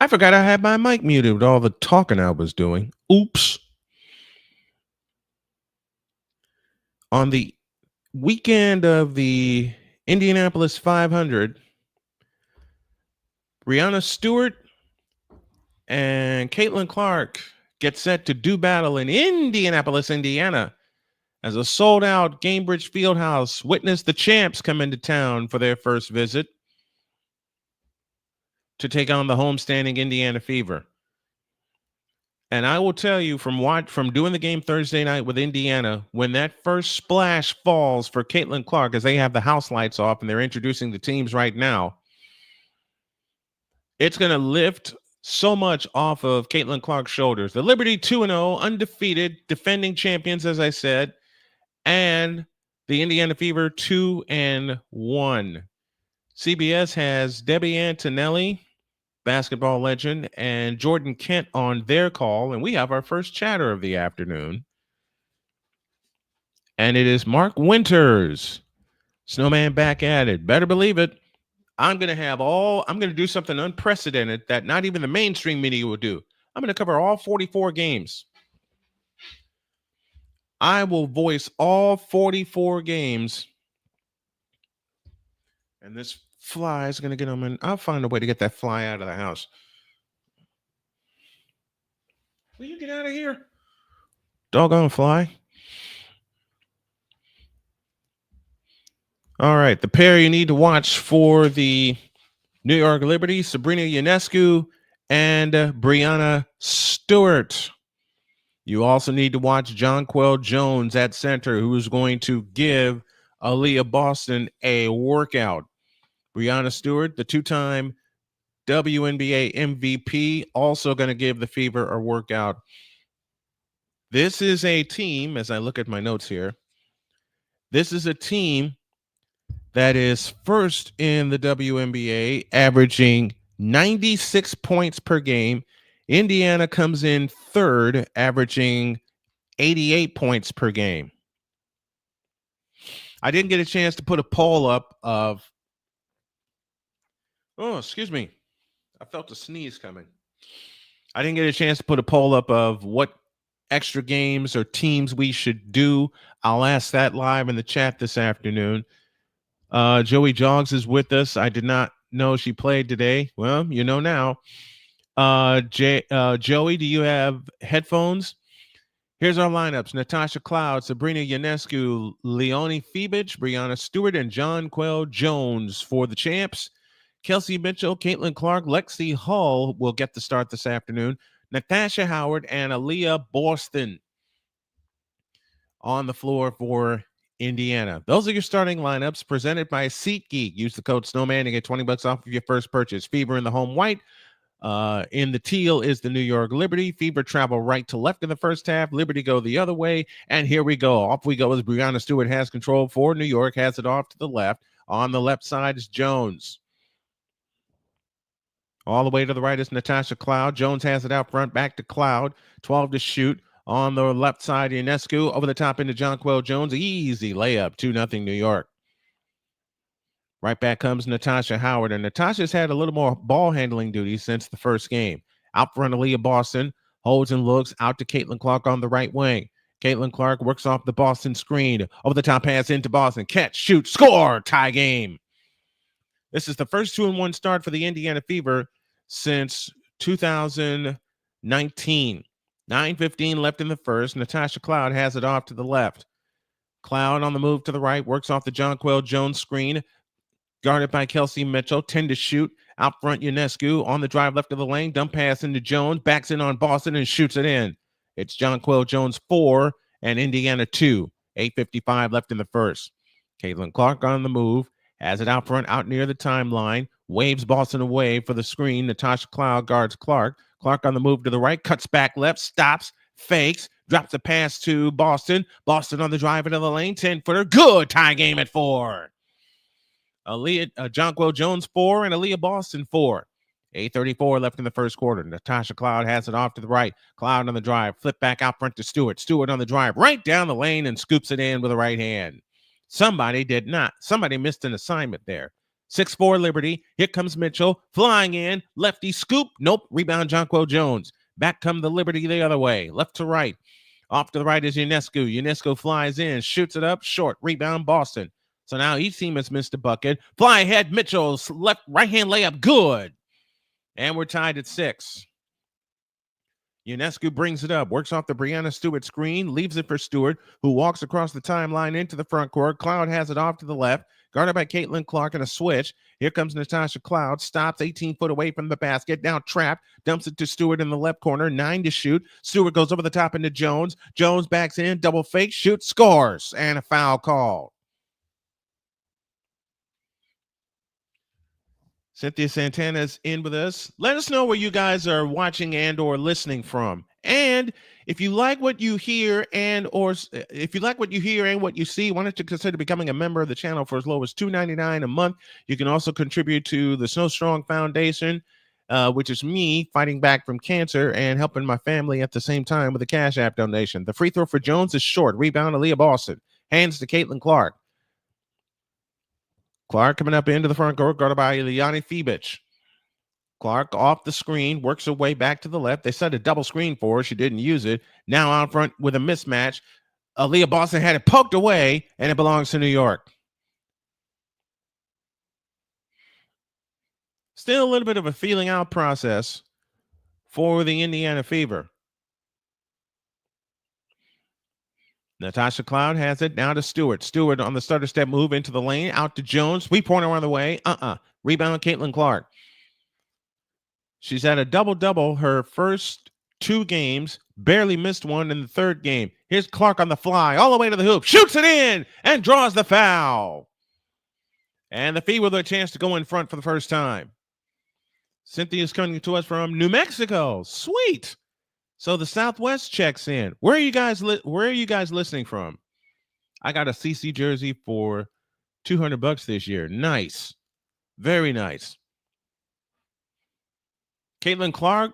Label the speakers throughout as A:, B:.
A: I forgot I had my mic muted with all the talking I was doing. Oops. On the weekend of the Indianapolis 500, Breanna Stewart and Caitlin Clark get set to do battle in Indianapolis, Indiana, as a sold-out Gainbridge Fieldhouse witnessed the champs come into town for their first visit to take on the homestanding Indiana Fever. And I will tell you from doing the game Thursday night with Indiana, when that first splash falls for Caitlin Clark, as they have the house lights off and they're introducing the teams right now, it's going to lift so much off of Caitlin Clark's shoulders. The Liberty 2-0, undefeated, defending champions, as I said, and the Indiana Fever 2-1. CBS has Debbie Antonelli, basketball legend, and Jordan Kent on their call, and we have our first chatter of the afternoon. And it is Mark Winters, Snowman back at it. Better believe it. I'm going to do something unprecedented that not even the mainstream media will do. I'm going to cover all 44 games. I will voice all 44 games. And this fly is going to get them in. I'll find a way to get that fly out of the house. Will you get out of here? Doggone fly. All right. The pair you need to watch for the New York Liberty, Sabrina Ionescu and Breanna Stewart. You also need to watch Jonquel Jones at center, who is going to give Aaliyah Boston a workout. Breanna Stewart, the two-time WNBA MVP, also going to give the Fever a workout. This is a team, as I look at my notes here, this is a team that is first in the WNBA, averaging 96 points per game. Indiana comes in third, averaging 88 points per game. I didn't get a chance to put a poll up of... Oh, excuse me. I felt a sneeze coming. I didn't get a chance to put a poll up of what extra games or teams we should do. I'll ask that live in the chat this afternoon. Joey Jogs is with us. I did not know she played today. Well, you know now. Joey, do you have headphones? Here's our lineups. Natasha Cloud, Sabrina Ionescu, Leonie Fibich, Breanna Stewart, and Jonquel Jones for the champs. Kelsey Mitchell, Caitlin Clark, Lexi Hull will get the start this afternoon. Natasha Howard and Aaliyah Boston on the floor for Indiana. Those are your starting lineups presented by SeatGeek. Use the code Snowman to get $20 off of your first purchase. Fever in the home white. In the teal is the New York Liberty. Fever travel right to left in the first half. Liberty go the other way. And here we go. Off we go as Breanna Stewart has control for New York. Has it off to the left. On the left side is Jones. All the way to the right is Natasha Cloud. Jones has it out front. Back to Cloud. 12 to shoot. On the left side, Ionescu. Over the top into Jonquel Jones. Easy layup. 2-0 New York. Right back comes Natasha Howard. And Natasha's had a little more ball handling duty since the first game. Out front, Aaliyah Boston. Holds and looks out to Caitlin Clark on the right wing. Caitlin Clark works off the Boston screen. Over the top pass into Boston. Catch, shoot, score. Tie game. This is the first 2-1 start for the Indiana Fever since 2019. 9:15 left in the first. Natasha Cloud has it off to the left. Cloud on the move to the right. Works off the Jonquel Jones screen. Guarded by Kelsey Mitchell. 10 to shoot. Out front, Ionescu. On the drive left of the lane. Dump pass into Jones. Backs in on Boston and shoots it in. It's Jonquel Jones 4 and Indiana 2. 8:55 left in the first. Caitlin Clark on the move. Has it out front, out near the timeline. Waves Boston away for the screen. Natasha Cloud guards Clark. Clark on the move to the right. Cuts back left. Stops. Fakes. Drops a pass to Boston. Boston on the drive into the lane. 10-footer. Good. Tie game at 4. Jonquel Jones 4 and Aaliyah Boston 4. 8:34 left in the first quarter. Natasha Cloud has it off to the right. Cloud on the drive. Flip back out front to Stewart. Stewart on the drive. Right down the lane and scoops it in with the right hand. Somebody did not. Somebody missed an assignment there. 6-4 Liberty. Here comes Mitchell. Flying in. Lefty scoop. Nope. Rebound Jonquel Jones. Back come the Liberty the other way. Left to right. Off to the right is Ionescu. Ionescu flies in. Shoots it up. Short. Rebound Boston. So now each team has missed a bucket. Fly ahead. Mitchell's left right-hand layup. Good. And we're tied at 6. Ionescu brings it up, works off the Breanna Stewart screen, leaves it for Stewart, who walks across the timeline into the front court. Cloud has it off to the left, guarded by Caitlin Clark in a switch. Here comes Natasha Cloud, stops 18 foot away from the basket, now trapped, dumps it to Stewart in the left corner, 9 to shoot. Stewart goes over the top into Jones. Jones backs in, double fake, shoots, scores, and a foul call. Cynthia Santana's in with us. Let us know where you guys are watching and or listening from. And if you like what you hear and what you see, why don't you consider becoming a member of the channel for as low as $2.99 a month. You can also contribute to the Snow Strong Foundation, which is me fighting back from cancer and helping my family at the same time with a Cash App donation. The free throw for Jones is short. Rebound, Aaliyah Boston. Hands to Caitlin Clark. Clark coming up into the front court, guarded by Liani Fibich. Clark off the screen, works her way back to the left. They set a double screen for her. She didn't use it. Now out front with a mismatch. Aaliyah Boston had it poked away, and it belongs to New York. Still a little bit of a feeling out process for the Indiana Fever. Natasha Cloud has it now to Stewart. Stewart on the stutter step move into the lane, out to Jones. 3-pointer on the way. Rebound Caitlin Clark. She's had a double-double her first 2 games, barely missed one in the 3rd game. Here's Clark on the fly, all the way to the hoop, shoots it in, and draws the foul. And the Fever with a chance to go in front for the first time. Cynthia's coming to us from New Mexico. Sweet. So the Southwest checks in. Where are you guys listening from? I got a CC jersey for $200 this year. Nice. Very nice. Caitlin Clark,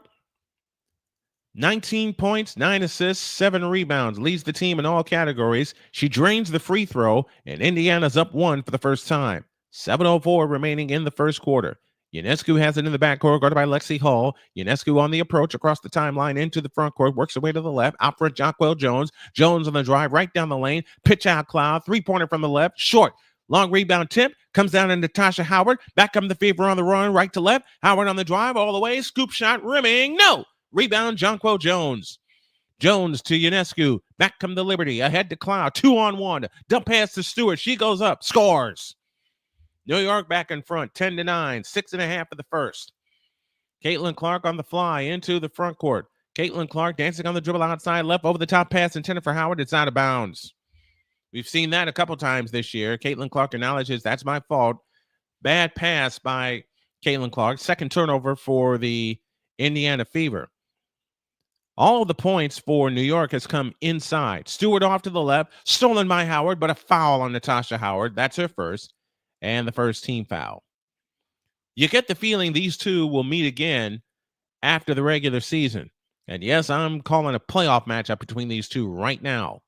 A: 19 points, 9 assists, 7 rebounds, leads the team in all categories. She drains the free throw, and Indiana's up 1 for the first time. 7:04 remaining in the first quarter. Ionescu has it in the backcourt, guarded by Lexi Hall. Ionescu on the approach across the timeline into the front court, works her way to the left, out front Jonquel Jones. Jones on the drive, right down the lane, pitch out Cloud, 3-pointer from the left, short. Long rebound tip, comes down to Natasha Howard. Back come the Fever on the run, right to left. Howard on the drive, all the way, scoop shot, rimming, no. Rebound, Jonquel Jones. Jones to Ionescu. Back come the Liberty, ahead to Cloud, 2-on-1. Dump pass to Stewart, she goes up, scores. New York back in front, 10-9, 6.5 for the first. Caitlin Clark on the fly into the front court. Caitlin Clark dancing on the dribble outside left, over the top pass intended for Howard. It's out of bounds. We've seen that a couple times this year. Caitlin Clark acknowledges that's my fault. Bad pass by Caitlin Clark. Second turnover for the Indiana Fever. All of the points for New York has come inside. Stewart off to the left, stolen by Howard, but a foul on Natasha Howard. That's her first. And the first team foul. You get the feeling these two will meet again after the regular season. And yes, I'm calling a playoff matchup between these two right now.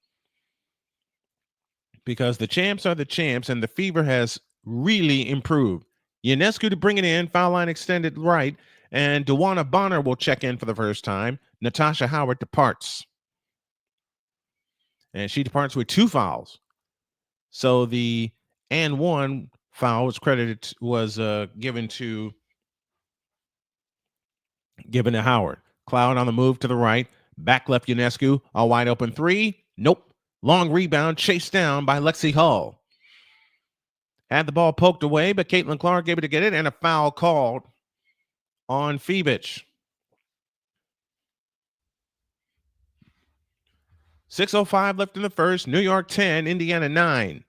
A: Because the champs are the champs, and the Fever has really improved. Ionescu to bring it in, foul line extended right, and Dewana Bonner will check in for the first time. Natasha Howard departs. And she departs with 2 fouls. So the and 1 foul was given to Howard. Cloud on the move to the right. Back left Ionescu. A wide open 3. Nope. Long rebound chased down by Lexi Hall. Had the ball poked away, but Caitlin Clark able to get it, and a foul called on Fibich. 6:05 left in the first. New York 10, Indiana 9.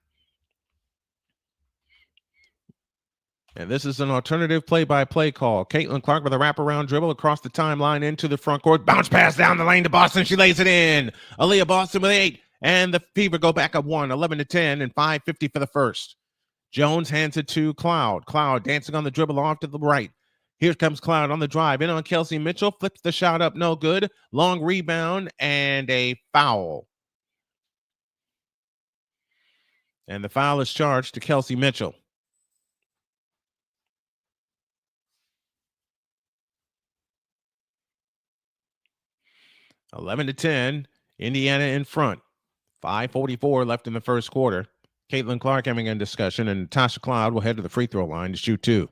A: And this is an alternative play-by-play call. Caitlin Clark with a wraparound dribble across the timeline into the front court. Bounce pass down the lane to Boston. She lays it in. Aaliyah Boston with 8. And the Fever go back up 1, 11-10, and 5:50 for the first. Jones hands it to Cloud. Cloud dancing on the dribble off to the right. Here comes Cloud on the drive. In on Kelsey Mitchell. Flips the shot up. No good. Long rebound and a foul. And the foul is charged to Kelsey Mitchell. 11-10, Indiana in front. 5:44 left in the first quarter. Caitlin Clark having a discussion, and Natasha Cloud will head to the free throw line to shoot 2.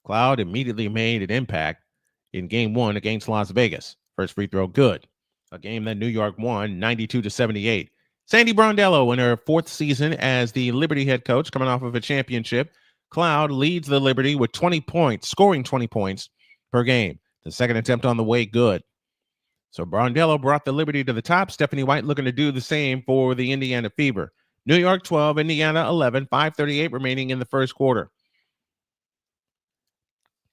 A: Cloud immediately made an impact in game 1 against Las Vegas. First free throw, good. A game that New York won 92-78. Sandy Brondello in her 4th season as the Liberty head coach, coming off of a championship. Cloud leads the Liberty with 20 points, scoring 20 points per game. The second attempt on the way, good. So Brondello brought the Liberty to the top. Stephanie White looking to do the same for the Indiana Fever. New York 12, Indiana 11, 5:38 remaining in the first quarter.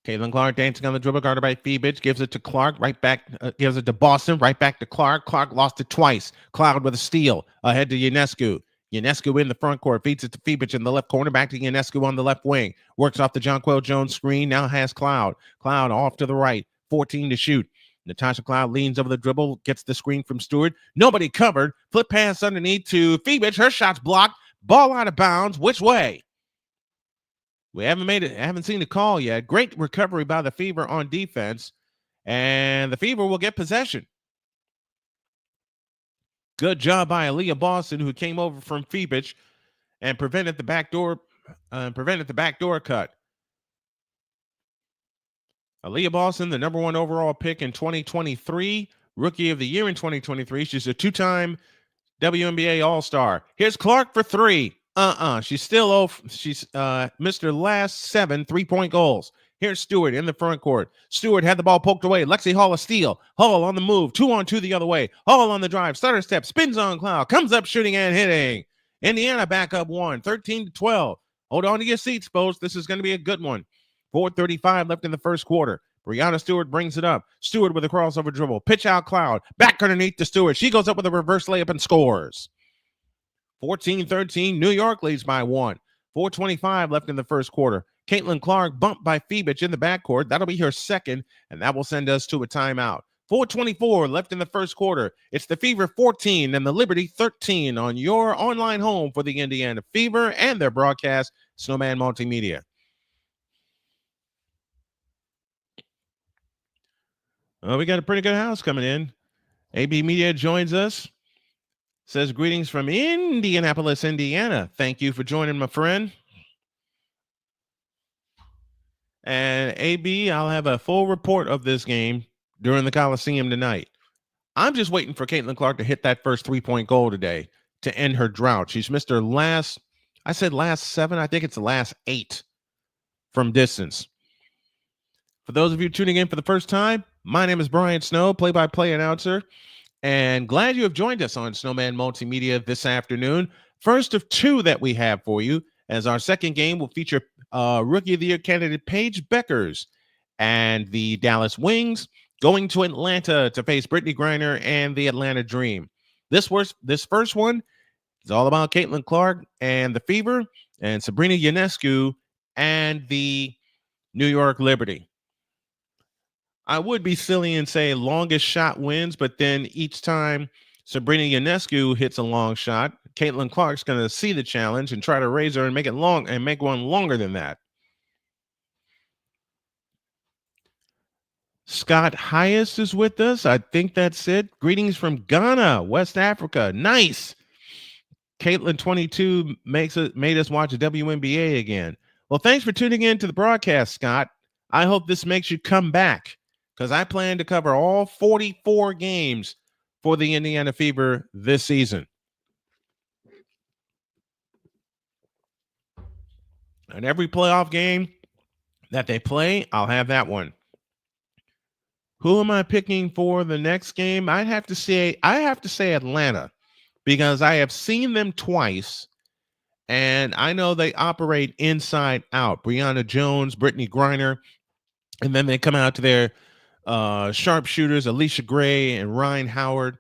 A: Caitlin Clark dancing on the dribble, guarded by Feebich, gives it to Clark, right back, gives it to Boston, right back to Clark. Clark lost it twice. Cloud with a steal, ahead to Ionescu. Ionescu in the front court, feeds it to Feebich in the left corner, back to Ionescu on the left wing. Works off the Jonquel Jones screen, now has Cloud. Cloud off to the right, 14 to shoot. Natasha Cloud leans over the dribble, gets the screen from Stewart. Nobody covered. Flip pass underneath to Feebich. Her shot's blocked. Ball out of bounds. Which way? We haven't seen the call yet. Great recovery by the Fever on defense. And the Fever will get possession. Good job by Aaliyah Boston, who came over from Feebich and prevented the backdoor cut. Aaliyah Boston, the number 1 overall pick in 2023, Rookie of the Year in 2023. She's a 2-time WNBA All-Star. Here's Clark for 3. She's still missed her last 7 3-point goals. Here's Stewart in the front court. Stewart had the ball poked away. Lexi Hall a steal. Hall on the move. 2-on-2 the other way. Hall on the drive. Starter step. Spins on Cloud. Comes up shooting and hitting. Indiana back up 1. 13-12. Hold on to your seats, folks. This is going to be a good one. 4:35 left in the first quarter. Breanna Stewart brings it up. Stewart with a crossover dribble. Pitch out Cloud. Back underneath to Stewart. She goes up with a reverse layup and scores. 14-13. New York leads by 1. 4:25 left in the first quarter. Caitlin Clark bumped by Feebich in the backcourt. That'll be her second, and that will send us to a timeout. 4:24 left in the first quarter. It's the Fever 14 and the Liberty 13 on your online home for the Indiana Fever and their broadcast, Snowman Multimedia. Well, we got a pretty good house coming in. AB Media joins us. Says, greetings from Indianapolis, Indiana. Thank you for joining, my friend. And AB, I'll have a full report of this game during the Coliseum tonight. I'm just waiting for Caitlin Clark to hit that first 3-point goal today to end her drought. She's missed her last 7. I think it's the last 8 from distance. For those of you tuning in for the first time, my name is Brian Snow, play-by-play announcer, and glad you have joined us on Snowman Multimedia this afternoon. First of 2 that we have for you, as our second game will feature Rookie of the Year candidate Paige Bueckers and the Dallas Wings going to Atlanta to face Brittney Griner and the Atlanta Dream. This first one is all about Caitlin Clark and the Fever and Sabrina Ionescu and the New York Liberty. I would be silly and say longest shot wins, but then each time Sabrina Ionescu hits a long shot, Caitlin Clark's going to see the challenge and try to raise her and make it long and make one longer than that. Scott Highest is with us. I think that's it. Greetings from Ghana, West Africa. Nice. Caitlin 22 made us watch a WNBA again. Well, thanks for tuning in to the broadcast, Scott. I hope this makes you come back, because I plan to cover all 44 games for the Indiana Fever this season. And every playoff game that they play, I'll have that one. Who am I picking for the next game? I have to say Atlanta, because I have seen them twice, and I know they operate inside out. Brianna Jones, Brittney Griner, and then they come out to their sharpshooters, Alicia Gray and Rhyne Howard.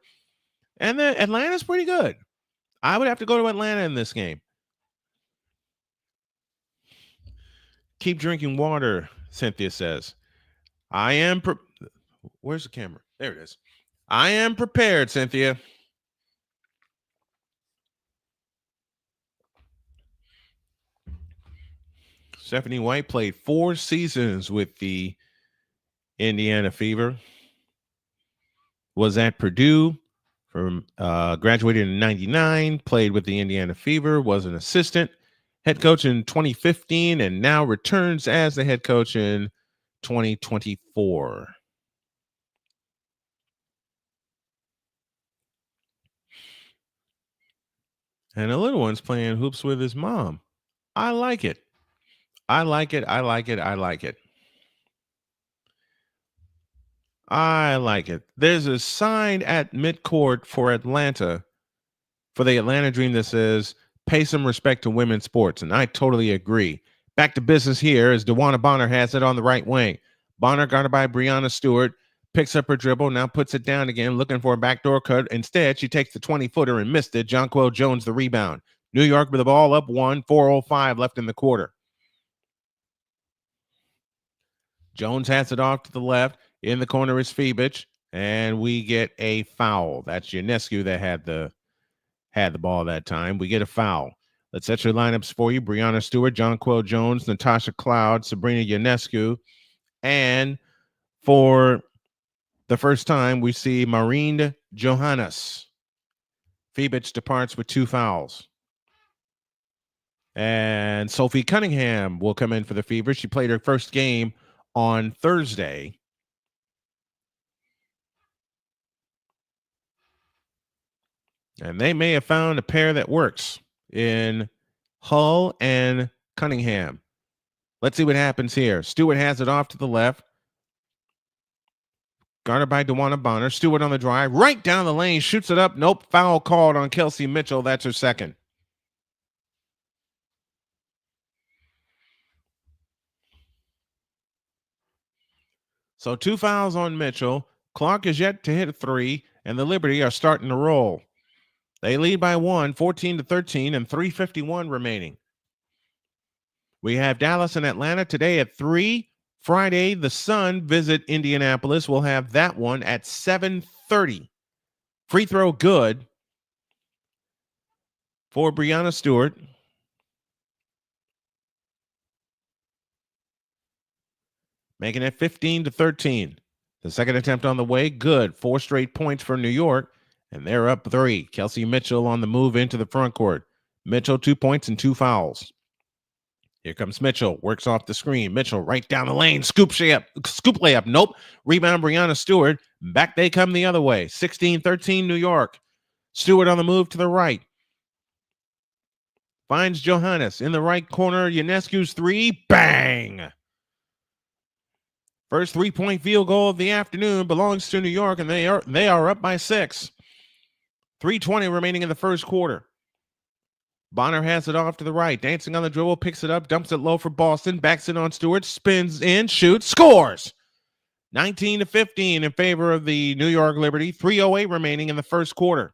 A: And then Atlanta's pretty good. I would have to go to Atlanta in this game. Keep drinking water, Cynthia says. Where's the camera? There it is. I am prepared, Cynthia. Stephanie White played 4 seasons with the Indiana Fever. was at Purdue, graduated in 99, played with the Indiana Fever, was an assistant head coach in 2015, and now returns as the head coach in 2024. And the little one's playing hoops with his mom. I like it. I like it. I like it. I like it. I like it. There's a sign at midcourt for Atlanta, for the Atlanta Dream, that says, pay some respect to women's sports. And I totally agree. Back to business here as DeWanna Bonner has it on the right wing. Bonner, guarded by Breanna Stewart, picks up her dribble, now puts it down again, looking for a backdoor cut. Instead, she takes the 20-footer and missed it. Jonquel Jones, the rebound. New York with the ball up 1, 4:05 left in the quarter. Jones has it off to the left. In the corner is Fiebich, and we get a foul. That's Ionescu that had the ball that time. We get a foul. Let's set your lineups for you. Breanna Stewart, Jonquel Jones, Natasha Cloud, Sabrina Ionescu, and for the first time, we see Marine Johannes. Fiebich departs with 2 fouls. And Sophie Cunningham will come in for the Fever. She played her first game on Thursday. And they may have found a pair that works in Hull and Cunningham. Let's see what happens here. Stewart has it off to the left. Guarded by DeWanna Bonner. Stewart on the drive. Right down the lane. Shoots it up. Nope. Foul called on Kelsey Mitchell. That's her second. So 2 fouls on Mitchell. Clark is yet to hit a 3, and the Liberty are starting to roll. They lead by 1, 14-13, and 3:51 remaining. We have Dallas and Atlanta today at 3. Friday, the Sun visit Indianapolis. We'll have that one at 7:30. Free throw good for Breanna Stewart. Making it 15-13. The second attempt on the way, good. 4 straight points for New York. And they're up 3. Kelsey Mitchell on the move into the front court. Mitchell, 2 points and 2 fouls. Here comes Mitchell. Works off the screen. Mitchell right down the lane. Scoop layup. Nope. Rebound Breanna Stewart. Back they come the other way. 16-13 New York. Stewart on the move to the right. Finds Johannes in the right corner. Ionescu's 3. Bang! First 3-point field goal of the afternoon belongs to New York, and they are up by 6. 3:20 remaining in the first quarter. Bonner has it off to the right. Dancing on the dribble, picks it up, dumps it low for Boston, backs it on Stewart, spins in, shoots, scores. 19-15 in favor of the New York Liberty. 3:08 remaining in the first quarter.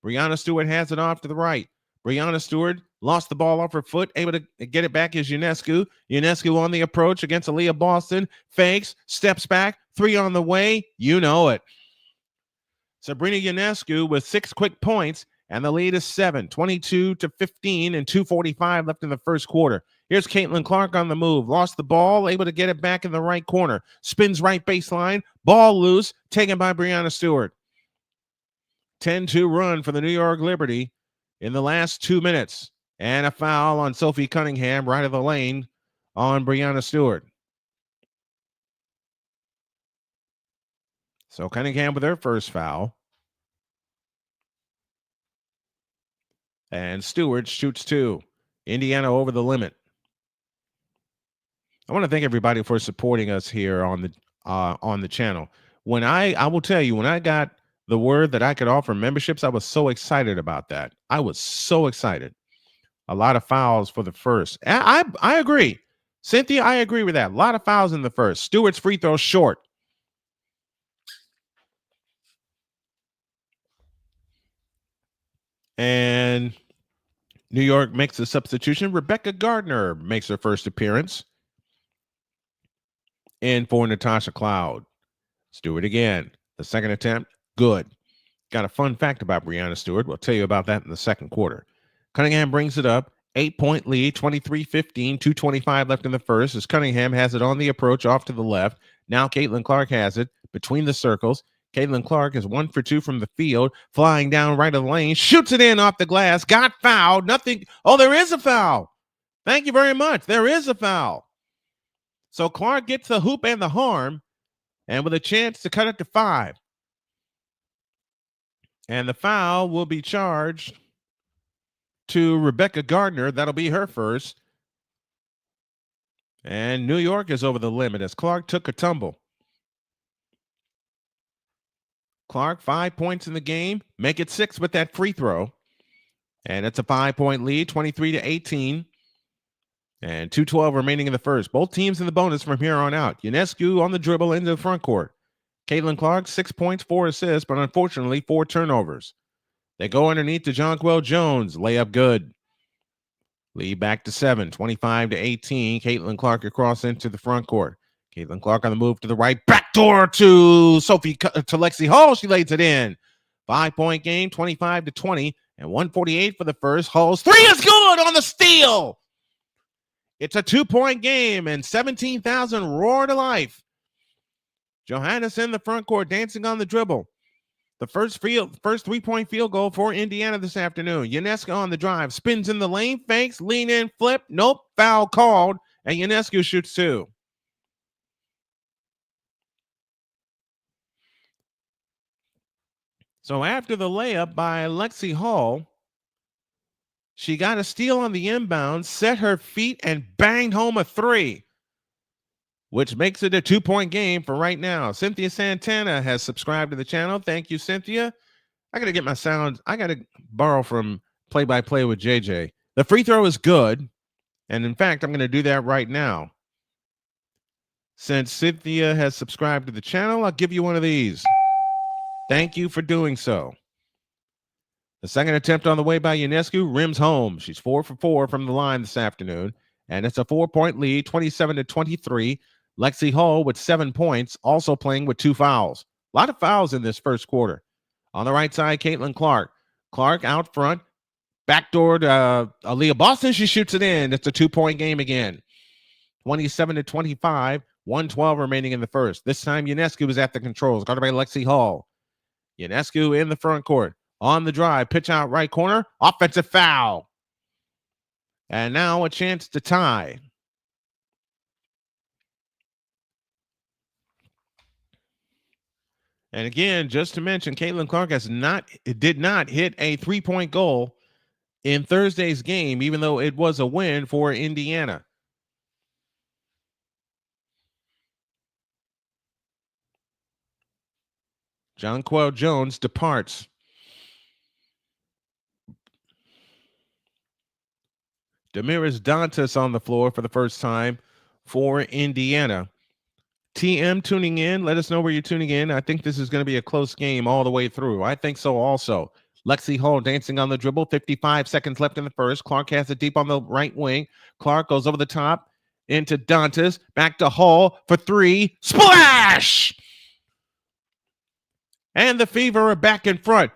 A: Breanna Stewart has it off to the right. Breanna Stewart lost the ball off her foot. Able to get it back is Ionescu. Ionescu on the approach against Aaliyah Boston. Fakes, steps back. 3 on the way. You know it. Sabrina Ionescu with 6 quick points, and the lead is 7, 22-15, and 2:45 left in the first quarter. Here's Caitlin Clark on the move. Lost the ball, able to get it back in the right corner. Spins right baseline. Ball loose, taken by Breanna Stewart. 10-2 run for the New York Liberty in the last 2 minutes. And a foul on Sophie Cunningham right of the lane on Breanna Stewart. So Cunningham with her first foul. And Stewart shoots 2. Indiana over the limit. I want to thank everybody for supporting us here on the channel. When I will tell you, when I got the word that I could offer memberships, I was so excited about that. I was so excited. A lot of fouls for the first. I agree. Cynthia, I agree with that. A lot of fouls in the first. Stewart's free throw short. And New York makes a substitution. Rebecca Gardner makes her first appearance. In for Natasha Cloud. Let's do it again. The second attempt, good. Got a fun fact about Breanna Stewart. We'll tell you about that in the second quarter. Cunningham brings it up. 8-point lead, 23-15, 2:25 left in the first as Cunningham has it on the approach off to the left. Now Caitlin Clark has it between the circles. Caitlin Clark is 1 for 2 from the field, flying down right of the lane, shoots it in off the glass, got fouled, nothing. Oh, there is a foul. Thank you very much. There is a foul. So Clark gets the hoop and the harm, and with a chance to cut it to 5. And the foul will be charged to Rebecca Gardner. That'll be her first. And New York is over the limit as Clark took a tumble. Clark, 5 points in the game. Make it 6 with that free throw. And it's a 5-point lead, 23-18. And 2:12 remaining in the first. Both teams in the bonus from here on out. Ionescu on the dribble into the front court. Caitlin Clark, 6 points, 4 assists, but unfortunately 4 turnovers. They go underneath to Jonquel Jones. Layup good. Lead back to 7, 25-18. Caitlin Clark across into the front court. Caitlin Clark on the move to the right. Backdoor to Lexi Hall. She lays it in. 5-point game, 25-20, and 148 for the first. Hall's three is good on the steal. It's a 2-point game, and 17,000 roar to life. Johannes in the front court, dancing on the dribble. The first 3-point field goal for Indiana this afternoon. Ionescu on the drive, spins in the lane, fakes, lean in, flip. Nope, foul called, and Ionescu shoots 2. So after the layup by Lexi Hall, she got a steal on the inbound, set her feet, and banged home a 3, which makes it a 2-point game for right now. Cynthia Santana has subscribed to the channel. Thank you, Cynthia. I got to get my sound. I got to borrow from Play-by-Play with JJ. The free throw is good. And in fact, I'm going to do that right now. Since Cynthia has subscribed to the channel, I'll give you one of these. Thank you for doing so. The second attempt on the way by Ionescu rims home. She's 4 for 4 from the line this afternoon. And it's a 4-point lead, 27-23. Lexi Hall with 7 points, also playing with 2 fouls. A lot of fouls in this first quarter. On the right side, Caitlin Clark. Clark out front. Backdoor to Aaliyah Boston. She shoots it in. It's a 2-point game again. 27-25. 1:12 remaining in the first. This time, Ionescu was at the controls. Guarded by Lexi Hall. Ionescu in the front court. On the drive. Pitch out right corner. Offensive foul. And now a chance to tie. And again, just to mention, Caitlin Clark did not hit a 3-point goal in Thursday's game, even though it was a win for Indiana. Jonquel Jones departs. Damiris Dantas on the floor for the first time for Indiana. TM tuning in. Let us know where you're tuning in. I think this is going to be a close game all the way through. I think so also. Lexi Hall dancing on the dribble. 55 seconds left in the first. Clark has it deep on the right wing. Clark goes over the top into Dantas. Back to Hall for 3. Splash! And the Fever are back in front.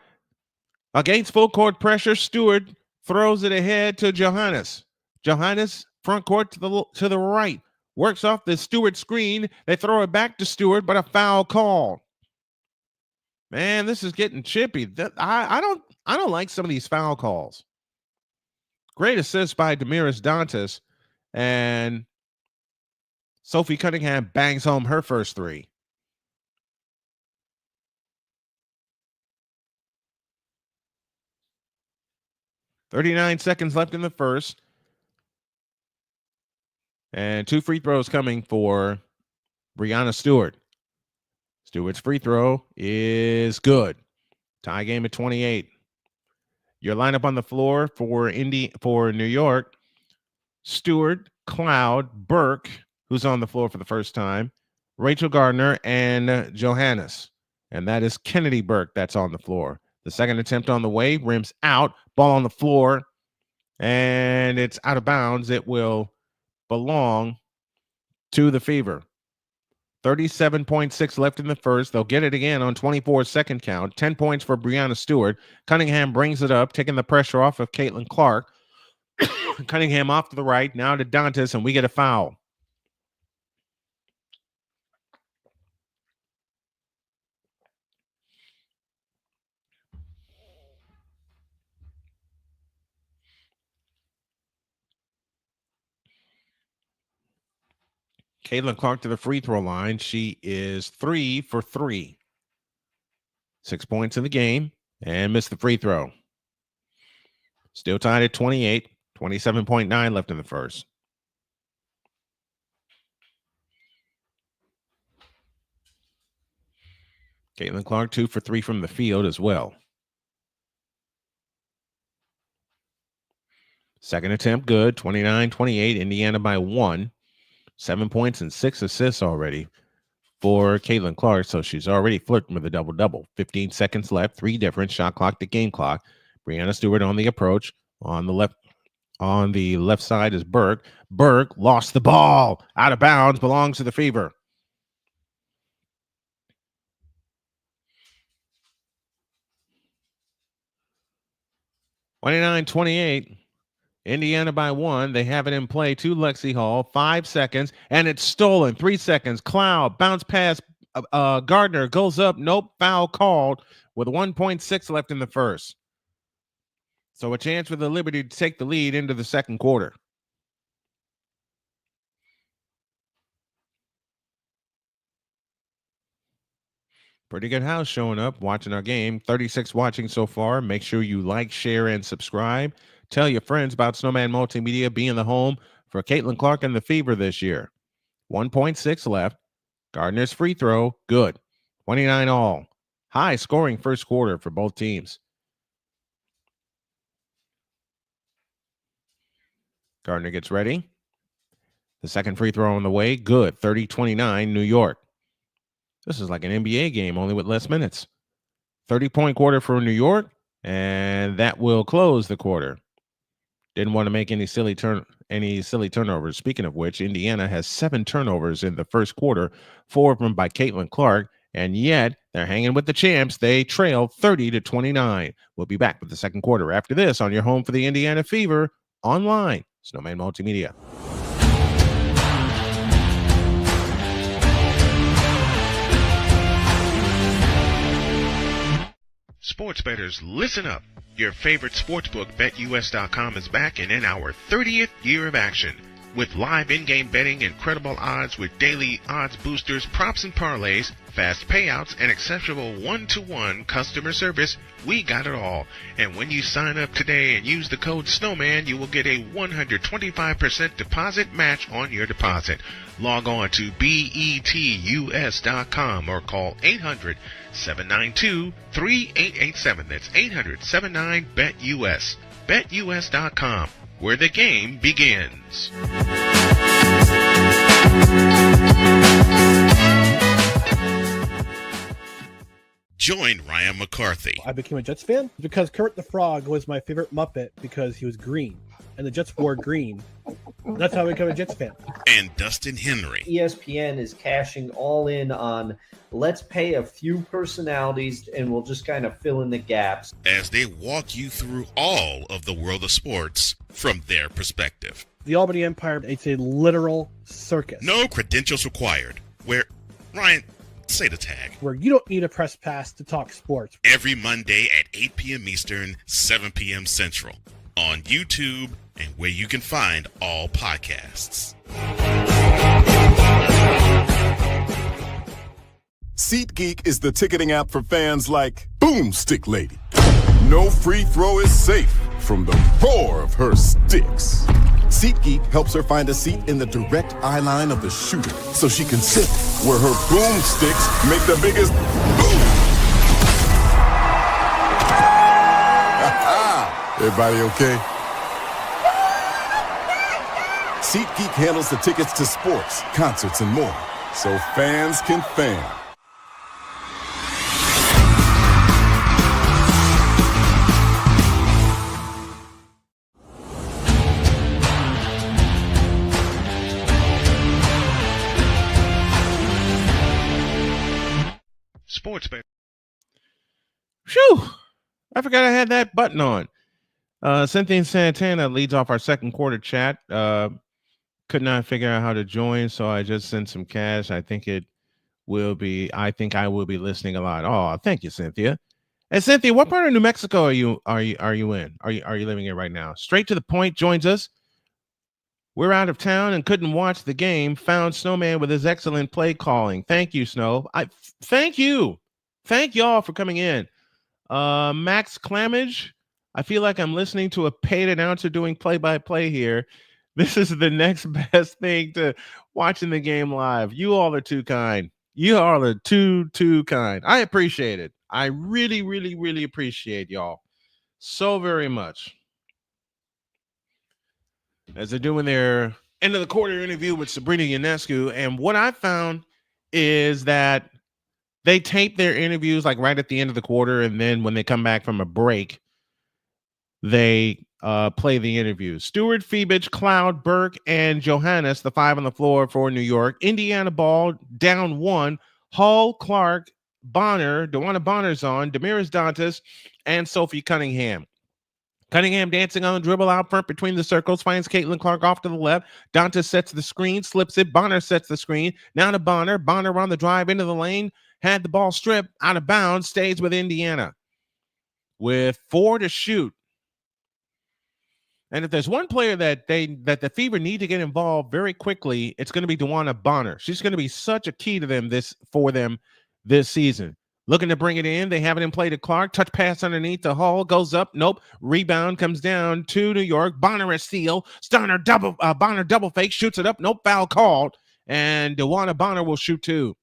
A: Against full court pressure, Stewart throws it ahead to Johannes. Johannes, front court to the right. Works off the Stewart screen. They throw it back to Stewart, but a foul call. Man, this is getting chippy. I don't like some of these foul calls. Great assist by Damiris Dantas. And Sophie Cunningham bangs home her first 3. .39 seconds left in the first. And 2 free throws coming for Breanna Stewart. Stewart's free throw is good. Tie game at 28. Your lineup on the floor for New York: Stewart, Cloud, Burke, who's on the floor for the first time, Rachel Gardner, and Johannes. And that is Kennedy Burke that's on the floor. The second attempt on the way, rims out, ball on the floor, and it's out of bounds. It will belong to the Fever. 37.6 left in the first. They'll get it again on 24-second count. 10 points for Breanna Stewart. Cunningham brings it up, taking the pressure off of Caitlin Clark. Cunningham off to the right, now to Dantas, and we get a foul. Caitlin Clark to the free throw line. She is 3 for 3. 6 points in the game and missed the free throw. Still tied at 28, 27.9 left in the first. Caitlin Clark 2 for 3 from the field as well. Second attempt good, 29-28, Indiana by 1. 7 points and 6 assists already for Caitlin Clark, so she's already flirting with a double-double. 15 seconds left, 3 different, shot clock to game clock. Breanna Stewart on the approach. On the left side is Burke. Burke lost the ball. Out of bounds, belongs to the Fever. (29-28). Indiana by 1. They have it in play to Lexi Hall. 5 seconds, and it's stolen. 3 seconds. Cloud, bounce pass. Gardner goes up. Nope, foul called with 1.6 left in the first. So a chance for the Liberty to take the lead into the second quarter. Pretty good house showing up, watching our game. 36 watching so far. Make sure you like, share, and subscribe. Tell your friends about Snowman Multimedia being the home for Caitlin Clark and the Fever this year. 1.6 left. Gardner's free throw, good. 29 all. High scoring first quarter for both teams. Gardner gets ready. The second free throw on the way, good. 30-29, New York. This is like an NBA game, only with less minutes. 30-point quarter for New York, and that will close the quarter. Didn't want to make any silly turnovers. Speaking of which, Indiana has 7 turnovers in the first quarter, 4 of them by Caitlin Clark, and yet they're hanging with the champs. They trail 30-29. We'll be back with the second quarter after this on your home for the Indiana Fever online, Snowman Multimedia.
B: Sports bettors, listen up. Your favorite sportsbook, BetUS.com, is back and in our 30th year of action. With live in-game betting, incredible odds with daily odds boosters, props and parlays, fast payouts, and exceptional one-to-one customer service, we got it all. And when you sign up today and use the code SNOWMAN, you will get a 125% deposit match on your deposit. Log on to BETUS.com or call 800-792-3887. That's 800-79-BET-US. BetUS.com, where the game begins. Join Ryan McCarthy.
C: I became a Jets fan because Kermit the Frog was my favorite Muppet because he was green, and the Jets wore green. That's how I became a Jets fan.
B: And Dustin Henry.
D: ESPN is cashing all in on let's pay a few personalities and we'll just kind of fill in the gaps.
B: As they walk you through all of the world of sports from their perspective.
C: The Albany Empire, it's a literal circus.
B: No credentials required. Where, Ryan, say the tag.
C: Where you don't need a press pass to talk sports.
B: Every Monday at 8 p.m. Eastern, 7 p.m. Central. On YouTube and where you can find all podcasts.
E: SeatGeek is the ticketing app for fans like Boomstick Lady. No free throw is safe from the roar of her sticks. SeatGeek helps her find a seat in the direct eye line of the shooter so she can sit where her boomsticks make the biggest boom. Everybody okay? SeatGeek handles the tickets to sports, concerts, and more, so fans can fan.
B: Sports bet.
A: Phew! I forgot I had that button on. Cynthia Santana leads off our second quarter chat. Could not figure out how to join, so I just sent some cash. I think I will be listening a lot. Oh, thank you, Cynthia. And Cynthia, what part of New Mexico are you in? Are you living in right now? Straight to the point joins us. We're out of town and couldn't watch the game. Found Snowman with his excellent play calling. Thank you, Snow. Thank you. Thank y'all for coming in. Max Clamage, I feel like I'm listening to a paid announcer doing play-by-play here. This is the next best thing to watching the game live. You all are too kind. You all are too kind. I appreciate it. I really, really, really appreciate y'all so very much. As they're doing their end of the quarter interview with Sabrina Ionescu. And what I found is that they tape their interviews like right at the end of the quarter. And then when they come back from a break, they play the interviews. Stewart, Fiebich, Cloud, Burke, and Johannes, the five on the floor for New York. Indiana ball down one. Hall, Clark, Bonner, DeWanna Bonner's on, Damiris Dantas, and Sophie Cunningham. Cunningham dancing on the dribble out front between the circles, finds Caitlin Clark off to the left. Dantas sets the screen, slips it. Bonner sets the screen. Now to Bonner. Bonner on the drive into the lane. Had the ball stripped out of bounds. Stays with Indiana with 4 to shoot. And if there's one player that the Fever need to get involved very quickly, it's going to be DeWanna Bonner. She's going to be such a key to them this season. Looking to bring it in. They have it in play to Clark. Touch pass underneath the Hall. Goes up. Nope. Rebound comes down to New York. Bonner a steal. Bonner double fake. Shoots it up. Nope. Foul called. And DeWanna Bonner will shoot 2.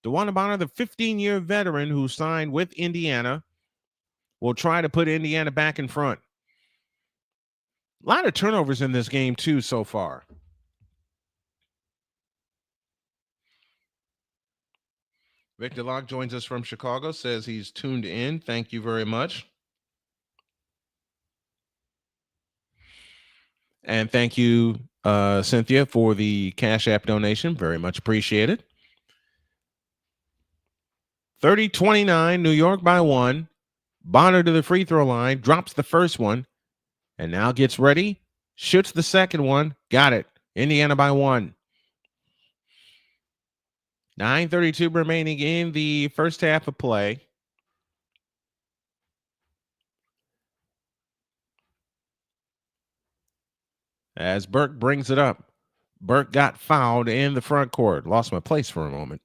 A: DeWanna Bonner, the 15-year veteran who signed with Indiana, will try to put Indiana back in front. A lot of turnovers in this game, too, so far. Victor Locke joins us from Chicago, says he's tuned in. Thank you very much. And thank you, Cynthia, for the Cash App donation. Very much appreciated. 30-29, New York by 1. Bonner to the free throw line, drops the first one, and now gets ready, shoots the second one. Got it. Indiana by 1. 9:32 remaining in the first half of play. As Burke brings it up. Burke got fouled in the front court. Lost my place for a moment.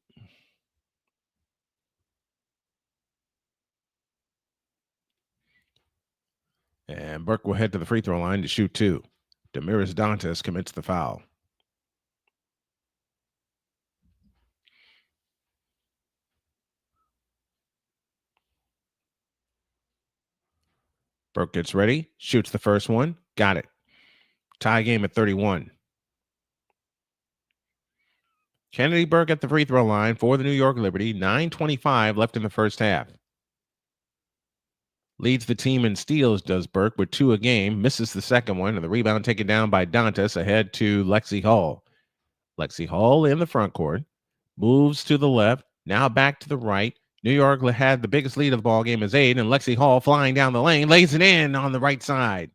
A: And Burke will head to the free throw line to shoot 2. Damiris Dantas commits the foul. Burke gets ready, shoots the first one. Got it. Tie game at 31. Kennedy Burke at the free throw line for the New York Liberty. 9:25 left in the first half. Leads the team in steals, does Burke, with 2 a game. Misses the second one, and the rebound taken down by Dantas ahead to Lexi Hall. Lexi Hall in the front court. Moves to the left. Now back to the right. New York had the biggest lead of the ball game as 8, and Lexi Hall flying down the lane. Lays it in on the right side.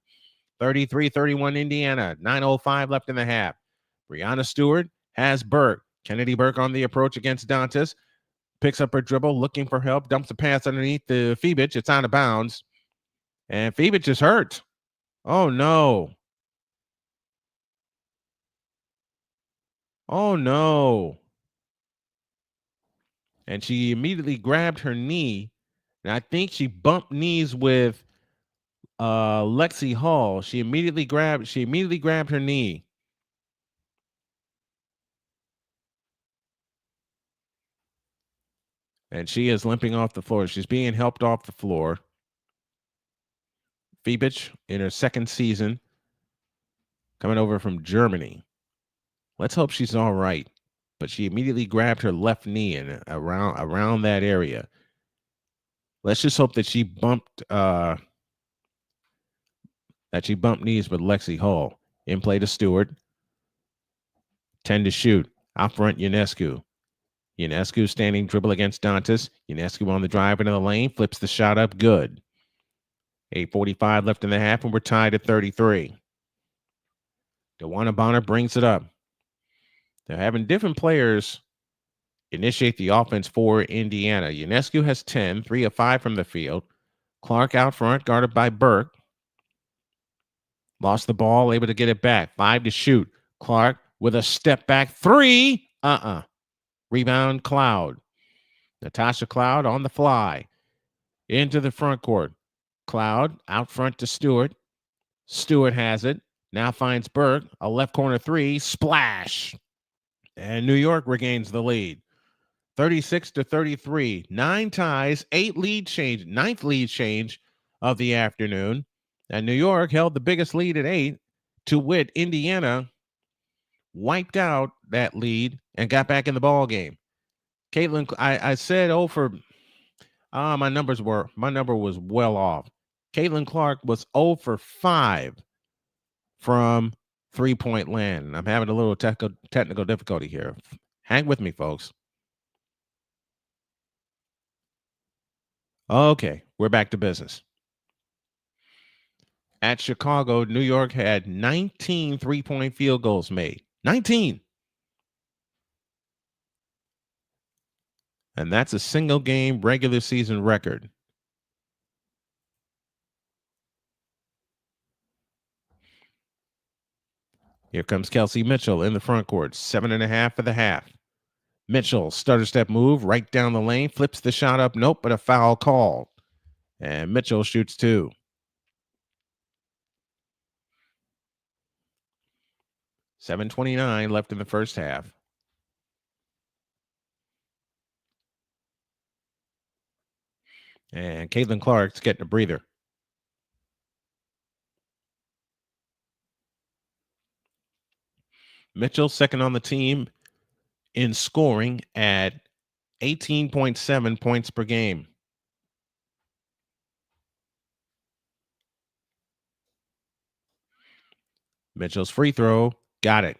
A: 33-31 Indiana. 9:05 left in the half. Breanna Stewart has Burke. Kennedy Burke on the approach against Dantas. Picks up her dribble, looking for help. Dumps a pass underneath the Fiebich. It's out of bounds. And Fiebich is hurt. Oh, no. Oh, no. And she immediately grabbed her knee. And I think she bumped knees with Lexi Hall. She immediately grabbed her knee. And she is limping off the floor. She's being helped off the floor. Fiebich in her second season, coming over from Germany. Let's hope she's all right. But she immediately grabbed her left knee and around that area. Let's just hope that she bumped knees with Lexi Hall. In play to Stewart. 10 to shoot. Out front, Ionescu. Ionescu standing dribble against Dantas. Ionescu on the drive into the lane. Flips the shot up. Good. 8:45 left in the half, and we're tied at 33. DeWanna Bonner brings it up. They're having different players initiate the offense for Indiana. Ionescu has 10, 3 of 5 from the field. Clark out front, guarded by Burke. Lost the ball, able to get it back. 5 to shoot. Clark with a step back 3. Rebound, Cloud. Natasha Cloud on the fly. Into the front court. Cloud out front to Stewart. Stewart has it. Now finds Burke. A left corner 3. Splash. And New York regains the lead. 36-33. 9 ties, 8 lead change, 9th lead change of the afternoon. And New York held the biggest lead at 8. To wit, Indiana wiped out that lead and got back in the ball game. Caitlin, I said, my number was well off. Caitlin Clark was 0 for 5 from 3-point land. I'm having a little technical difficulty here. Hang with me, folks. Okay, we're back to business. At Chicago, New York had 19 3-point field goals made. 19. And that's a single game regular season record. Here comes Kelsey Mitchell in the front court. 7.5 for the half. Mitchell, stutter step move, right down the lane, flips the shot up. Nope, but a foul call. And Mitchell shoots 2. $7:29 left in the first half. And Caitlin Clark's getting a breather. Mitchell second on the team in scoring at 18.7 points per game. Mitchell's free throw, got it.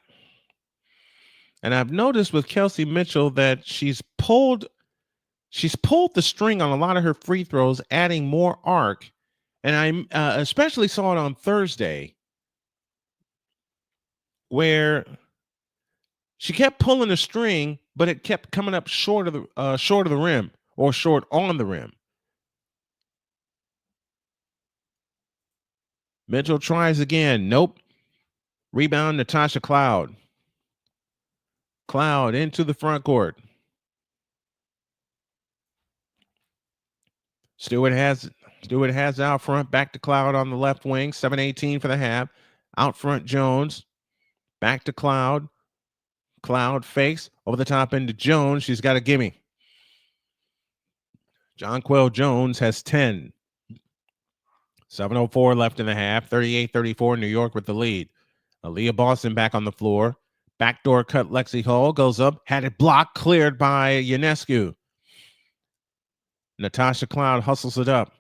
A: And I've noticed with Kelsey Mitchell that she's pulled the string on a lot of her free throws, adding more arc. And I especially saw it on Thursday, where she kept pulling the string, but it kept coming up short of the rim, or short on the rim. Mitchell tries again. Nope. Rebound, Natasha Cloud. Cloud into the front court. Stewart has out front. Back to Cloud on the left wing. 7:18 for the half. Out front, Jones. Back to Cloud. Cloud fakes over the top into Jones. She's got a gimme. Jonquel Jones has 10. 7:04 left in the half. 38-34, New York with the lead. Aaliyah Boston back on the floor. Backdoor cut Lexi Hull. Goes up. Had it blocked. Cleared by Ionescu. Natasha Cloud hustles it up.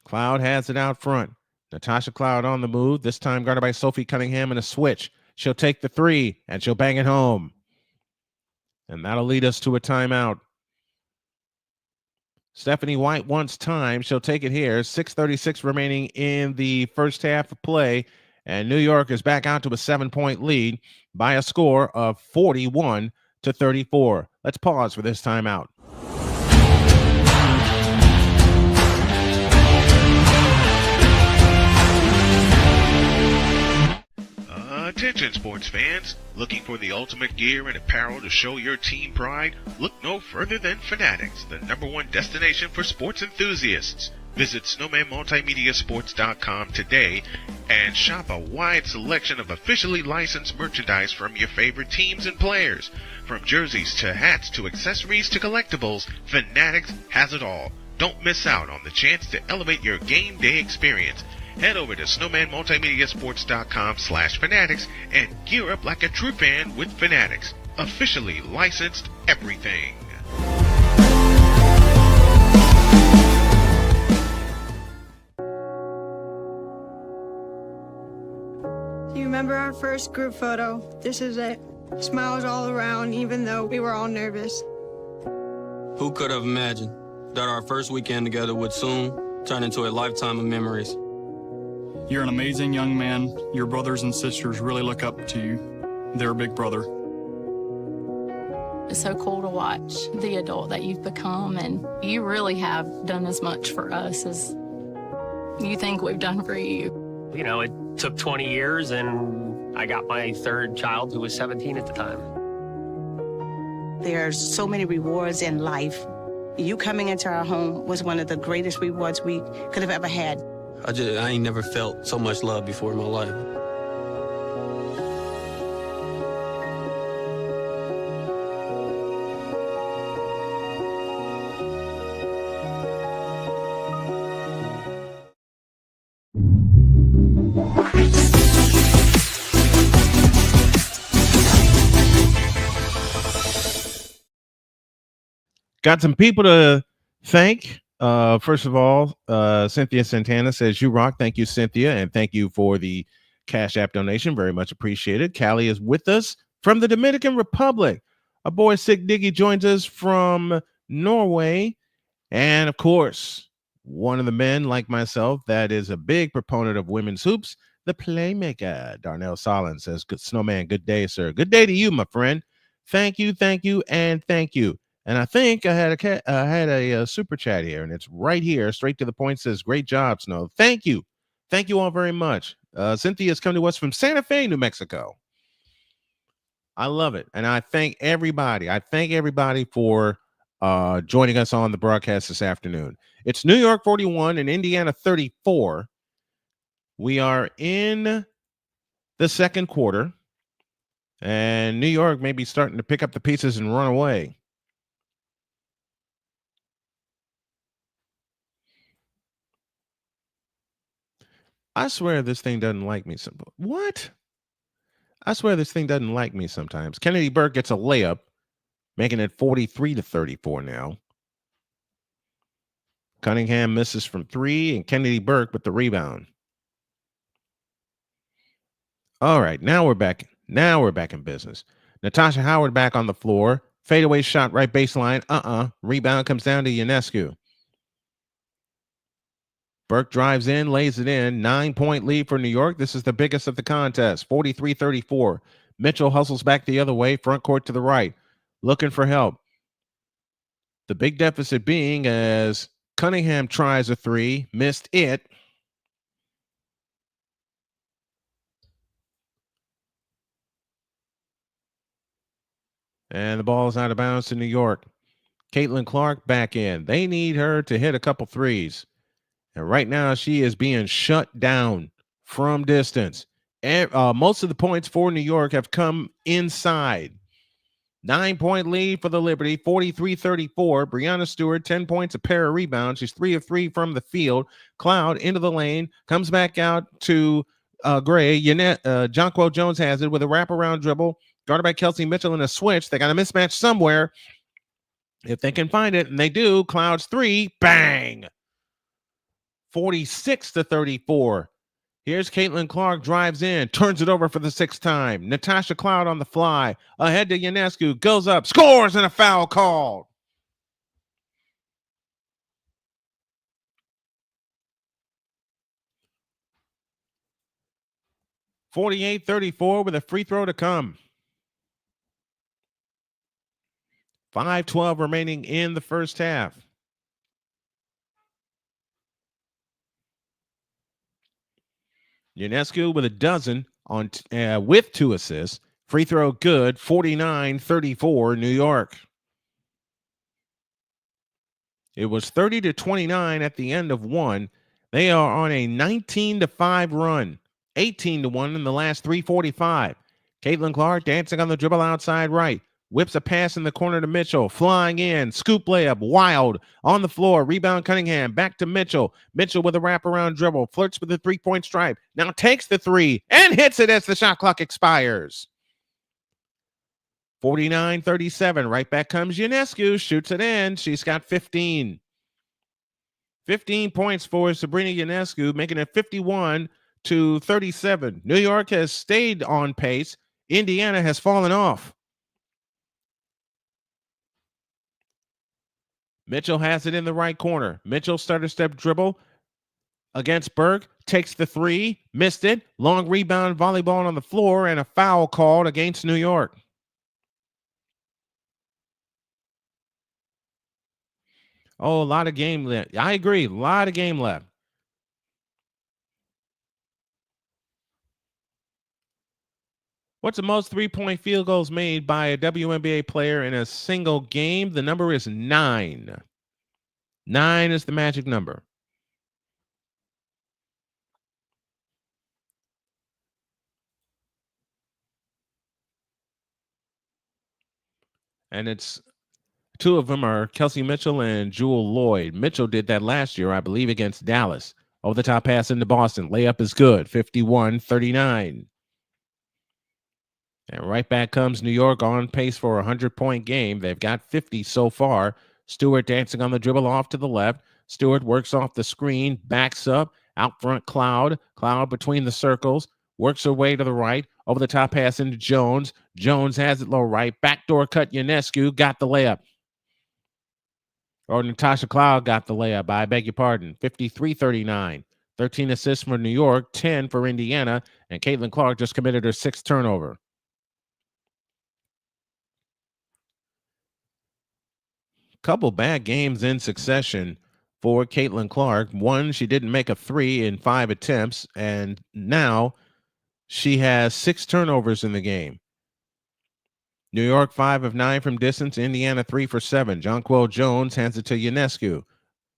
A: Cloud has it out front. Natasha Cloud on the move. This time guarded by Sophie Cunningham in a switch. She'll take the 3 and she'll bang it home. And that'll lead us to a timeout. Stephanie White wants time. She'll take it here. 6:36 remaining in the first half of play. And New York is back out to a 7-point lead by a score of 41-34. Let's pause for this timeout.
B: Attention sports fans, looking for the ultimate gear and apparel to show your team pride? Look no further than Fanatics, the #1 destination for sports enthusiasts. Visit snowmanmultimediasports.com today and shop a wide selection of officially licensed merchandise from your favorite teams and players. From jerseys to hats to accessories to collectibles, Fanatics has it all. Don't miss out on the chance to elevate your game day experience. Head over to snowmanmultimediasports.com/fanatics and gear up like a true fan with Fanatics. Officially licensed everything.
F: Do you remember our first group photo? This is it. Smiles all around, even though we were all nervous.
G: Who could have imagined that our first weekend together would soon turn into a lifetime of memories?
H: You're an amazing young man. Your brothers and sisters really look up to you. They're a big brother.
I: It's so cool to watch the adult that you've become, and you really have done as much for us as you think we've done for you?
J: You know, it took 20 years, and I got my third child, who was 17 at the time.
K: There's so many rewards in life. You coming into our home was one of the greatest rewards we could have ever had.
G: I ain't never felt so much love before in my life.
A: Got some people to thank. First of all, Cynthia Santana says, "You rock." Thank you, Cynthia. And thank you for the Cash App donation. Very much appreciated. Callie is with us from the Dominican Republic. Our boy Sick Diggy joins us from Norway. And of course, one of the men like myself that is a big proponent of women's hoops, the playmaker, Darnell Solon says, "Good Snowman, good day, sir." Good day to you, my friend. Thank you, and thank you. And I think I had a super chat here, and it's right here, straight to the point. Says, "Great job, Snow." Thank you all very much. Cynthia's come to us from Santa Fe, New Mexico. I love it, and I thank everybody. For joining us on the broadcast this afternoon. It's New York 41 and Indiana 34. We are in the second quarter, and New York may be starting to pick up the pieces and run away. I swear this thing doesn't like me. What? I swear this thing doesn't like me sometimes. Kennedy Burke gets a layup, making it 43-34 now. Cunningham misses from three, and Kennedy Burke with the rebound. All right, now we're back. Now we're back in business. Natasha Howard back on the floor. Fadeaway shot, right baseline. Rebound comes down to Ionescu. Burke drives in, lays it in. 9-point lead for New York. This is the biggest of the contest, 43-34. Mitchell hustles back the other way, front court to the right, looking for help. The big deficit being as Cunningham tries a three, missed it. And the ball is out of bounds to New York. Caitlin Clark back in. They need her to hit a couple threes. And right now, she is being shut down from distance. And most of the points for New York have come inside. 9-point lead for the Liberty, 43-34. Breanna Stewart, 10 points, a pair of rebounds. She's 3 of 3 from the field. Cloud into the lane, comes back out to Gray. Jonquel Jones has it with a wraparound dribble. Guarded by Kelsey Mitchell in a switch. They got a mismatch somewhere. If they can find it, and they do, Cloud's three, bang! 46-34. Here's Caitlin Clark, drives in, turns it over for the sixth time. Natasha Cloud on the fly, ahead to Ionescu, goes up, scores, and a foul called. (48-34) with a free throw to come. 5:12 remaining in the first half. Ionescu with a dozen on with 2 assists. Free throw good. 49-34 New York. It was 30-29 at the end of one. They are on a 19-5 run. 18-1 in the last 3:45. Caitlin Clark dancing on the dribble outside right. Whips a pass in the corner to Mitchell. Flying in. Scoop layup. Wild. On the floor. Rebound Cunningham. Back to Mitchell. Mitchell with a wraparound dribble. Flirts with the three-point stripe. Now takes the three and hits it as the shot clock expires. 49-37. Right back comes Ionescu. Shoots it in. She's got 15. 15 points for Sabrina Ionescu, making it 51-37. New York has stayed on pace. Indiana has fallen off. Mitchell has it in the right corner. Mitchell starter step dribble against Burke. Takes the three. Missed it. Long rebound volleyball on the floor and a foul called against New York. Oh, a lot of game left. I agree. A lot of game left. What's the most three-point field goals made by a WNBA player in a single game? The number is 9. 9 is the magic number. And it's two of them are Kelsey Mitchell and Jewel Lloyd. Mitchell did that last year, I believe, against Dallas. Over the top pass into Boston. Layup is good. 51-39. And right back comes New York on pace for a 100-point game. They've got 50 so far. Stewart dancing on the dribble off to the left. Stewart works off the screen, backs up, out front Cloud. Cloud between the circles, works her way to the right. Over the top pass into Jones. Jones has it low right. Backdoor cut Ionescu, got the layup. Or Natasha Cloud got the layup. I beg your pardon. 53-39. 13 assists for New York, 10 for Indiana, and Caitlin Clark just committed her 6th turnover. Couple bad games in succession for Caitlin Clark. One, she didn't make a 3 in 5 attempts, and now she has 6 turnovers in the game. New York 5 of 9 from distance. Indiana 3 for 7. Jonquel Jones hands it to Ionescu.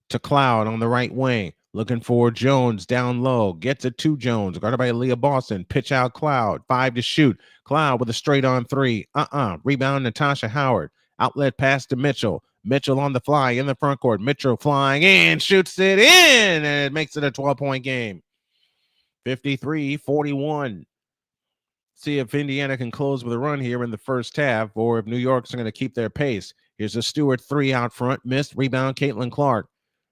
A: To Cloud on the right wing. Looking for Jones down low. Gets it to Jones. Guarded by Leah Boston. Pitch out Cloud. 5 to shoot. Cloud with a straight on 3. Rebound Natasha Howard. Outlet pass to Mitchell. Mitchell on the fly in the front court. Mitchell flying in. Shoots it in. And it makes it a 12-point game. 53-41. See if Indiana can close with a run here in the first half, or if New York's going to keep their pace. Here's a Stewart 3 out front. Missed. Rebound Caitlin Clark.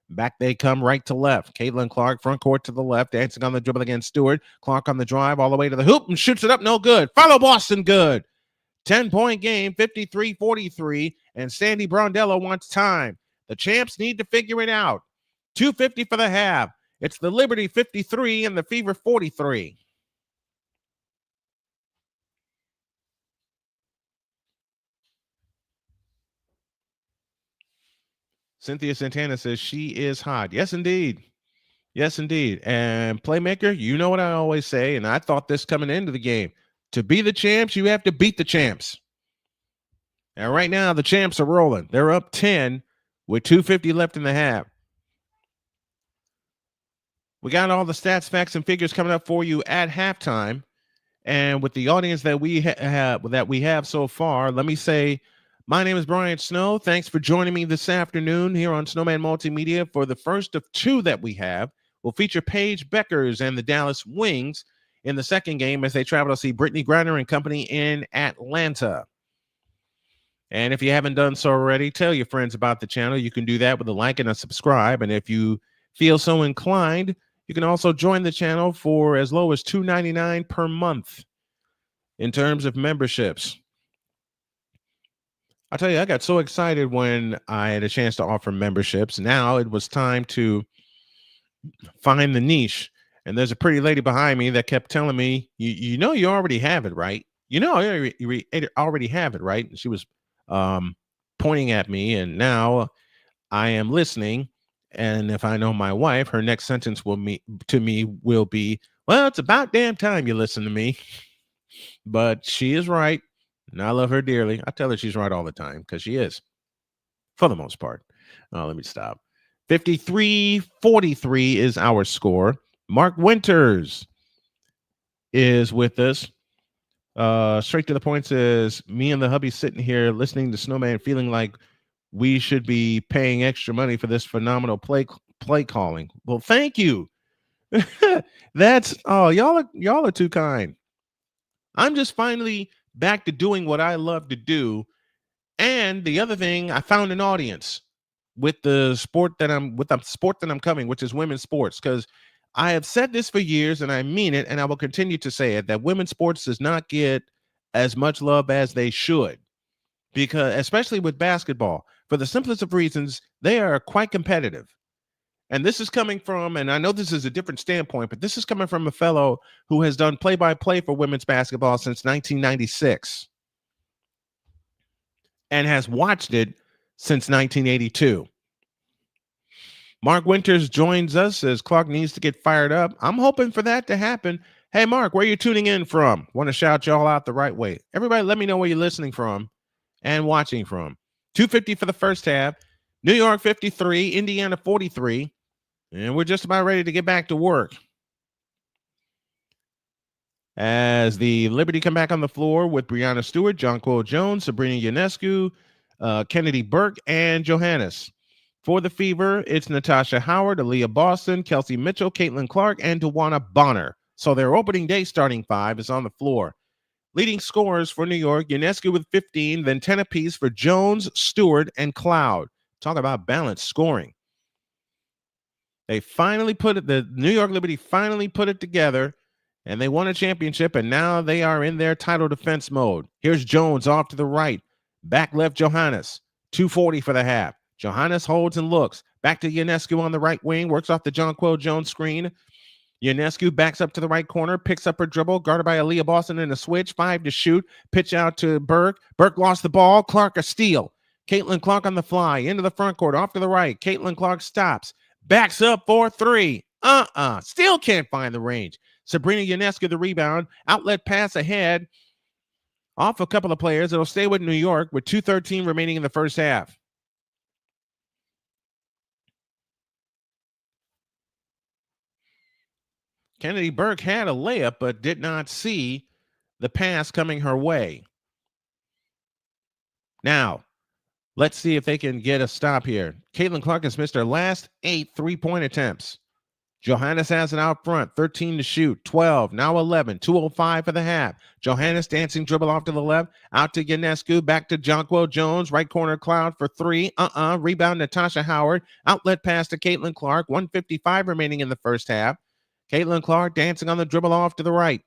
A: Back they come right to left. Caitlin Clark, front court to the left, dancing on the dribble against Stewart. Clark on the drive all the way to the hoop and shoots it up. No good. Follow Boston good. 10-point game, 53-43, and Sandy Brondello wants time. The champs need to figure it out. 2:50 for the half. It's the Liberty 53 and the Fever 43. Cynthia Santana says she is hot. Yes, indeed. Yes, indeed. And Playmaker, you know what I always say, and I thought this coming into the game. To be the champs, you have to beat the champs. And right now, the champs are rolling. They're up 10 with 2:50 left in the half. We got all the stats, facts, and figures coming up for you at halftime. And with the audience that we have so far, let me say, my name is Brian Snow. Thanks for joining me this afternoon here on Snowman Multimedia for the first of 2 that we have. We'll feature Paige Bueckers and the Dallas Wings in the second game as they travel to see Brittney Griner and company in Atlanta. And if you haven't done so already, tell your friends about the channel. You can do that with a like and a subscribe. And if you feel so inclined, you can also join the channel for as low as $2.99 per month in terms of memberships. I'll tell you, I got so excited when I had a chance to offer memberships. Now it was time to find the niche. And there's a pretty lady behind me that kept telling me, you know, you already have it, right? You know, you already have it, right? And she was pointing at me, and now I am listening. And if I know my wife, her next sentence will be, well, it's about damn time you listen to me. But she is right. And I love her dearly. I tell her she's right all the time because she is, for the most part. Let me stop. 53-43 is our score. Mark Winters is with us. Straight to the point says, me and the hubby sitting here listening to Snowman, feeling like we should be paying extra money for this phenomenal play calling. Well, thank you. That's y'all are too kind. I'm just finally back to doing what I love to do. And the other thing, I found an audience with the sport that I'm covering, which is women's sports, because I have said this for years and I mean it, and I will continue to say it, that women's sports does not get as much love as they should, because especially with basketball, for the simplest of reasons, they are quite competitive. And this is coming from, and I know this is a different standpoint, but this is coming from a fellow who has done play-by-play for women's basketball since 1996 and has watched it since 1982. Mark Winters joins us as Clark needs to get fired up. I'm hoping for that to happen. Hey, Mark, where are you tuning in from? Want to shout y'all out the right way. Everybody, let me know where you're listening from and watching from. 250 for the first half. New York 53, Indiana 43. And we're just about ready to get back to work. As the Liberty come back on the floor with Breanna Stewart, Jonquel Jones, Sabrina Ionescu, Kennedy Burke, and Johannes. For the Fever, it's Natasha Howard, Aaliyah Boston, Kelsey Mitchell, Caitlin Clark, and Tawana Bonner. So their opening day starting five is on the floor. Leading scorers for New York, Ionescu with 15, then 10 apiece for Jones, Stewart, and Cloud. Talk about balanced scoring. They finally the New York Liberty finally put it together, and they won a championship, and now they are in their title defense mode. Here's Jones off to the right. Back left, Johannes. 240 for the half. Johannes holds and looks. Back to Ionescu on the right wing. Works off the Jonquel Jones screen. Ionescu backs up to the right corner. Picks up her dribble. Guarded by Aaliyah Boston in a switch. 5 to shoot. Pitch out to Burke. Burke lost the ball. Clark a steal. Caitlin Clark on the fly. Into the front court. Off to the right. Caitlin Clark stops. Backs up for 3. Still can't find the range. Sabrina Ionescu the rebound. Outlet pass ahead. Off a couple of players. It'll stay with New York with 2:13 remaining in the first half. Kennedy Burke had a layup, but did not see the pass coming her way. Now, let's see if they can get a stop here. Caitlin Clark has missed her last 8 three-point attempts. Johannes has it out front, 13 to shoot, 12, now 11, 2:05 for the half. Johannes dancing dribble off to the left, out to Ionescu, back to Jonquel Jones, right corner Cloud for 3, rebound Natasha Howard, outlet pass to Caitlin Clark, 1:55 remaining in the first half. Caitlin Clark dancing on the dribble off to the right.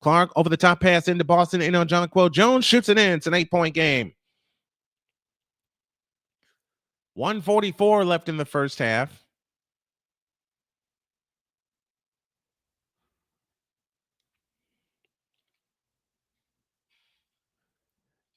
A: Clark over the top pass into Boston, in on Jonquel Jones, shoots it in. It's an 8-point game. 1:44 left in the first half.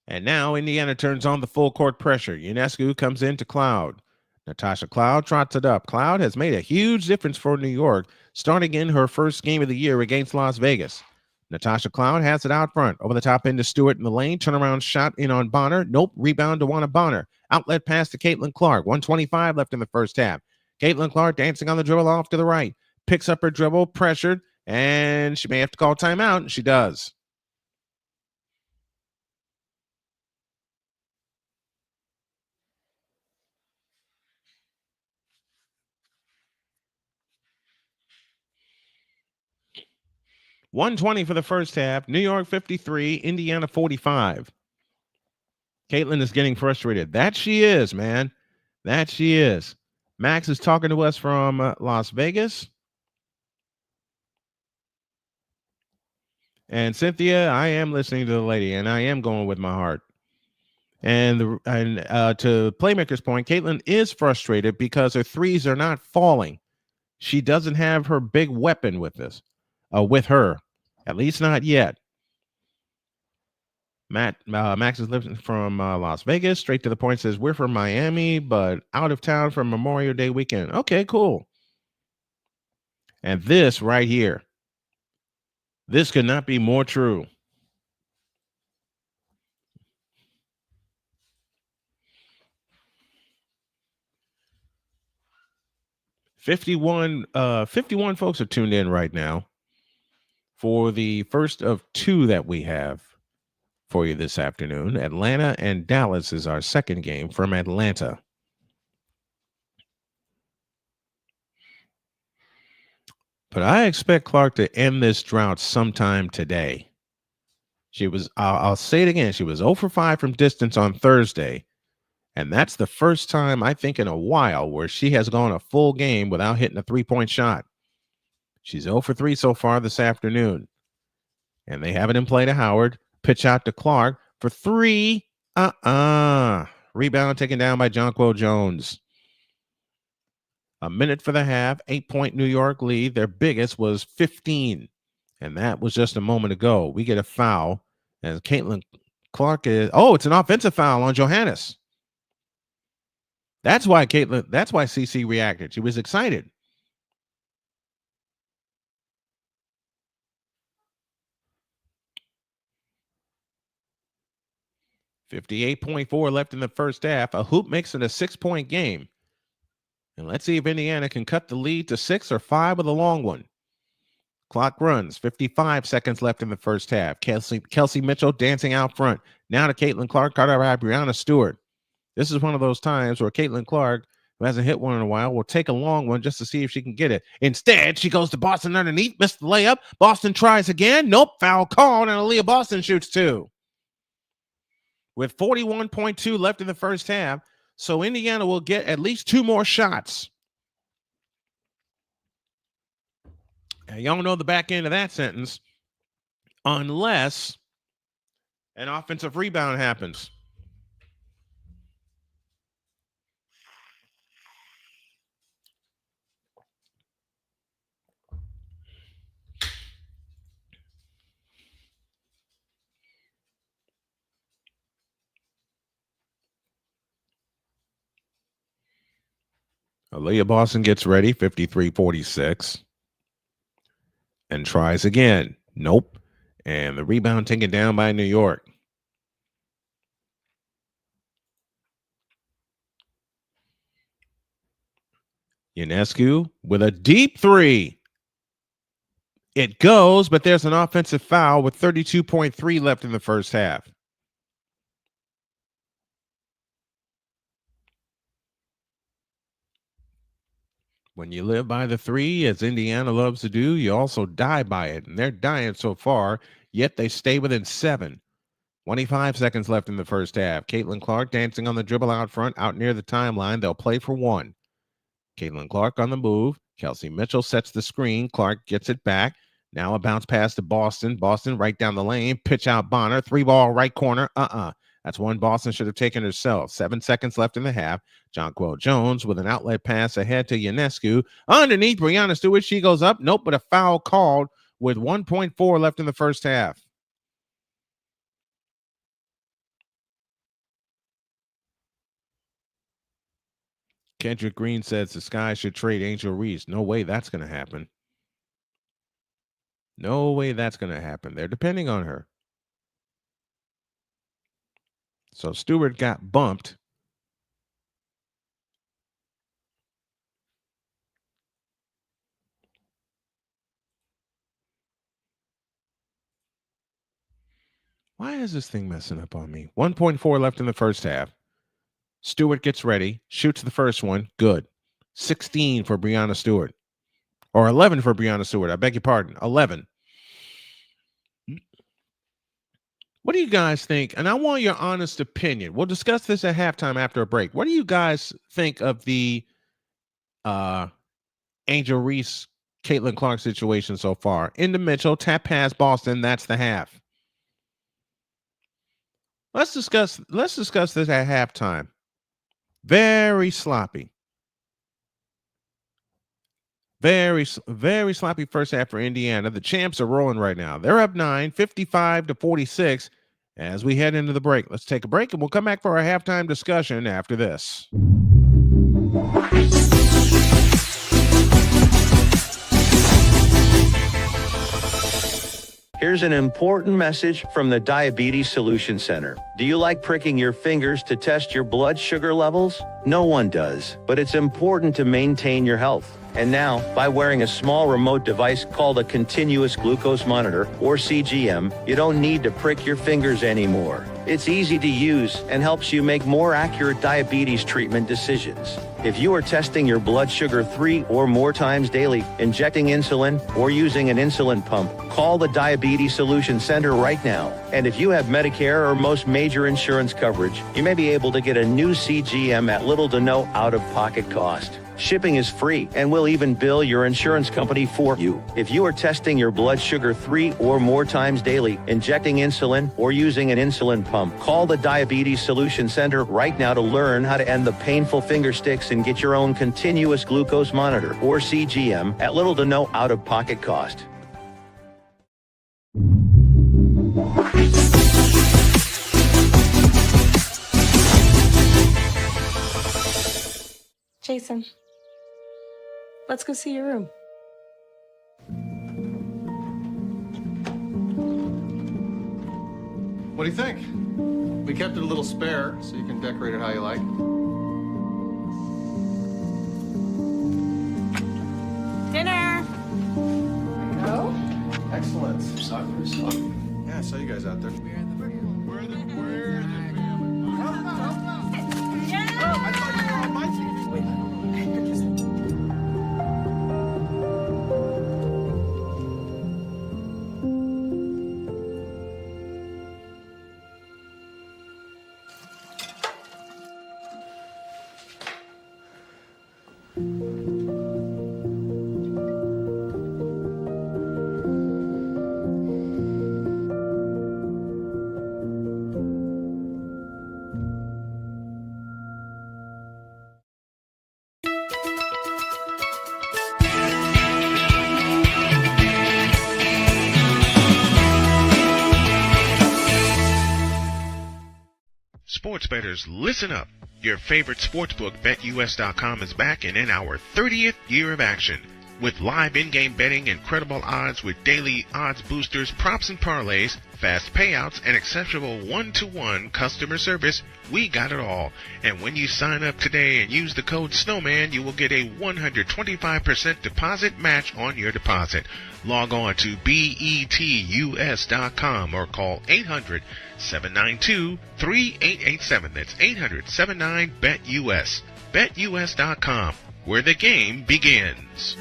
A: And now Indiana turns on the full court pressure. Ionescu comes into Cloud. Natasha Cloud trots it up. Cloud has made a huge difference for New York, starting in her first game of the year against Las Vegas. Natasha Cloud has it out front. Over the top into Stewart in the lane. Turnaround shot in on Bonner. Nope. Rebound to Tawana Bonner. Outlet pass to Caitlin Clark. 1:25 left in the first half. Caitlin Clark dancing on the dribble off to the right. Picks up her dribble, pressured, and she may have to call timeout, and she does. $120 for the first half. New York 53, Indiana 45. Caitlin is getting frustrated. That she is, man. That she is. Max is talking to us from Las Vegas. And Cynthia, I am listening to the lady, and I am going with my heart. And to Playmaker's point, Caitlin is frustrated because her threes are not falling. She doesn't have her big weapon with with her. At least not yet. Max is living from Las Vegas. Straight to the point, says, we're from Miami, but out of town for Memorial Day weekend. Okay, cool. And this right here, this could not be more true. $51 folks are tuned in right now for the first of 2 that we have for you this afternoon. Atlanta and Dallas is our second game from Atlanta. But I expect Clark to end this drought sometime today. She was, I'll say it again, she was 0 for 5 from distance on Thursday. And that's the first time, I think, in a while where she has gone a full game without hitting a 3-point shot. She's 0 for 3 so far this afternoon. And they have it in play to Howard. Pitch out to Clark for 3. Rebound taken down by Jonquel Jones. A minute for the half. 8-point New York lead. Their biggest was 15. And that was just a moment ago. We get a foul. And Caitlin Clark is... Oh, it's an offensive foul on Johannes. That's why CC reacted. She was excited. 58.4 left in the first half. A hoop makes it a 6-point game. And let's see if Indiana can cut the lead to 6 or 5 with a long one. Clock runs. 55 seconds left in the first half. Kelsey Mitchell dancing out front. Now to Caitlin Clark, guarded by Breanna Stewart. This is one of those times where Caitlin Clark, who hasn't hit one in a while, will take a long one just to see if she can get it. Instead, she goes to Boston underneath, missed the layup. Boston tries again. Nope, foul called, and Aaliyah Boston shoots 2. With 41.2 left in the first half, so Indiana will get at least 2 more shots. Now, y'all know the back end of that sentence, unless an offensive rebound happens. Aaliyah Boston gets ready, 53-46. And tries again. Nope. And the rebound taken down by New York. Ionescu with a deep 3. It goes, but there's an offensive foul with 32.3 left in the first half. When you live by the 3, as Indiana loves to do, you also die by it. And they're dying so far, yet they stay within 7. 25 seconds left in the first half. Caitlin Clark dancing on the dribble out front, out near the timeline. They'll play for 1. Caitlin Clark on the move. Kelsey Mitchell sets the screen. Clark gets it back. Now a bounce pass to Boston. Boston right down the lane. Pitch out Bonner. 3-ball right corner. That's one Boston should have taken herself. 7 seconds left in the half. Jonquel Jones with an outlet pass ahead to Ionescu. Underneath Breanna Stewart. She goes up. Nope, but a foul called with 1.4 left in the first half. Kendrick Green says the Sky should trade Angel Reese. No way that's going to happen. No way that's going to happen. They're depending on her. So Stewart got bumped. Why is this thing messing up on me? 1.4 left in the first half. Stewart gets ready, shoots the first one. Good. 16 for Breanna Stewart. Or 11 for Breanna Stewart. I beg your pardon. 11. What do you guys think? And I want your honest opinion. We'll discuss this at halftime after a break. What do you guys think of the Angel Reese, Caitlin Clark situation so far? Into Mitchell, tap pass Boston. That's the half. Let's discuss this at halftime. Very sloppy. Very sloppy first half for Indiana. The champs are rolling right now. They're up 9, 55-46 as we head into the break. Let's take a break, and we'll come back for our halftime discussion after this.
L: Here's an important message from the Diabetes Solution Center. Do you like pricking your fingers to test your blood sugar levels? No one does, but it's important to maintain your health. And now, by wearing a small remote device called a continuous glucose monitor, or CGM, you don't need to prick your fingers anymore. It's easy to use and helps you make more accurate diabetes treatment decisions. If you are testing your blood sugar 3 or more times daily, injecting insulin, or using an insulin pump, call the Diabetes Solution Center right now. And if you have Medicare or most major insurance coverage, you may be able to get a new CGM at little to no out-of-pocket cost. Shipping is free, and we'll even bill your insurance company for you. If you are testing your blood sugar 3 or more times daily, injecting insulin, or using an insulin pump, call the Diabetes Solution Center right now to learn how to end the painful finger sticks and get your own continuous glucose monitor, or CGM, at little to no out-of-pocket cost.
I: Jason, let's go see your room.
M: What do you think? We kept it a little spare, so you can decorate it how you like.
F: Dinner.
M: Go. Excellent. Yeah, I saw you guys out there.
B: Sports bettors, listen up. Your favorite sportsbook, BetUS.com, is back and in our 30th year of action. With live in-game betting, incredible odds with daily odds boosters, props and parlays, fast payouts, and exceptional one-to-one customer service, we got it all. And when you sign up today and use the code Snowman, you will get a 125% deposit match on your deposit. Log on to betus.com or call 800-792-3887. That's 800-79-BET-US. BetUS.com, where the game begins.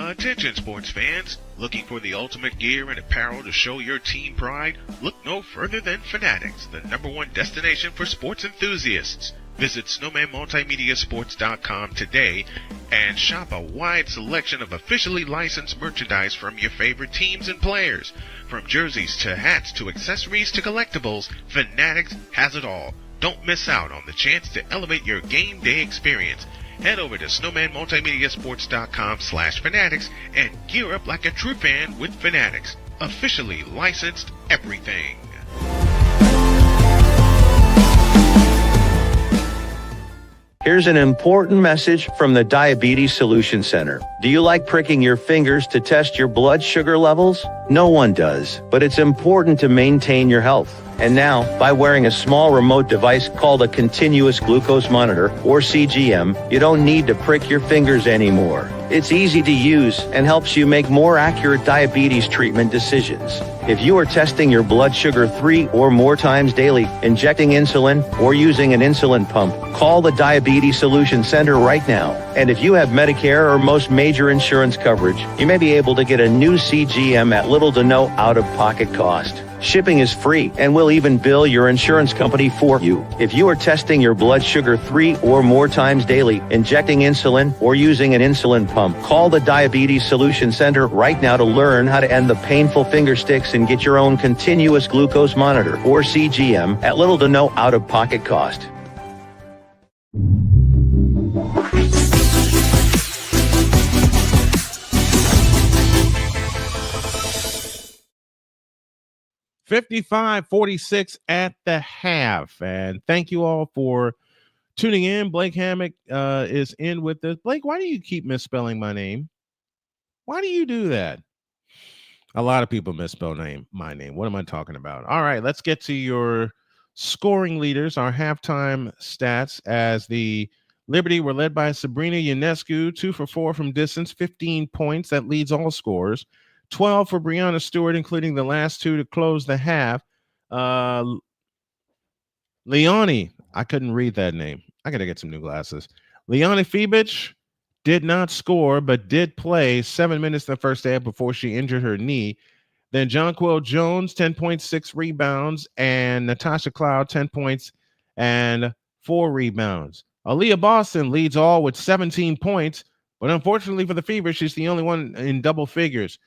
B: Attention sports fans, looking for the ultimate gear and apparel to show your team pride? Look no further than Fanatics, the #1 destination for sports enthusiasts. Visit SnowmanMultimediaSports.com today and shop a wide selection of officially licensed merchandise from your favorite teams and players. From jerseys to hats to accessories to collectibles, Fanatics has it all. Don't miss out on the chance to elevate your game day experience. Head over to SnowmanMultimediaSports.com/Fanatics and gear up like a true fan with Fanatics. Officially licensed everything.
L: Here's an important message from the Diabetes Solution Center. Do you like pricking your fingers to test your blood sugar levels? No one does, but it's important to maintain your health. And now, by wearing a small remote device called a continuous glucose monitor, or CGM, you don't need to prick your fingers anymore. It's easy to use and helps you make more accurate diabetes treatment decisions. If you are testing your blood sugar 3 or more times daily, injecting insulin, or using an insulin pump, call the Diabetes Solution Center right now. And if you have Medicare or most major insurance coverage, you may be able to get a new CGM at little to no out-of-pocket cost. Shipping is free, and we'll even bill your insurance company for you. If you are testing your blood sugar 3 or more times daily, injecting insulin, or using an insulin pump, call the Diabetes Solution Center right now to learn how to end the painful finger sticks and get your own continuous glucose monitor, or CGM, at little to no out-of-pocket cost.
A: $55-46 at the half. And thank you all for tuning in. Blake Hammock is in with us. Blake, why do you keep misspelling my name? Why do you do that? A lot of people misspell my name. What am I talking about? All right, let's get to your scoring leaders, our halftime stats, as the Liberty were led by Sabrina Ionescu, 2 for 4 from distance, 15 points. That leads all scores. 12 for Breanna Stewart, including the last 2 to close the half. Leonie, I couldn't read that name. I got to get some new glasses. Leonie Fibich did not score, but did play 7 minutes in the first half before she injured her knee. Then Jonquel Jones, 10.6 rebounds, and Natasha Cloud, 10 points and 4 rebounds. Aaliyah Boston leads all with 17 points, but unfortunately for the Fever, she's the only one in double figures.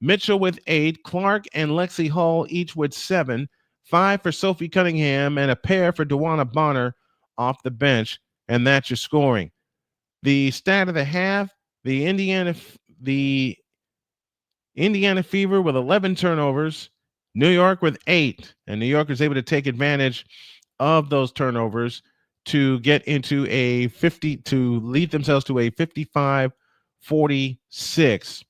A: Mitchell with 8, Clark and Lexi Hull each with 7, 5 for Sophie Cunningham, and a pair for Dewana Bonner off the bench, and that's your scoring. The stat of the half, the Indiana Fever with 11 turnovers, New York with 8, and New York is able to take advantage of those turnovers to get into a 50, to lead themselves to a 55-46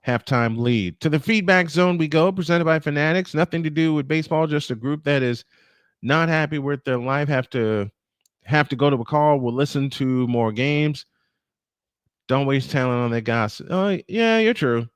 A: halftime lead. To the feedback zone we go, presented by Fanatics. Nothing to do with baseball, just a group that is not happy with their life, have to go to a call. We'll listen to more games. Don't waste talent on that gossip. Oh, yeah, you're true.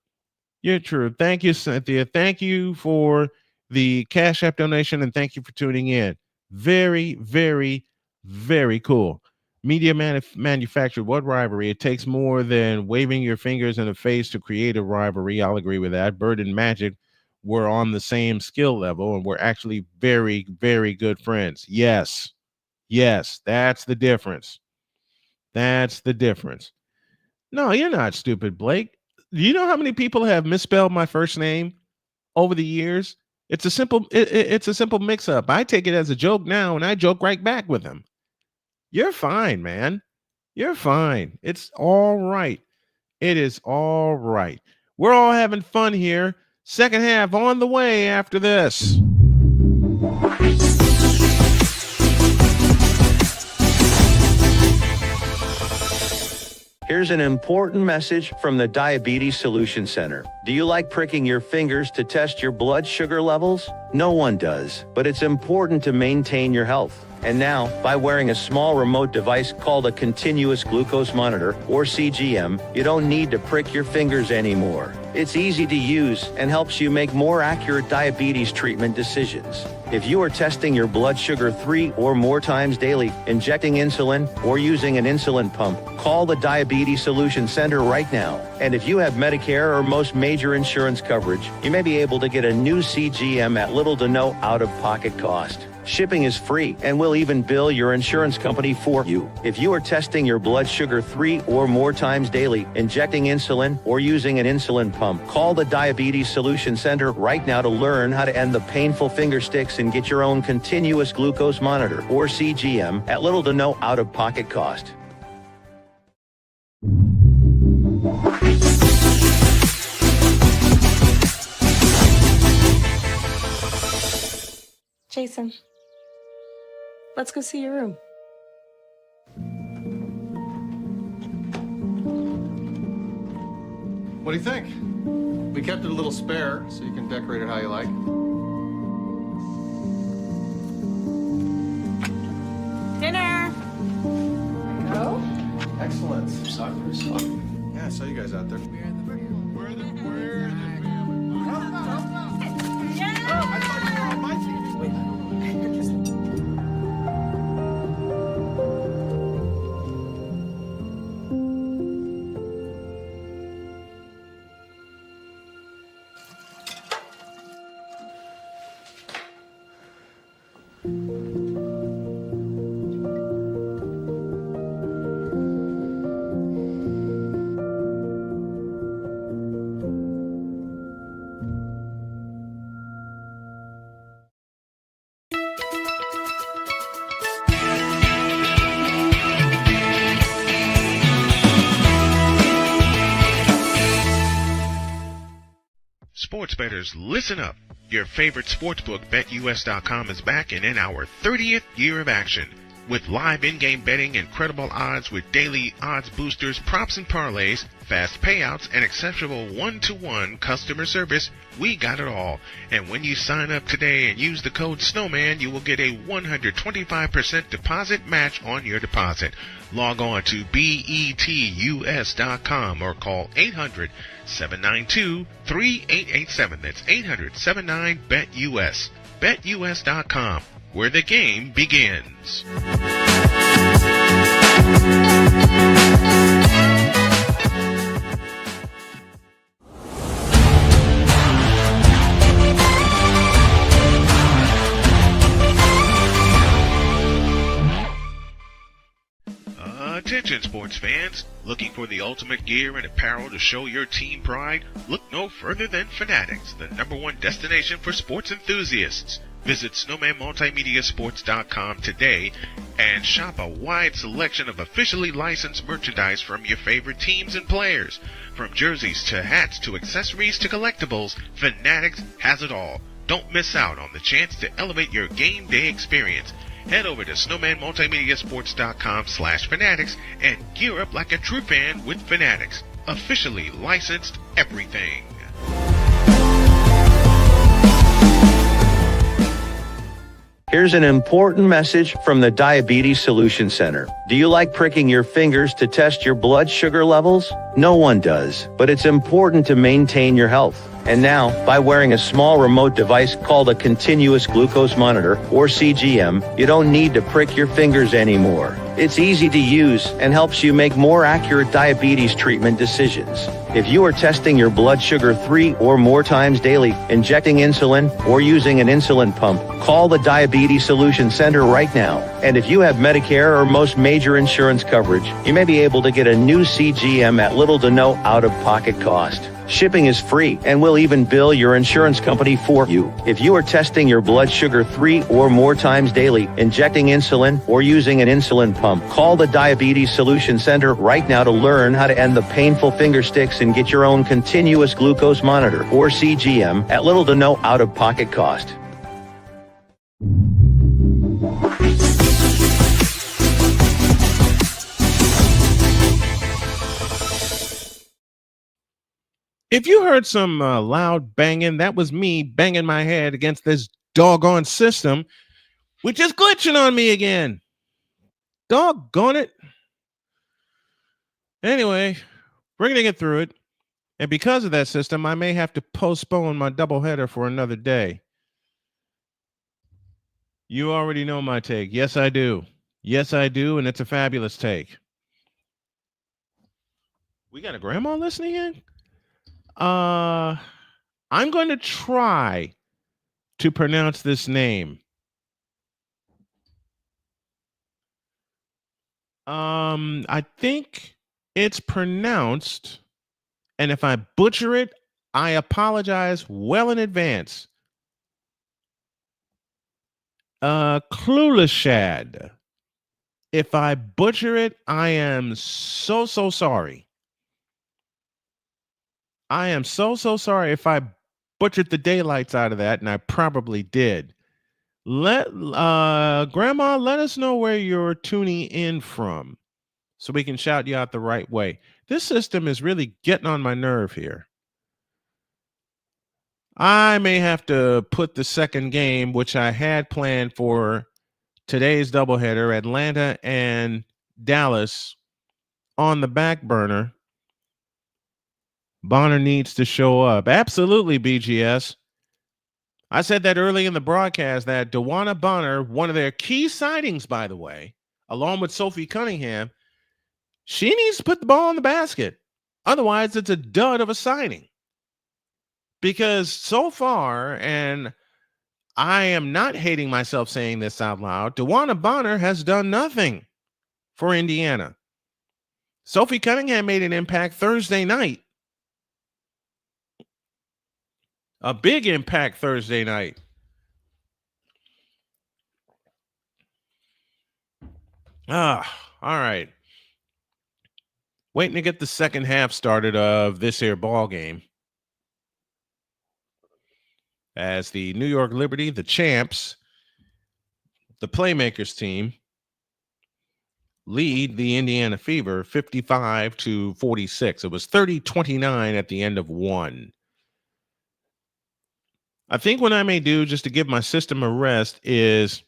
A: You're true. Thank you, Cynthia. Thank you for the Cash App donation, and thank you for tuning in. Very, very, very cool. Media manufactured what rivalry? It takes more than waving your fingers in the face to create a rivalry. I'll agree with that. Bird and Magic were on the same skill level, and we're actually very, very good friends. Yes. Yes, that's the difference. That's the difference. No, you're not stupid, Blake. Do you know how many people have misspelled my first name over the years? It's a simple mix-up. I take it as a joke now, and I joke right back with him. You're fine, man. You're fine. It's all right. It is all right. We're all having fun here. Second half on the way after this.
L: Here's an important message from the Diabetes Solution Center. Do you like pricking your fingers to test your blood sugar levels? No one does, but it's important to maintain your health. And now, by wearing a small remote device called a continuous glucose monitor, or CGM, you don't need to prick your fingers anymore. It's easy to use and helps you make more accurate diabetes treatment decisions. If you are testing your blood sugar 3 or more times daily, injecting insulin, or using an insulin pump, call the Diabetes Solution Center right now. And if you have Medicare or most major insurance coverage, you may be able to get a new CGM at little to no out-of-pocket cost. Shipping is free, and we'll even bill your insurance company for you. If you are testing your blood sugar 3 or more times daily, injecting insulin, or using an insulin pump, call the Diabetes Solution Center right now to learn how to end the painful finger sticks and get your own continuous glucose monitor, or CGM, at little to no out-of-pocket cost.
I: Jason, let's go see your room.
M: What do you think? We kept it a little spare, so you can decorate it how you like.
F: Dinner.
M: Go. Excellent. Soccer. Yeah, I saw you guys out there. We're the
F: Yeah.
M: Oh, I thought you were on my team.
B: Sports bettors, listen up. Your favorite sportsbook, BetUS.com, is back and in our 30th year of action. With live in-game betting, incredible odds with daily odds boosters, props and parlays, fast payouts, and exceptional one-to-one customer service, we got it all. And when you sign up today and use the code Snowman, you will get a 125% deposit match on your deposit. Log on to BETUS.com or call 800-792-3887. That's 800-79-BET-US. BetUS.com, where the game begins. Attention sports fans, looking for the ultimate gear and apparel to show your team pride? Look no further than Fanatics, the #1 destination for sports enthusiasts. Visit SnowmanMultimediaSports.com today and shop a wide selection of officially licensed merchandise from your favorite teams and players. From jerseys to hats to accessories to collectibles, Fanatics has it all. Don't miss out on the chance to elevate your game day experience. Head over to snowmanmultimediasports.com/fanatics and gear up like a true fan with Fanatics. Officially licensed everything.
L: Here's an important message from the Diabetes Solution Center. Do you like pricking your fingers to test your blood sugar levels? No one does, but it's important to maintain your health. And now, by wearing a small remote device called a continuous glucose monitor, or CGM, you don't need to prick your fingers anymore. It's easy to use and helps you make more accurate diabetes treatment decisions. If you are testing your blood sugar 3 or more times daily, injecting insulin, or using an insulin pump, call the Diabetes Solution Center right now. And if you have Medicare or most major insurance coverage, you may be able to get a new CGM at little to no out-of-pocket cost. Shipping is free, and we'll even bill your insurance company for you. If you are testing your blood sugar 3 or more times daily, injecting insulin, or using an insulin pump, call the Diabetes Solution Center right now to learn how to end the painful finger sticks and get your own continuous glucose monitor, or CGM, at little to no out-of-pocket cost.
A: If you heard some loud banging, that was me banging my head against this doggone system, which is glitching on me again. Doggone it. Anyway, we're going to get through it. And because of that system, I may have to postpone my doubleheader for another day. You already know my take. Yes, I do. Yes, I do. And it's a fabulous take. We got a grandma listening in? I'm going to try to pronounce this name. I think it's pronounced, and if I butcher it, I apologize well in advance. Clueleshad. If I butcher it, I am so sorry. I am so sorry if I butchered the daylights out of that, and I probably did. Grandma, let us know where you're tuning in from so we can shout you out the right way. This system is really getting on my nerve here. I may have to put the second game, which I had planned for today's doubleheader, Atlanta and Dallas, on the back burner. Bonner needs to show up. Absolutely, BGS. I said that early in the broadcast that DeWanna Bonner, one of their key signings, by the way, along with Sophie Cunningham, she needs to put the ball in the basket. Otherwise, it's a dud of a signing. Because so far, and I am not hating myself saying this out loud, DeWanna Bonner has done nothing for Indiana. Sophie Cunningham made an impact Thursday night. A big impact Thursday night. All right. Waiting to get the second half started of this here ball game. As the New York Liberty, the champs, the Playmakers team, lead the Indiana Fever 55-46. It was 30-29 at the end of one. I think what I may do, just to give my system a rest, is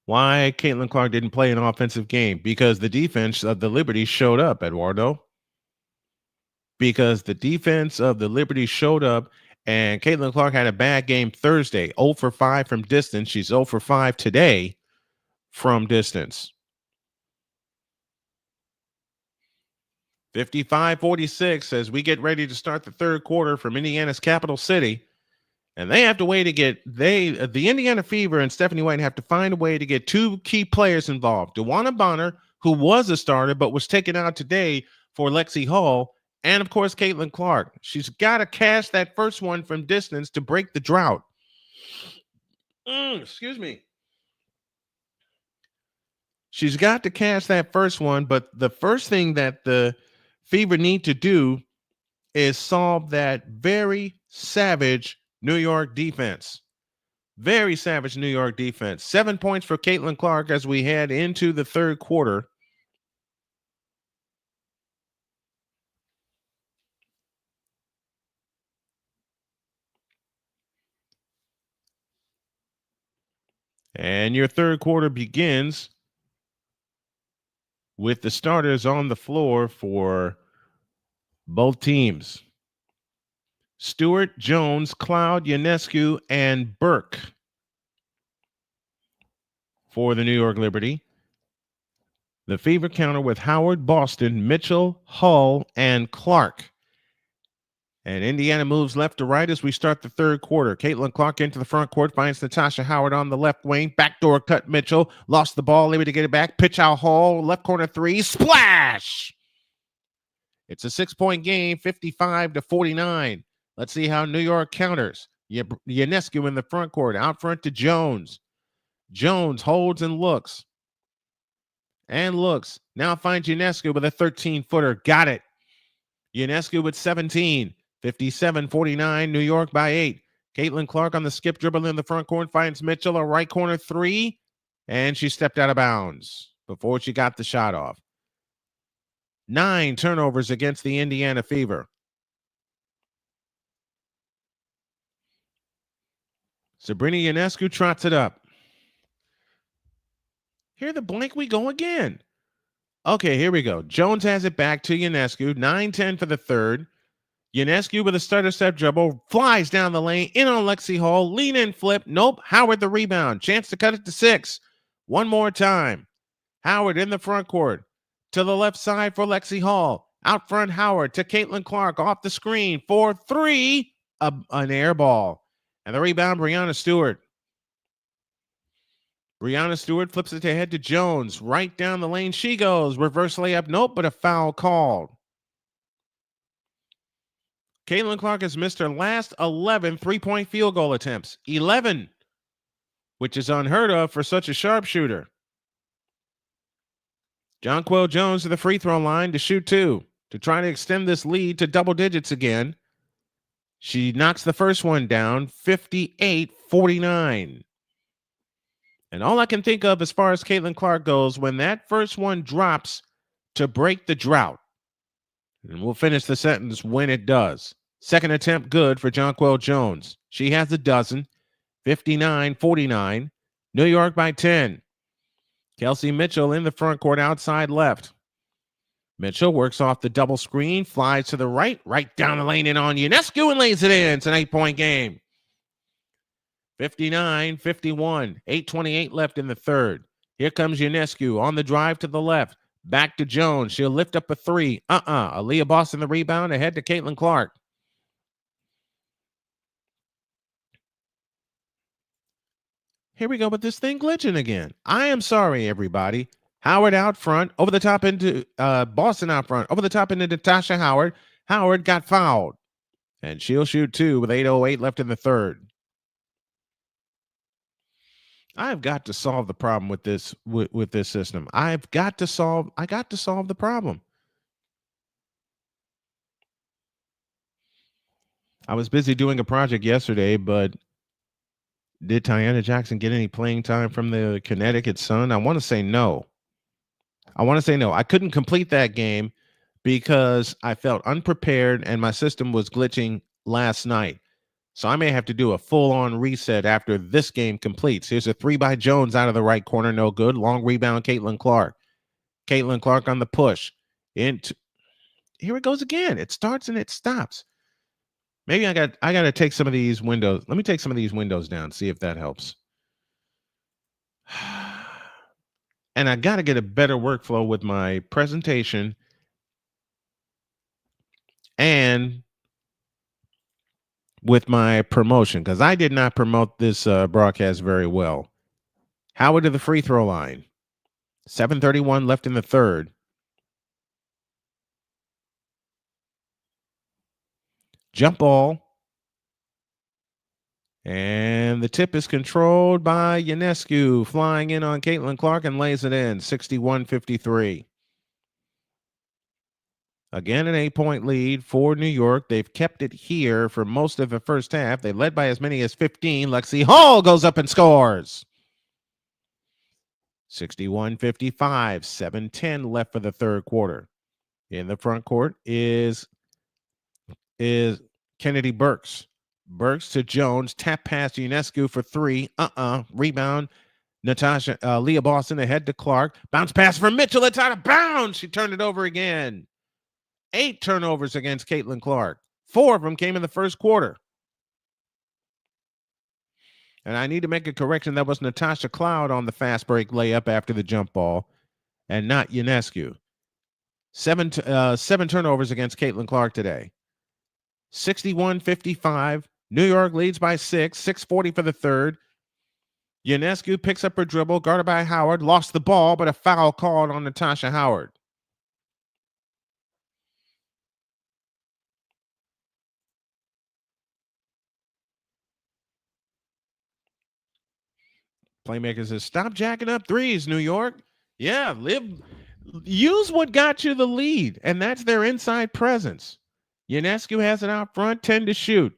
A: why Caitlin Clark didn't play an offensive game. Because the defense of the Liberty showed up, Eduardo. Because the defense of the Liberty showed up, and Caitlin Clark had a bad game Thursday. 0 for 5 from distance. She's 0 for 5 today from distance. 55-46 as we get ready to start the third quarter from Indiana's capital city. And they have to wait to get the Indiana Fever and Stephanie White have to find a way to get two key players involved. DeWanna Bonner, who was a starter but was taken out today for Lexi Hall, and of course Caitlin Clark. She's got to cash that first one from distance to break the drought. Excuse me. She's got to cash that first one, but the first thing that the Fever need to do is solve that very savage New York defense. Very savage New York defense. 7 points for Caitlin Clark as we head into the third quarter. And your third quarter begins with the starters on the floor for both teams. Stewart, Jones, Cloud, Ionescu, and Burke for the New York Liberty. The Fever counter with Howard, Boston, Mitchell, Hull, and Clark. And Indiana moves left to right as we start the third quarter. Caitlin Clark into the front court, finds Natasha Howard on the left wing. Backdoor cut Mitchell. Lost the ball, able to get it back. Pitch out Hall, left corner three. Splash! It's a 6-point game, 55-49. Let's see how New York counters. Ionescu in the front court, out front to Jones. Jones holds and looks. And looks. Now finds Ionescu with a 13-footer. Got it. Ionescu with 17. 57-49, New York by 8. Caitlin Clark on the skip dribble in the front court, finds Mitchell, a right corner three, and she stepped out of bounds before she got the shot off. 9 turnovers against the Indiana Fever. Sabrina Ionescu trots it up. Here the blank we go again. Okay, here we go. Jones has it back to Ionescu. 9-10 for the third. Ionescu with a stutter step dribble, flies down the lane, in on Lexi Hall, lean in flip. Nope, Howard the rebound. Chance to cut it to 6. One more time. Howard in the front court. To the left side for Lexi Hall. Out front, Howard to Caitlin Clark off the screen for 3. An air ball. And the rebound, Breanna Stewart. Breanna Stewart flips it ahead to Jones. Right down the lane she goes. Reverse layup, nope, but a foul called. Caitlin Clark has missed her last 11 three-point field goal attempts. 11, which is unheard of for such a sharpshooter. Jonquel Jones to the free throw line to shoot 2 to try to extend this lead to double digits again. She knocks the first one down, 58-49. And all I can think of as far as Caitlin Clark goes, when that first one drops to break the drought, and we'll finish the sentence when it does. Second attempt good for Jonquel Jones. She has a dozen, 59-49. New York by 10. Kelsey Mitchell in the front court outside left. Mitchell works off the double screen, flies to the right down the lane and on Ionescu and lays it in. It's an 8-point game. 59-51, 8:28 left in the third. Here comes Ionescu on the drive to the left. Back to Jones. She'll lift up a 3. Aaliyah Boston the rebound ahead to Caitlin Clark. Here we go with this thing glitching again. I am sorry, everybody. Howard out front, over the top into Boston out front, over the top into Natasha Howard. Howard got fouled. And she'll shoot 2 with 8:08 left in the third. I've got to solve the problem with this system. I got to solve the problem. I was busy doing a project yesterday, but did Tiana Jackson get any playing time from the Connecticut Sun? I want to say no. I couldn't complete that game because I felt unprepared and my system was glitching last night. So I may have to do a full-on reset after this game completes. Here's a 3 by Jones out of the right corner. No good. Long rebound, Caitlin Clark. Caitlin Clark on the push. Here it goes again. It starts and it stops. Maybe I got to take some of these windows. Let me take some of these windows down, see if that helps. And I got to get a better workflow with my presentation and with my promotion, because I did not promote this broadcast very well. Howard to the free throw line. 7:31 left in the third. Jump ball. And the tip is controlled by Ionescu, flying in on Caitlin Clark and lays it in. 61-53. Again, an 8-point lead for New York. They've kept it here for most of the first half. They led by as many as 15. Lexi Hall goes up and scores. 61-55, 7:10 left for the third quarter. In the front court is Kennedy Burks. Burks to Jones. Tap pass to Ionescu for three. Rebound. Natasha Leah Boston ahead to Clark. Bounce pass for Mitchell. It's out of bounds. She turned it over again. 8 turnovers against Caitlin Clark. 4 of them came in the first quarter. And I need to make a correction. That was Natasha Cloud on the fast break layup after the jump ball and not Ionescu. 7 turnovers against Caitlin Clark today. 61-55. New York leads by 6. 6:40 for the third. Ionescu picks up her dribble, guarded by Howard, lost the ball, but a foul called on Natasha Howard. Playmaker says, stop jacking up threes, New York. Yeah, use what got you the lead, and that's their inside presence. Ionescu has it out front, 10 to shoot.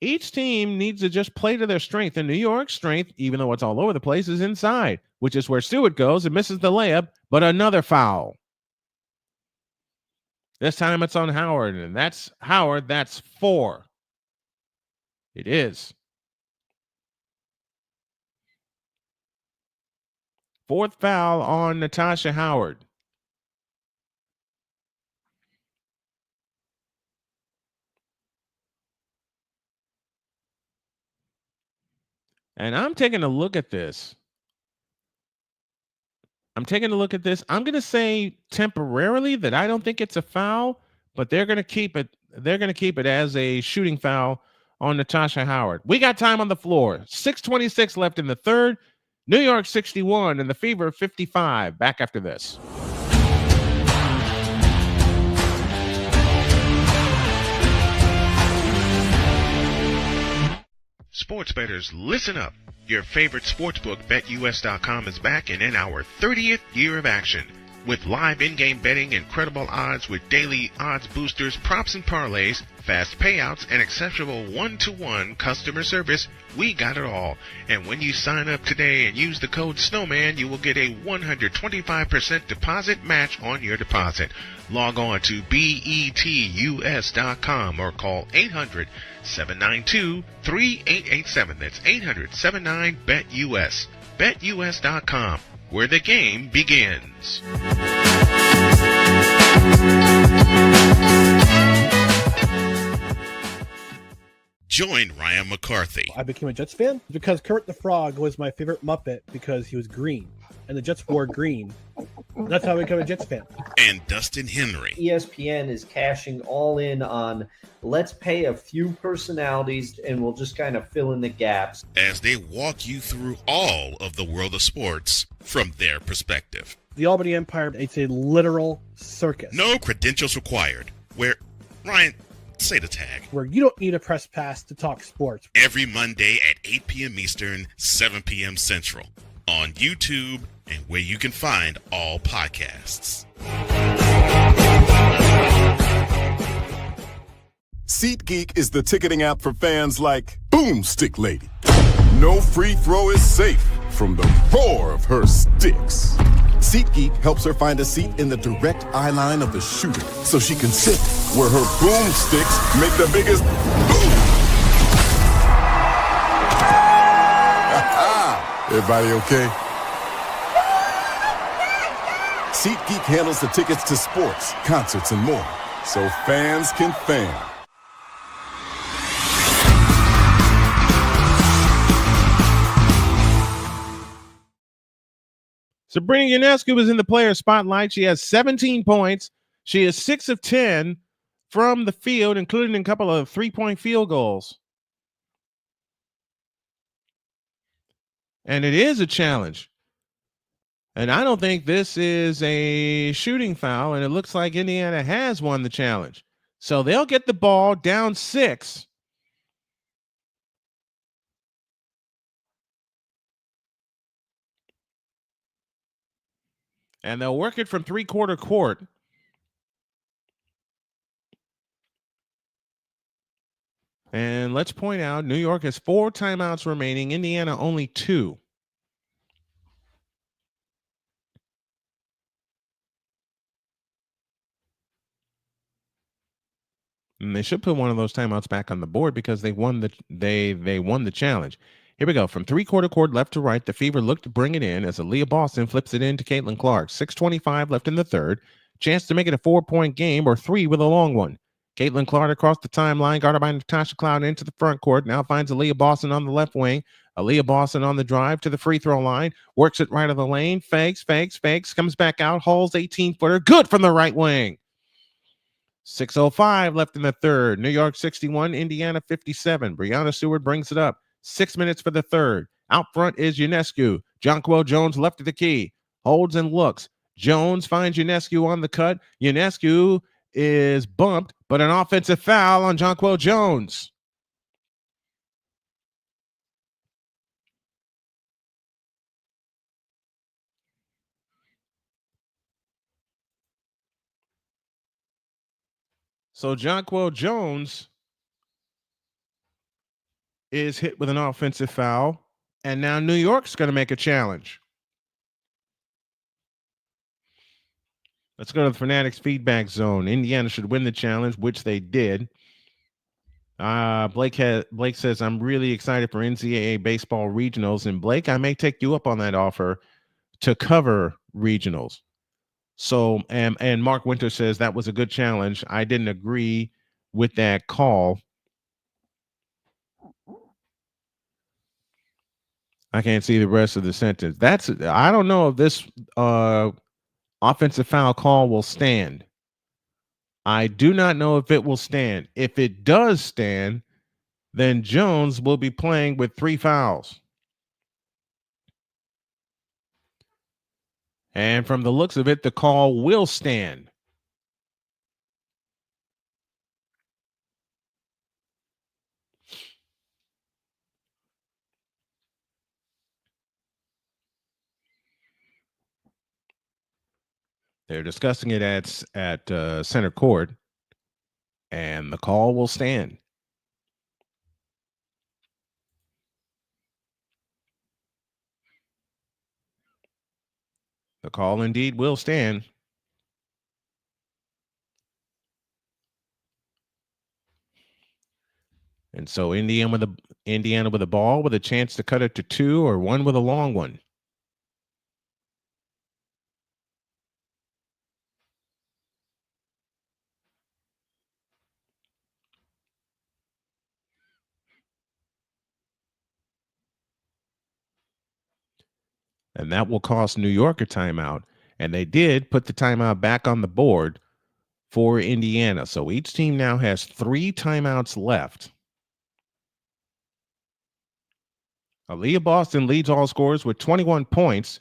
A: Each team needs to just play to their strength, and New York's strength, even though it's all over the place, is inside, which is where Stewart goes and misses the layup, but another foul. This time it's on Howard, and that's Howard. That's 4. It is. 4th foul on Natasha Howard. And I'm taking a look at this. I'm going to say temporarily that I don't think it's a foul, but they're going to keep it. They're going to keep it as a shooting foul on Natasha Howard. We got time on the floor. 6:26 left in the third. New York 61 and the Fever 55. Back after this.
B: Sports bettors, listen up. Your favorite sportsbook, BetUS.com, is back and in our 30th year of action. With live in-game betting, incredible odds with daily odds boosters, props and parlays, fast payouts, and exceptional one-to-one customer service, we got it all. And when you sign up today and use the code Snowman, you will get a 125% deposit match on your deposit. Log on to betus.com or call 800-792-3887. That's 800-79-BET-US. BetUS.com, where the game begins. Join Ryan McCarthy.
C: I became a Jets fan because Kermit the Frog was my favorite Muppet because he was green, and the Jets wore green. That's how I became a Jets fan.
B: And Dustin Henry.
D: ESPN is cashing all in on let's pay a few personalities and we'll just kind of fill in the gaps.
B: As they walk you through all of the world of sports from their perspective.
C: The Albany Empire, it's a literal circus.
B: No credentials required. Where, Ryan, say the tag.
C: Where you don't need a press pass to talk sports.
B: Every Monday at 8 p.m. Eastern, 7 p.m. Central. On YouTube and where you can find all podcasts.
E: SeatGeek is the ticketing app for fans like Boomstick Lady. No free throw is safe from the roar of her sticks. SeatGeek helps her find a seat in the direct eye line of the shooter so she can sit where her boomsticks make the biggest boom. Everybody okay? SeatGeek handles the tickets to sports, concerts, and more, so fans can fan.
A: Sabrina Ionescu is in the player spotlight. She has 17 points. She is 6 of 10 from the field, including a couple of three-point field goals. And it is a challenge. And I don't think this is a shooting foul, and it looks like Indiana has won the challenge. So they'll get the ball down 6. And they'll work it from three-quarter court. And let's point out, New York has 4 timeouts remaining. Indiana only 2. And they should put one of those timeouts back on the board because they won the challenge. Here we go. From three-quarter court left to right, the Fever look to bring it in as Aaliyah Boston flips it in to Caitlin Clark. 6:25 left in the third. Chance to make it a 4-point game or 3 with a long one. Caitlin Clark across the timeline, guarded by Natasha Cloud into the front court. Now finds Aaliyah Boston on the left wing. Aaliyah Boston on the drive to the free throw line. Works it right of the lane. Fakes. Comes back out. Hauls 18-footer. Good from the right wing. 6:05 left in the third. New York 61, Indiana 57. Breanna Stewart brings it up. 6 minutes for the third. Out front is Ionescu. Jonquel Jones left of the key. Holds and looks. Jones finds Ionescu on the cut. Ionescu is bumped, but an offensive foul on Jonquel Jones. So Jonquel Jones is hit with an offensive foul, and now New York's going to make a challenge. Let's go to the Fanatics feedback zone. Indiana should win the challenge, which they did. Blake says, I'm really excited for NCAA baseball regionals. And Blake, I may take you up on that offer to cover regionals. So, and Mark Winter says that was a good challenge. I didn't agree with that call. I can't see the rest of the sentence. I don't know if this offensive foul call will stand. I do not know if it will stand. If it does stand, then Jones will be playing with 3 fouls. And from the looks of it, the call will stand. They're discussing it at center court, and the call will stand. The call indeed will stand. And so Indiana with the ball with a chance to cut it to 2 or 1 with a long one. And that will cost New York a timeout. And they did put the timeout back on the board for Indiana. So each team now has 3 timeouts left. Aaliyah Boston leads all scorers with 21 points.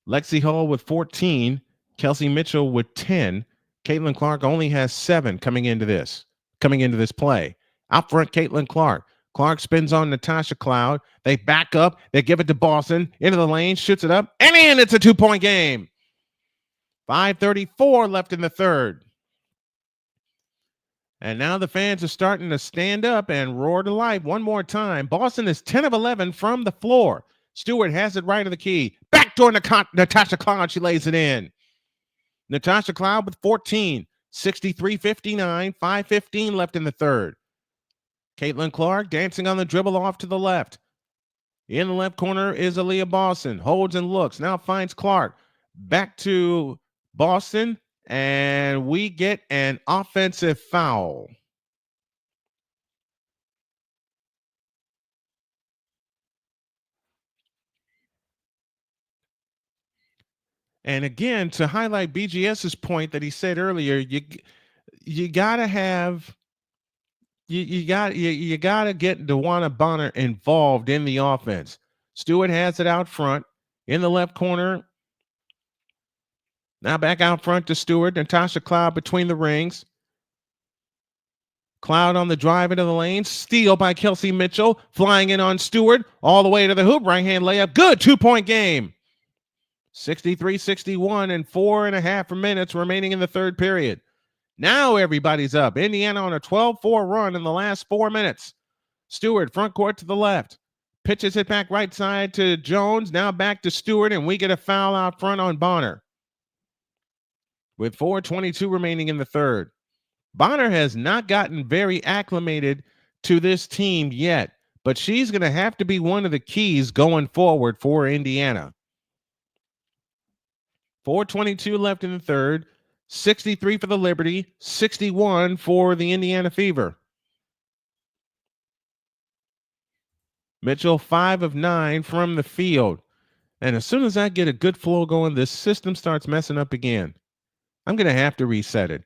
A: Lexi Hull with 14. Kelsey Mitchell with 10. Caitlin Clark only has 7 coming into this play. Out front, Caitlin Clark. Clark spins on Natasha Cloud. They back up. They give it to Boston. Into the lane. Shoots it up. And in. It's a 2-point game. 5:34 left in the third. And now the fans are starting to stand up and roar to life one more time. Boston is 10 of 11 from the floor. Stewart has it right of the key. Backdoor Natasha Cloud. She lays it in. Natasha Cloud with 14. 63-59. 5:15 left in the third. Caitlin Clark dancing on the dribble off to the left. In the left corner is Aaliyah Boston. Holds and looks. Now finds Clark. Back to Boston. And we get an offensive foul. And again, to highlight BGS's point that he said earlier, you gotta have you gotta get DeWanna Bonner involved in the offense. Stewart has it out front in the left corner. Now back out front to Stewart. Natasha Cloud between the rings. Cloud on the drive into the lane. Steal by Kelsey Mitchell. Flying in on Stewart. All the way to the hoop. Right-hand layup. Good 2-point game. 63-61 and 4.5 minutes remaining in the third period. Now everybody's up. Indiana on a 12-4 run in the last 4 minutes. Stewart, front court to the left. Pitches it back right side to Jones. Now back to Stewart, and we get a foul out front on Bonner. With 4:22 remaining in the third. Bonner has not gotten very acclimated to this team yet, but she's going to have to be one of the keys going forward for Indiana. 4:22 left in the third. 63 for the Liberty, 61 for the Indiana Fever. Mitchell, 5 of 9 from the field. And as soon as I get a good flow going, this system starts messing up again. I'm going to have to reset it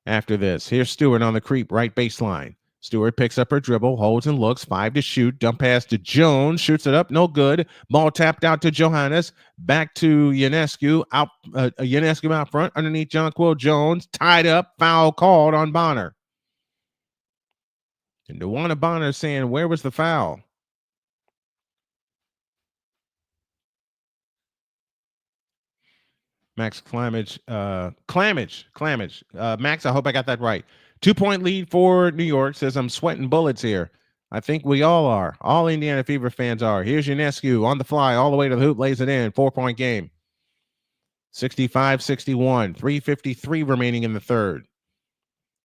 A: after this. Here's Stewart on the creep, right baseline. Stewart picks up her dribble, holds and looks, 5 to shoot. Dump pass to Jones, shoots it up, no good. Ball tapped out to Johannes, back to Ionescu, Ionescu out front, underneath Jonquel Jones, tied up, foul called on Bonner. And DeWanna Bonner saying, where was the foul? Max Clamage. Max, I hope I got that right. 2-point lead for New York. Says, I'm sweating bullets here. I think we all are. All Indiana Fever fans are. Here's Ionescu on the fly, all the way to the hoop, lays it in. 4-point game. 65-61. 3:53 remaining in the third.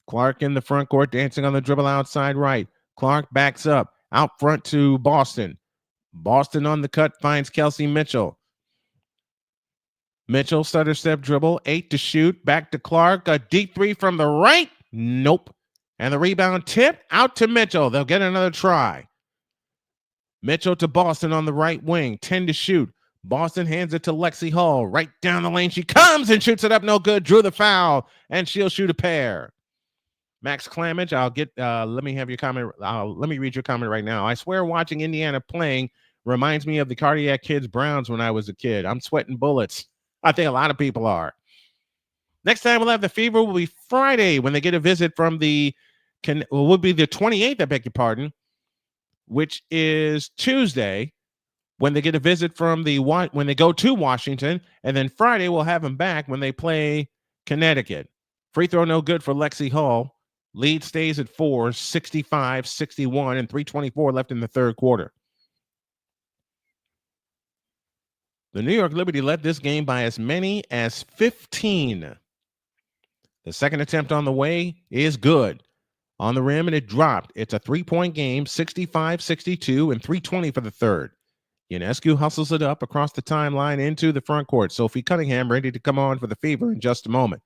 A: Clark in the front court, dancing on the dribble outside right. Clark backs up. Out front to Boston. Boston on the cut finds Kelsey Mitchell. Mitchell, stutter step dribble, 8 to shoot, back to Clark, a deep 3 from the right, nope. And the rebound tip out to Mitchell. They'll get another try. Mitchell to Boston on the right wing, 10 to shoot. Boston hands it to Lexi Hall, right down the lane. She comes and shoots it up, no good, drew the foul, and she'll shoot a pair. Max Clamage, let me have your comment. Let me read your comment right now. I swear watching Indiana playing reminds me of the Cardiac Kids Browns when I was a kid. I'm sweating bullets. I think a lot of people are. Next time we'll have the Fever will be Friday when they get a visit from will be the 28th, I beg your pardon, which is Tuesday when they get a visit from when they go to Washington, and then Friday we'll have them back when they play Connecticut. Free throw no good for Lexi Hall. Lead stays at 4, 65-61, and 3:24 left in the third quarter. The New York Liberty led this game by as many as 15. The second attempt on the way is good. On the rim, and it dropped. It's a 3-point game, 65-62, and 3:20 for the third. Ionescu hustles it up across the timeline into the front court. Sophie Cunningham ready to come on for the Fever in just a moment.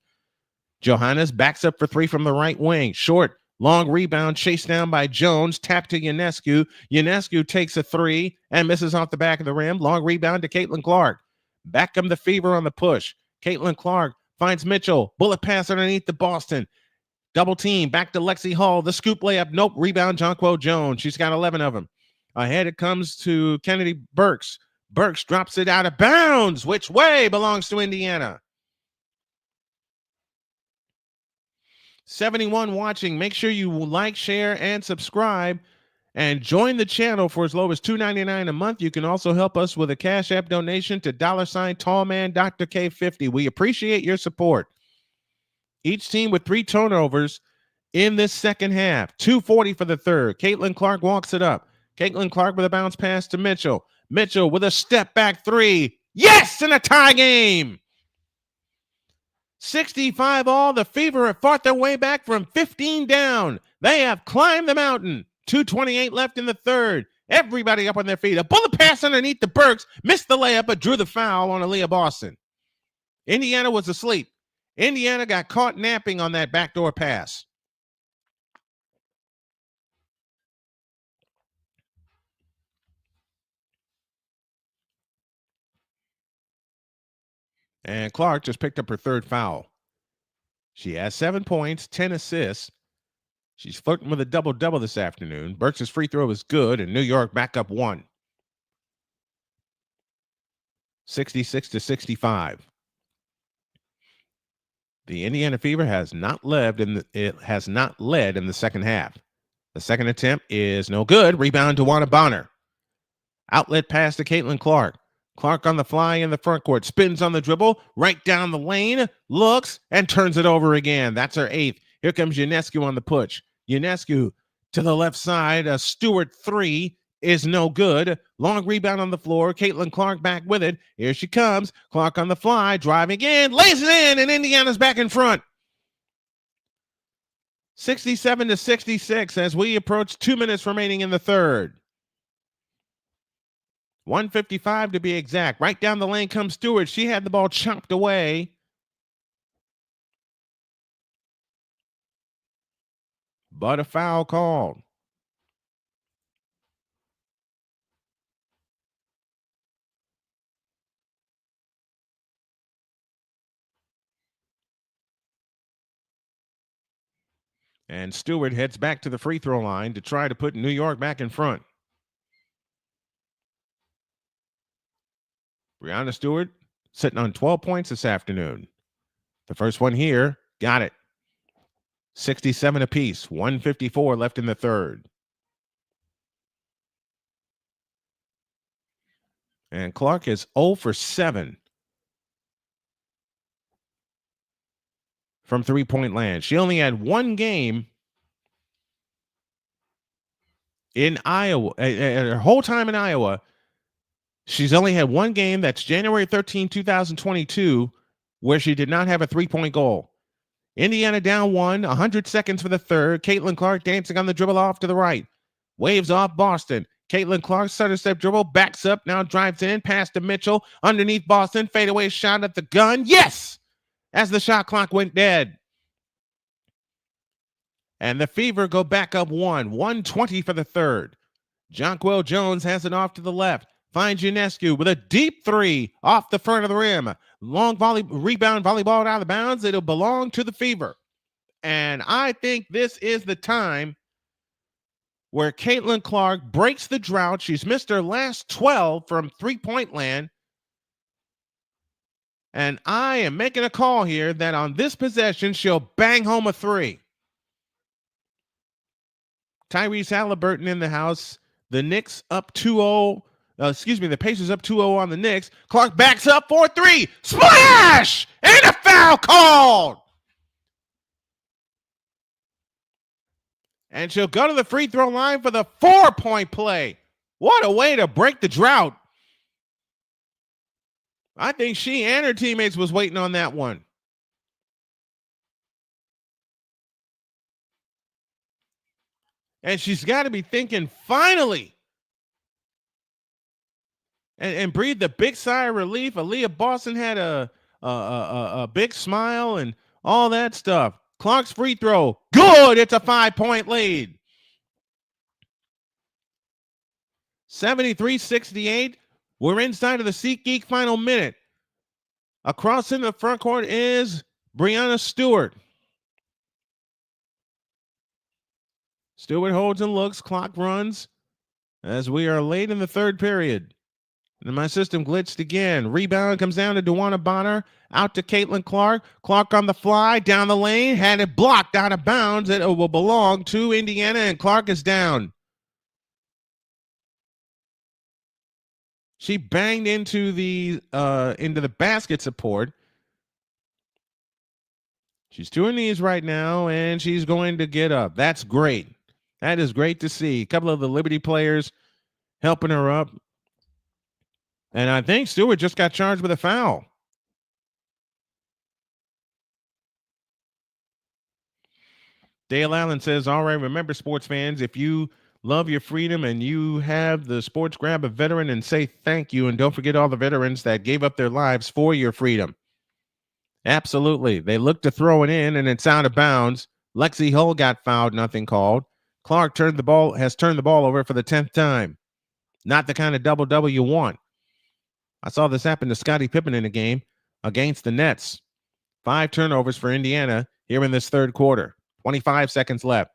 A: Johannes backs up for 3 from the right wing. Short, long rebound chased down by Jones. Tap to Ionescu. Ionescu takes a 3 and misses off the back of the rim. Long rebound to Caitlin Clark. Back come the Fever on the push. Caitlin Clark finds Mitchell. Bullet pass underneath the Boston. Double team. Back to Lexi Hall. The scoop layup. Nope. Rebound Jonquel Jones. She's got 11 of them. Ahead it comes to Kennedy Burks. Burks drops it out of bounds. Which way? Belongs to Indiana. 71 watching. Make sure you like, share, and subscribe, and join the channel for as low as $2.99 a month. You can also help us with a Cash App donation to $Tallman Dr. K50. We appreciate your support. Each team with 3 turnovers in this second half. 2:40 for the third. Caitlin Clark walks it up. Caitlin Clark with a bounce pass to Mitchell. Mitchell with a step back 3. Yes, in a tie game. 65 all. The Fever have fought their way back from 15 down. They have climbed the mountain. 2:28 left in the third. Everybody up on their feet. A bullet pass underneath the Burks. Missed the layup, but drew the foul on Aaliyah Boston. Indiana was asleep. Indiana got caught napping on that backdoor pass. And Clark just picked up her third foul. She has 7 points, 10 assists. She's flirting with a double-double this afternoon. Burks' free throw is good, and New York back up 1. 66-65. The Indiana Fever has not led in the second half. The second attempt is no good. Rebound to DeWanna Bonner. Outlet pass to Caitlin Clark. Clark on the fly in the front court. Spins on the dribble. Right down the lane. Looks and turns it over again. That's her 8th. Here comes Ionescu on the push. Ionescu to the left side. A Stewart 3 is no good. Long rebound on the floor. Caitlin Clark back with it. Here she comes. Clark on the fly, driving in, lays it in, and Indiana's back in front. 67-66 as we approach 2 minutes remaining in the third. 1:55 to be exact. Right down the lane comes Stewart. She had the ball chopped away. But a foul called. And Stewart heads back to the free throw line to try to put New York back in front. Breanna Stewart sitting on 12 points this afternoon. The first one here, got it. 67 apiece, 1:54 left in the third. And Clark is 0 for 7 from three-point land. She only had one game in Iowa. Her whole time in Iowa, she's only had one game. That's January 13, 2022, where she did not have a three-point goal. Indiana down 100 seconds for the third. Caitlin Clark dancing on the dribble off to the right. Waves off Boston. Caitlin Clark, stutter step dribble, backs up, now drives in, pass to Mitchell, underneath Boston, fadeaway shot at the gun. Yes! As the shot clock went dead. And the Fever go back up 120 for the third. Jonquel Jones has it off to the left. Finds Ionescu with a deep three off the front of the rim. Long rebound volleyball out of bounds. It'll belong to the Fever. And I think this is the time where Caitlin Clark breaks the drought. She's missed her last 12 from three-point land. And I am making a call here that on this possession, she'll bang home a three. Tyrese Halliburton in the house. The Knicks up 2-0. The Pacers up 2-0 on the Knicks. Clark backs up 4-3. Splash! And a foul called! And she'll go to the free throw line for the 4-point play. What a way to break the drought. I think she and her teammates was waiting on that one. And she's got to be thinking, finally. And breathed a big sigh of relief. Aaliyah Boston had a big smile and all that stuff. Clark's free throw, good. It's a 5-point lead. 73-68. We're inside of the SeatGeek final minute. Across in the front court is Breanna Stewart. Stewart holds and looks. Clock runs as we are late in the third period. And my system glitched again. Rebound comes down to DeWanna Bonner. Out to Caitlin Clark. Clark on the fly. Down the lane. Had it blocked out of bounds. It will belong to Indiana, and Clark is down. She banged into the basket support. She's to her knees right now, and she's going to get up. That's great. That is great to see. A couple of the Liberty players helping her up. And I think Stewart just got charged with a foul. Dale Allen says, all right, remember, sports fans, if you love your freedom and you have the sports, grab a veteran and say thank you. And don't forget all the veterans that gave up their lives for your freedom. Absolutely. They looked to throw it in, and it's out of bounds. Lexi Hull got fouled, nothing called. Clark has turned the ball over for the 10th time. Not the kind of double-double you want. I saw this happen to Scottie Pippen in a game against the Nets. 5 turnovers for Indiana here in this third quarter. 25 seconds left.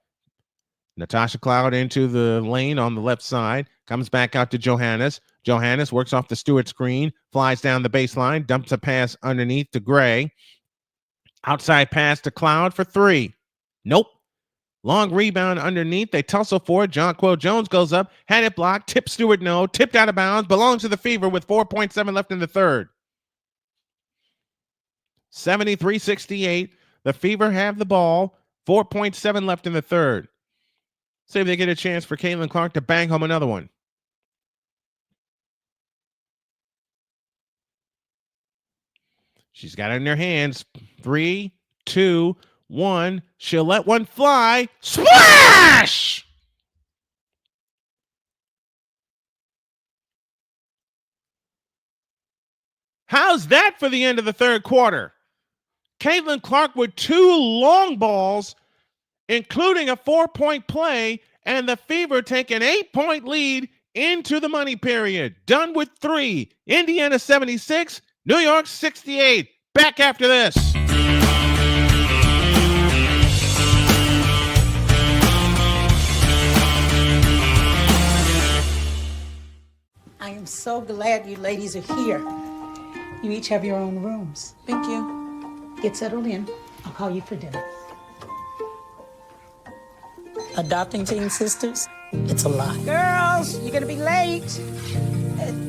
A: Natasha Cloud into the lane on the left side. Comes back out to Johannes. Johannes works off the Stewart screen. Flies down the baseline. Dumps a pass underneath to Gray. Outside pass to Cloud for 3. Nope. Long rebound underneath. They tussle for it. Jonquel Jones goes up. Had it blocked. Tipped Stewart, no. Tipped out of bounds. Belongs to the Fever with 4.7 left in the third. 73-68. The Fever have the ball. 4.7 left in the third. See if they get a chance for Caitlin Clark to bang home another one. She's got it in her hands. 3, 2, 1. She'll let one fly. Splash! How's that for the end of the third quarter? Caitlin Clark with 2 long balls, including a 4-point play, and the Fever take an 8-point lead into the money period. Done with 3. Indiana 76, New York 68. Back after this.
N: I am so glad you ladies are here. You each have your own rooms.
I: Thank you.
N: Get settled in. I'll call you for dinner. Adopting teen sisters, it's a lot. Girls, you're gonna be late.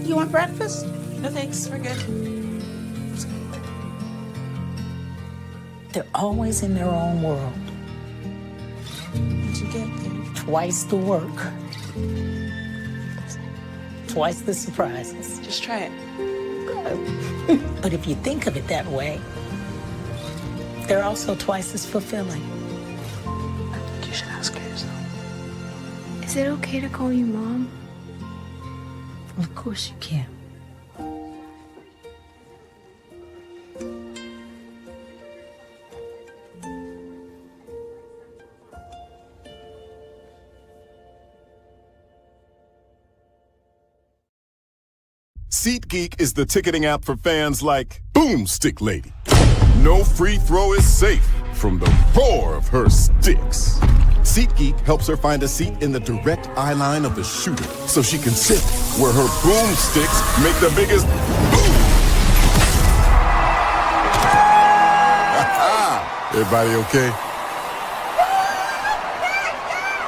N: You want breakfast?
I: No thanks, we're good.
N: They're always in their own world.
I: What'd you get there?
N: Twice the work. Twice the surprises.
I: Just try it.
N: But if you think of it that way, they're also twice as fulfilling.
I: I think you should ask her yourself.
F: Is it okay to call you Mom?
N: Of course you can.
E: SeatGeek is the ticketing app for fans like Boomstick Lady. No free throw is safe from the roar of her sticks. SeatGeek helps her find a seat in the direct eye line of the shooter so she can sit where her boomsticks make the biggest boom. Everybody okay?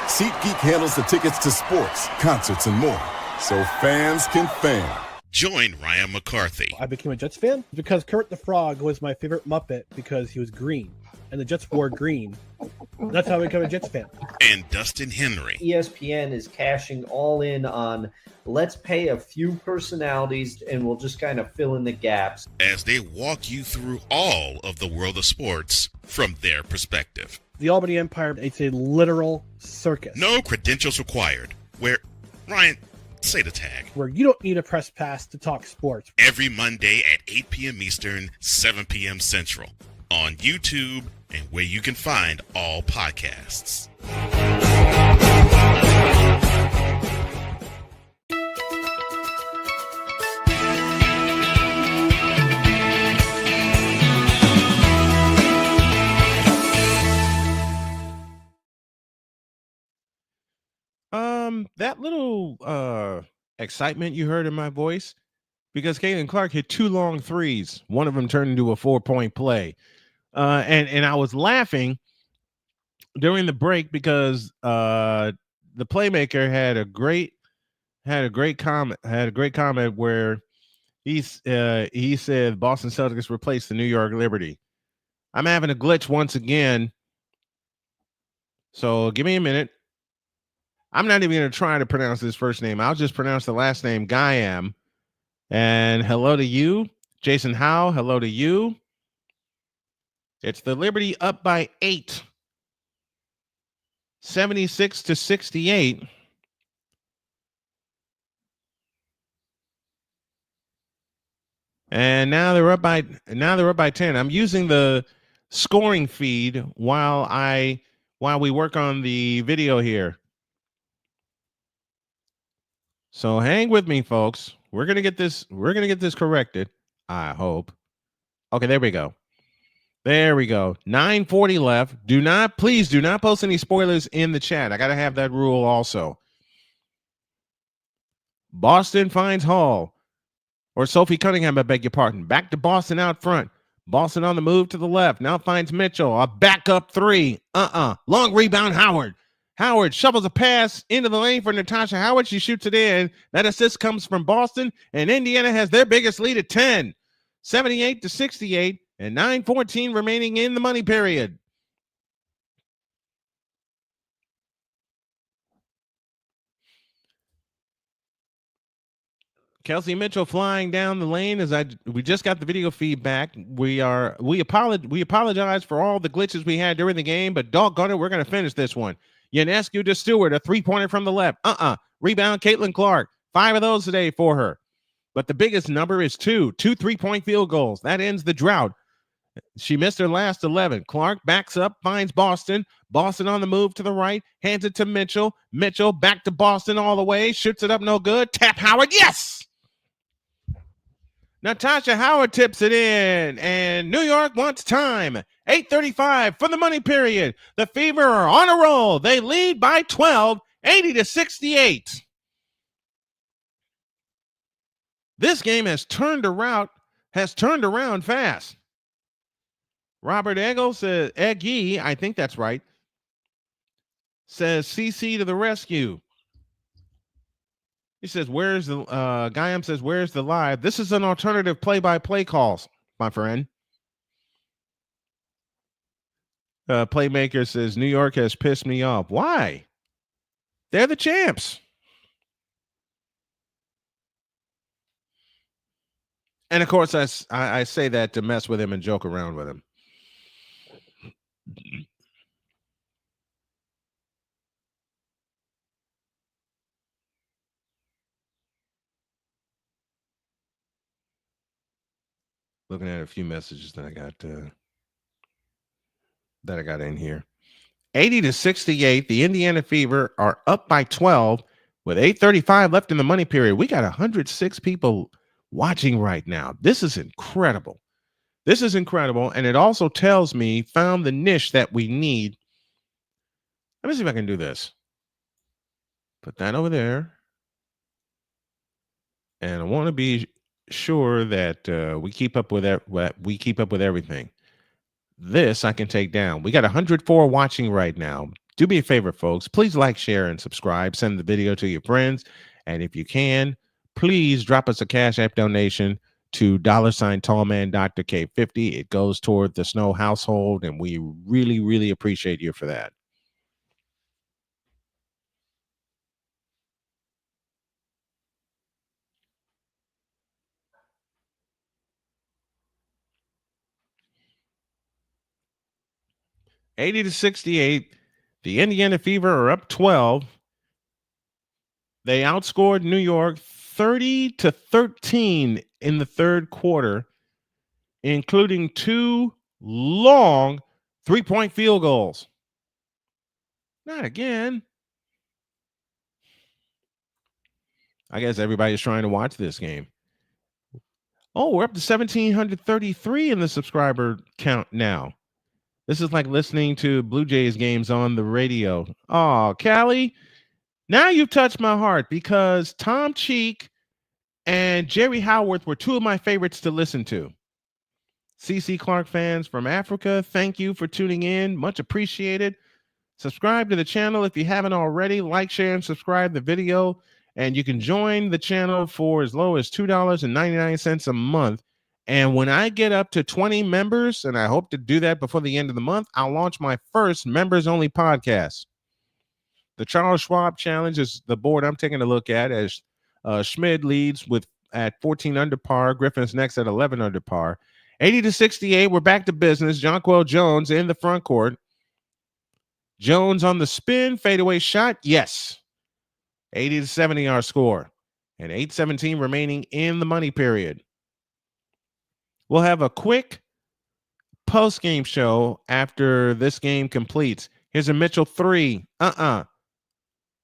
E: SeatGeek handles the tickets to sports, concerts, and more, so fans can fan.
B: Join Ryan McCarthy.
C: I became a Jets fan because Kurt the Frog was my favorite Muppet because he was green, and the Jets wore green. That's how I became a Jets fan.
B: And Dustin Henry.
D: ESPN is cashing all in on let's pay a few personalities and we'll just kind of fill in the gaps.
B: As they walk you through all of the world of sports from their perspective.
C: The Albany Empire, it's a literal circus.
B: No credentials required. Where, Ryan, say the tag.
C: Where you don't need a press pass to talk sports.
B: Every Monday at 8 p.m. Eastern, 7 p.m. Central. On YouTube and where you can find all podcasts.
A: That little excitement you heard in my voice, because Caitlin Clark hit 2 long threes. One of them turned into a 4-point play. And I was laughing during the break because the playmaker had a great comment where he said Boston Celtics replaced the New York Liberty. I'm having a glitch once again, so give me a minute. I'm not even going to try to pronounce his first name. I'll just pronounce the last name, Guyam. And hello to you, Jason Howe. Hello to you. It's the Liberty up by 8, 76-68. And now they're up by 10. I'm using the scoring feed while we work on the video here. So hang with me, folks. We're gonna get this corrected. I hope. Okay, there we go. 9:40 left. Please do not post any spoilers in the chat. I gotta have that rule also. Boston finds Hall. Or Sophie Cunningham, I beg your pardon. Back to Boston out front. Boston on the move to the left. Now finds Mitchell. A backup 3. Long rebound, Howard. Howard shovels a pass into the lane for Natasha Howard. She shoots it in. That assist comes from Boston, and Indiana has their biggest lead at 10, 78-68, and 9:14 remaining in the money period. Kelsey Mitchell flying down the lane we just got the video feedback. We apologize for all the glitches we had during the game, but doggone it, we're going to finish this one. Ionescu to Stewart, a 3-pointer from the left. Rebound, Caitlin Clark. 5 of those today for her. But the biggest number is 2 3-point field goals. That ends the drought. She missed her last 11. Clark backs up, finds Boston. Boston on the move to the right, hands it to Mitchell. Mitchell back to Boston all the way, shoots it up, no good. Tap Howard, yes! Natasha Howard tips it in, and New York wants time. 8:35 for the money period. The Fever are on a roll. They lead by 12, 80-68. This game has turned around fast. Robert Eggle says, Eggy, I think that's right, says CC to the rescue. He says, where's the Guyam says, where's the live? This is an alternative play-by-play calls, my friend. Playmaker says, New York has pissed me off. Why? They're the champs. And of course, I say that to mess with him and joke around with him. Looking at a few messages that I got in here. 80-68. The Indiana Fever are up by 12 with 8:35 left in the money period. We got 106 people watching right now. This is incredible. And it also tells me found the niche that we need. Let me see if I can do this. Put that over there. And I want to be sure that we keep up with everything. This I can take down. We got 104 watching right now. Do me a favor, folks. Please like, share, and subscribe. Send the video to your friends. And if you can, please drop us a Cash App donation to $Tallman Dr. K50. It goes toward the Snow household, and we really, really appreciate you for that. $80-68. The Indiana Fever are up 12. They outscored New York 30-13 in the third quarter, including 2 long 3-point field goals. Not again. I guess everybody's trying to watch this game. Oh, we're up to 1,733 in the subscriber count now. This is like listening to Blue Jays games on the radio. Oh, Callie, now you've touched my heart because Tom Cheek and Jerry Howarth were 2 of my favorites to listen to. CC Clark fans from Africa, thank you for tuning in. Much appreciated. Subscribe to the channel if you haven't already. Like, share, and subscribe the video. And you can join the channel for as low as $2.99 a month. And when I get up to 20 members, and I hope to do that before the end of the month, I'll launch my first members-only podcast. The Charles Schwab Challenge is the board I'm taking a look at as Schmid leads at 14 under par. Griffin's next at 11 under par. 80-68, we're back to business. Jonquel Jones in the front court. Jones on the spin, fadeaway shot, yes. 80-70 our score. And 8:17 remaining in the money period. We'll have a quick post-game show after this game completes. Here's a Mitchell 3.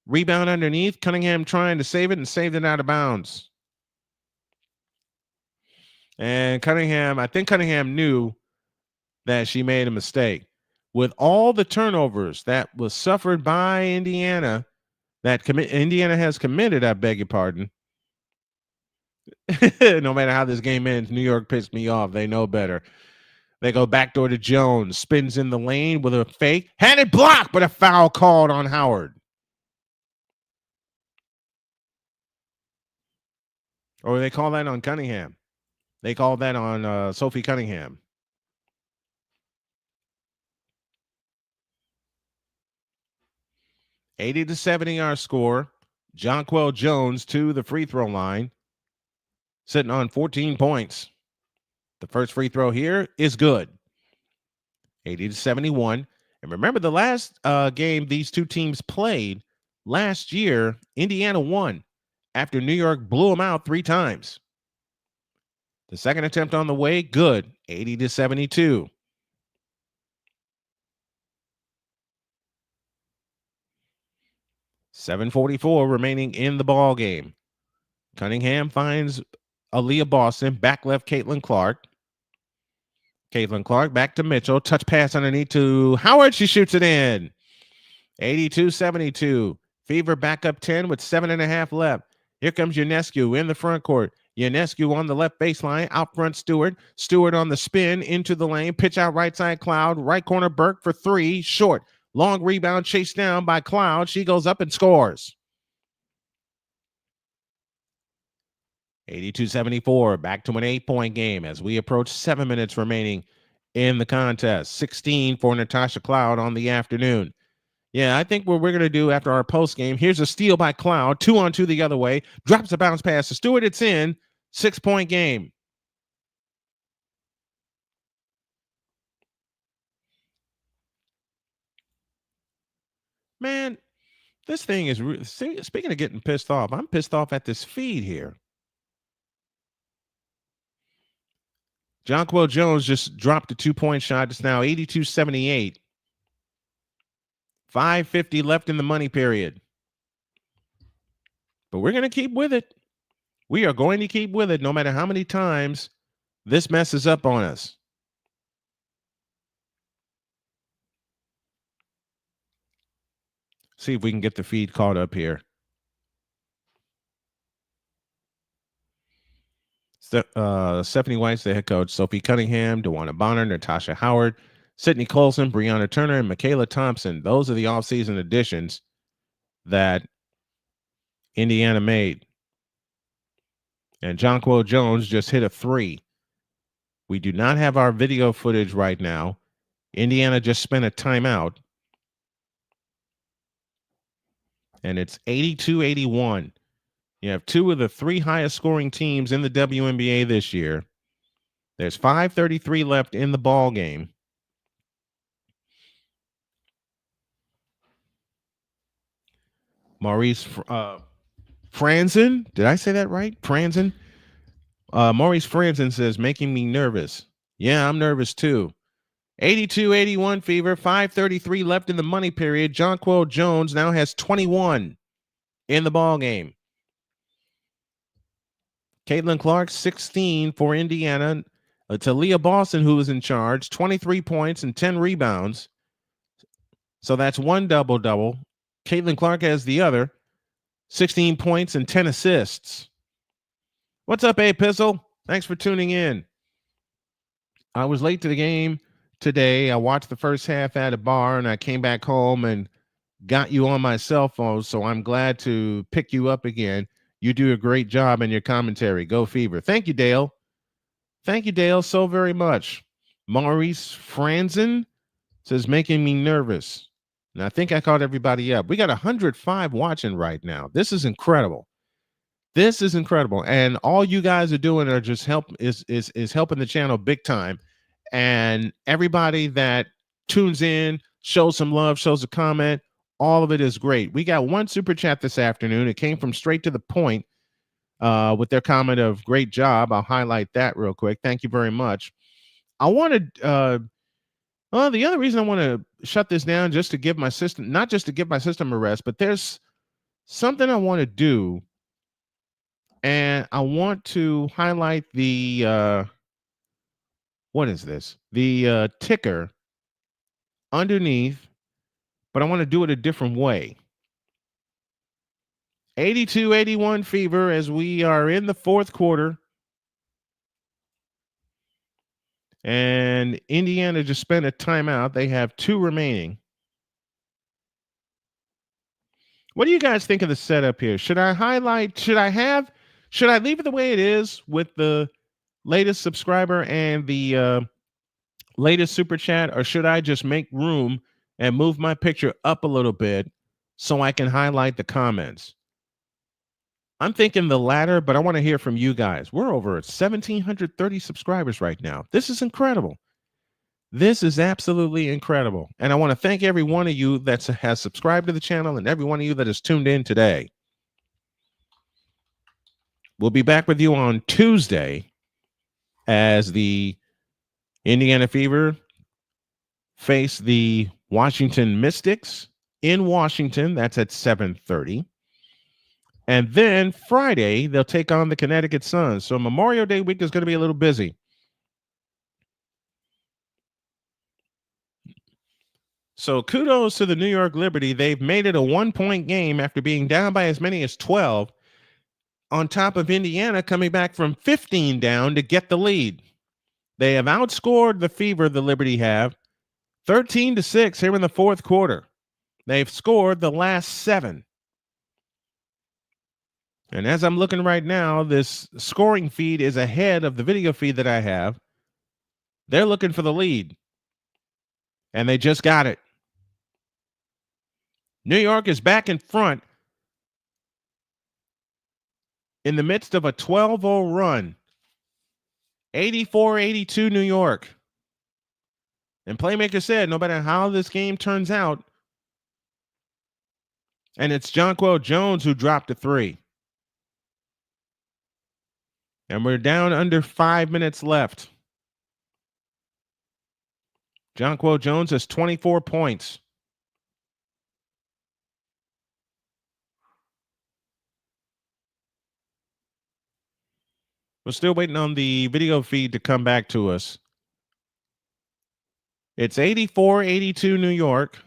A: Rebound underneath. Cunningham trying to save it and saved it out of bounds. And I think Cunningham knew that she made a mistake. With all the turnovers that was suffered by Indiana, Indiana has committed, I beg your pardon. No matter how this game ends, New York pissed me off. They know better. They go backdoor to Jones. Spins in the lane with a fake. Had it blocked, but a foul called on Howard. Or they call that on Cunningham. They call that on Sophie Cunningham. $80-70 our score. Jonquel Jones to the free throw line. sitting on 14 points. The first free throw here is good. 80-71. And remember the last game these two teams played last year, Indiana won after New York blew them out 3 times. The second attempt on the way, good. 80-72. .744 remaining in the ball game. Cunningham finds Aaliyah Boston, back left Caitlin Clark. Caitlin Clark back to Mitchell. Touch pass underneath to Howard. She shoots it in. 82-72. Fever back up 10 with 7.5 left. Here comes Ionescu in the front court. Ionescu on the left baseline. Out front Stewart. Stewart on the spin into the lane. Pitch out right side Cloud. Right corner Burke for 3. Short. Long rebound chased down by Cloud. She goes up and scores. 82-74. Back to an 8-point game as we approach 7 minutes remaining in the contest. 16 for Natasha Cloud on the afternoon. Yeah, I think what we're going to do after our post game, here's a steal by Cloud. 2-on-2 the other way. Drops a bounce pass to Stewart. It's in. 6-point game. Man, this thing is, speaking of getting pissed off, I'm pissed off at this feed here. Jonquel Jones just dropped a 2-point shot. It's now 82-78. 5:50 left in the money period. But we're going to keep with it. We are going to keep with it no matter how many times this messes up on us. See if we can get the feed caught up here. Stephanie White's the head coach. Sophie Cunningham, DeWanna Bonner, Natasha Howard, Sydney Colson, Brianna Turner, and Michaela Thompson. Those are the offseason additions that Indiana made. And Jonquel Jones just hit a 3. We do not have our video footage right now. Indiana just spent a timeout. And it's 82-81. You have 2 of the 3 highest scoring teams in the WNBA this year. There's 5:33 left in the ball game. Maurice Franzen, did I say that right? Franzen? Maurice Franzen says, making me nervous. Yeah, I'm nervous too. 82-81 Fever, 5:33 left in the money period. Jonquel Jones now has 21 in the ball game. Caitlin Clark, 16 for Indiana. It's Aaliyah Boston who is in charge, 23 points and 10 rebounds. So that's 1 double-double. Caitlin Clark has the other, 16 points and 10 assists. What's up, A-Pizzle? Thanks for tuning in. I was late to the game today. I watched the first half at a bar, and I came back home and got you on my cell phone, so I'm glad to pick you up again. You do a great job in your commentary. Go Fever. Thank you, Dale. Thank you, Dale, so very much. Maurice Franzen says, making me nervous. And I think I caught everybody up. We got 105 watching right now. This is incredible. This is incredible. And all you guys are doing are just helping the channel big time. And everybody that tunes in, shows some love, shows a comment, all of it is great. We got 1 super chat this afternoon. It came from Straight to the Point with their comment of great job. I'll highlight that real quick. Thank you very much. I wanted the other reason I want to shut this down just to give my system, not just to give my system a rest, but there's something I want to do. And I want to highlight the, what is this? The ticker underneath, but I want to do it a different way. 82-81 Fever as we are in the 4th quarter. And Indiana just spent a timeout. They have 2 remaining. What do you guys think of the setup here? Should I highlight, should I leave it the way it is with the latest subscriber and the latest super chat, or should I just make room and move my picture up a little bit so I can highlight the comments? I'm thinking the latter, but I want to hear from you guys. We're over 1,730 subscribers right now. This is incredible. This is absolutely incredible. And I want to thank every one of you that has subscribed to the channel and every one of you that has tuned in today. We'll be back with you on Tuesday as the Indiana Fever face the Washington Mystics in Washington. That's at 7:30. And then Friday, they'll take on the Connecticut Sun. So Memorial Day week is going to be a little busy. So kudos to the New York Liberty. They've made it a 1-point game after being down by as many as 12, on top of Indiana coming back from 15 down to get the lead. They have outscored the Fever, the Liberty have, 13-6 here in the fourth quarter. They've scored the last 7. And as I'm looking right now, this scoring feed is ahead of the video feed that I have. They're looking for the lead. And they just got it. New York is back in front in the midst of a 12-0 run. 84-82 New York. And Playmaker said, no matter how this game turns out, and it's Jonquel Jones who dropped a 3. And we're down under 5 minutes left. Jonquel Jones has 24 points. We're still waiting on the video feed to come back to us. It's 84-82 New York.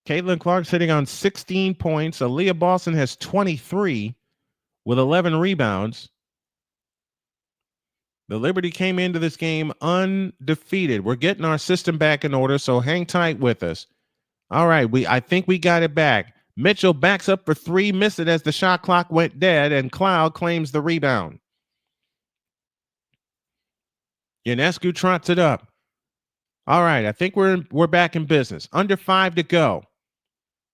A: Caitlin Clark sitting on 16 points. Aaliyah Boston has 23 with 11 rebounds. The Liberty came into this game undefeated. We're getting our system back in order, so hang tight with us. All right, I think we got it back. Mitchell backs up for 3, missed it as the shot clock went dead, and Cloud claims the rebound. Ionescu trots it up. All right, I think we're back in business. Under 5 to go.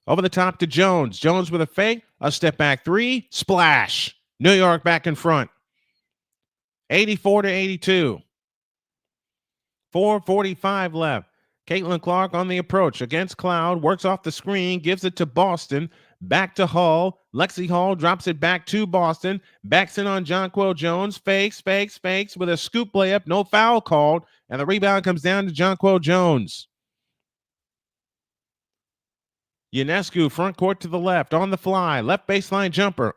A: Over the top to Jones. Jones with a fake. A step back 3. Splash. New York back in front. 84-82. 4:45 left. Caitlin Clark on the approach against Cloud. Works off the screen. Gives it to Boston. Back to Hall. Lexi Hall drops it back to Boston. Backs in on Jonquel Jones. Fakes with a scoop layup. No foul called. And the rebound comes down to Jonquel Jones. Ionescu front court to the left. On the fly. Left baseline jumper.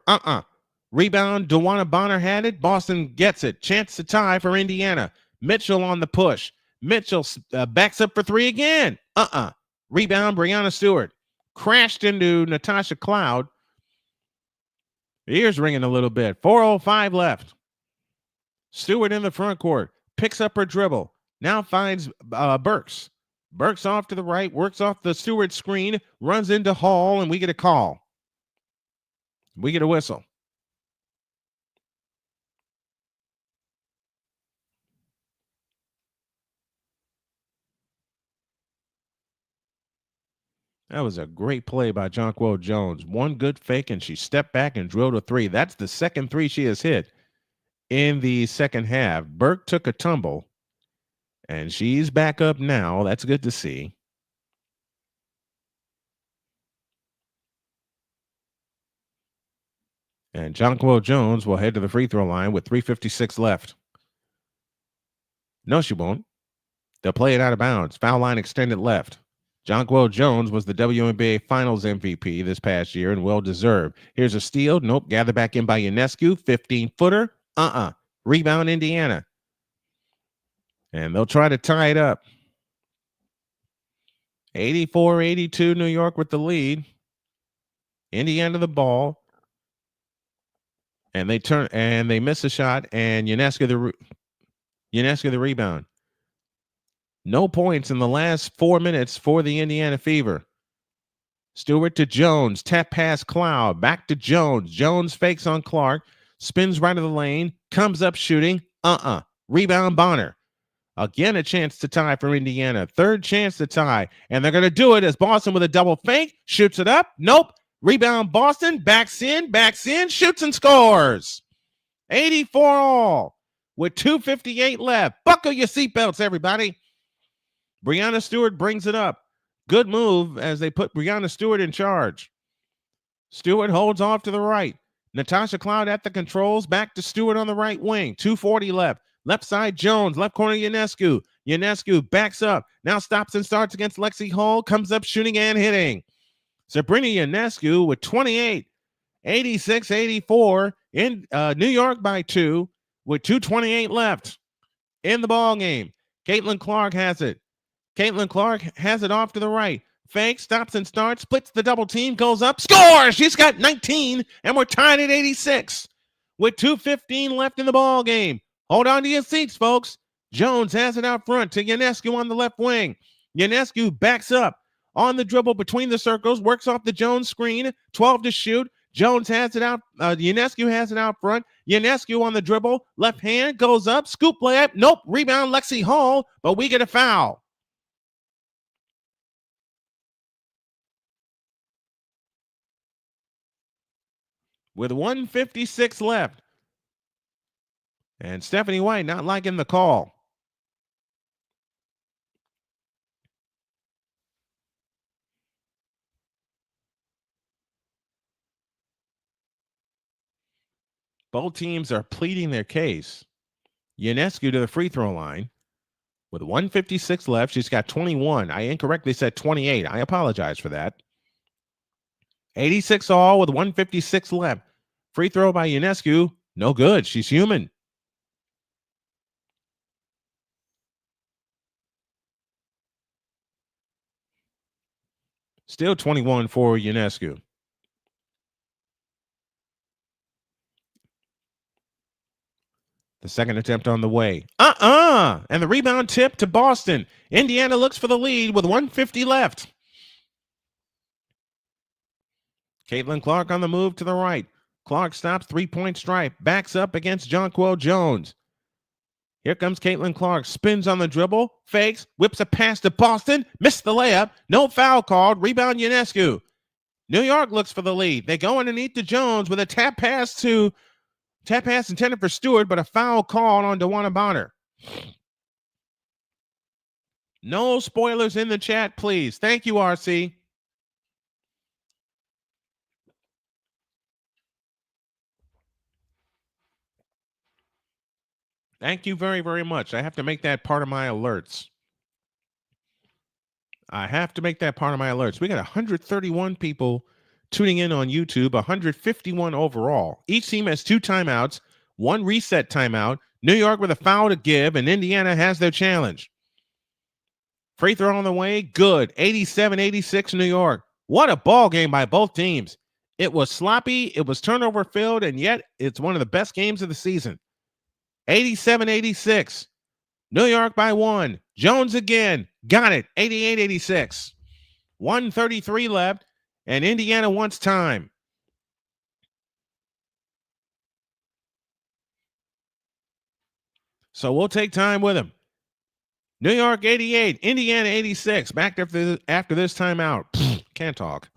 A: Rebound. DeWanna Bonner had it. Boston gets it. Chance to tie for Indiana. Mitchell on the push. Mitchell backs up for 3 again. Rebound. Breanna Stewart. Crashed into Natasha Cloud. The ears ringing a little bit. 4:05 left. Stewart in the front court. Picks up her dribble. Now finds Burks. Burks off to the right. Works off the Stewart screen. Runs into Hall, and we get a call. We get a whistle. That was a great play by Jonquel Jones. One good fake, and she stepped back and drilled a 3. That's the second 3 she has hit in the second half. Burke took a tumble, and she's back up now. That's good to see. And Jonquel Jones will head to the free throw line with 3:56 left. No, she won't. They'll play it out of bounds. Foul line extended left. Jonquel Jones was the WNBA Finals MVP this past year and well-deserved. Here's a steal. Nope. Gathered back in by Ionescu. 15-footer. Rebound Indiana. And they'll try to tie it up. 84-82 New York with the lead. Indiana the ball. And they turn and they miss a shot. And Ionescu the rebound. No points in the last 4 minutes for the Indiana Fever. Stewart to Jones. Tap pass Cloud. Back to Jones. Jones fakes on Clark. Spins right of the lane. Comes up shooting. Rebound Bonner. Again, a chance to tie for Indiana. Third chance to tie. And they're going to do it as Boston with a double fake. Shoots it up. Nope. Rebound Boston. Backs in. Shoots and scores. 84 all with 2:58 left. Buckle your seatbelts, everybody. Breanna Stewart brings it up. Good move as they put Breanna Stewart in charge. Stewart holds off to the right. Natasha Cloud at the controls. Back to Stewart on the right wing. 2:40 left. Left side, Jones. Left corner, Ionescu. Ionescu backs up. Now stops and starts against Lexi Hall. Comes up shooting and hitting. Sabrina Ionescu with 28. 86-84 in New York by 2 with 2:28 left in the ball game. Caitlin Clark has it. Caitlin Clark has it off to the right. Fake, stops and starts, splits the double team, goes up, scores! She's got 19, and we're tied at 86 with 2:15 left in the ball game. Hold on to your seats, folks. Jones has it out front to Ionescu on the left wing. Ionescu backs up on the dribble between the circles, works off the Jones screen, 12 to shoot. Jones has it out. Ionescu has it out front. Ionescu on the dribble, left hand, goes up, scoop layup. Nope, rebound Lexi Hall, but we get a foul. With 1:56 left. And Stephanie White not liking the call. Both teams are pleading their case. Ionescu to the free throw line. With 1:56 left, she's got 21. I incorrectly said 28. I apologize for that. 86 all with 1:56 left. Free throw by Ionescu. No good. She's human. Still 21 for Ionescu. The second attempt on the way. And the rebound tip to Boston. Indiana looks for the lead with 1:50 left. Caitlin Clark on the move to the right. Clark stops, three-point stripe. Backs up against Jonquel Jones. Here comes Caitlin Clark. Spins on the dribble. Fakes. Whips a pass to Boston. Missed the layup. No foul called. Rebound Ionescu. New York looks for the lead. They go underneath to Jones with a tap pass intended for Stewart, but a foul called on DeWanna Bonner. No spoilers in the chat, please. Thank you, RC. Thank you very, very much. I have to make that part of my alerts. We got 131 people tuning in on YouTube, 151 overall. Each team has 2 timeouts, 1 reset timeout. New York with a foul to give, and Indiana has their challenge. Free throw on the way, good. 87-86 New York. What a ball game by both teams. It was sloppy, it was turnover filled, and yet it's one of the best games of the season. 87-86. New York by 1. Jones again. Got it. 88-86. 1:33 left, and Indiana wants time. So we'll take time with him. New York 88, Indiana 86. Back after this timeout. Can't talk.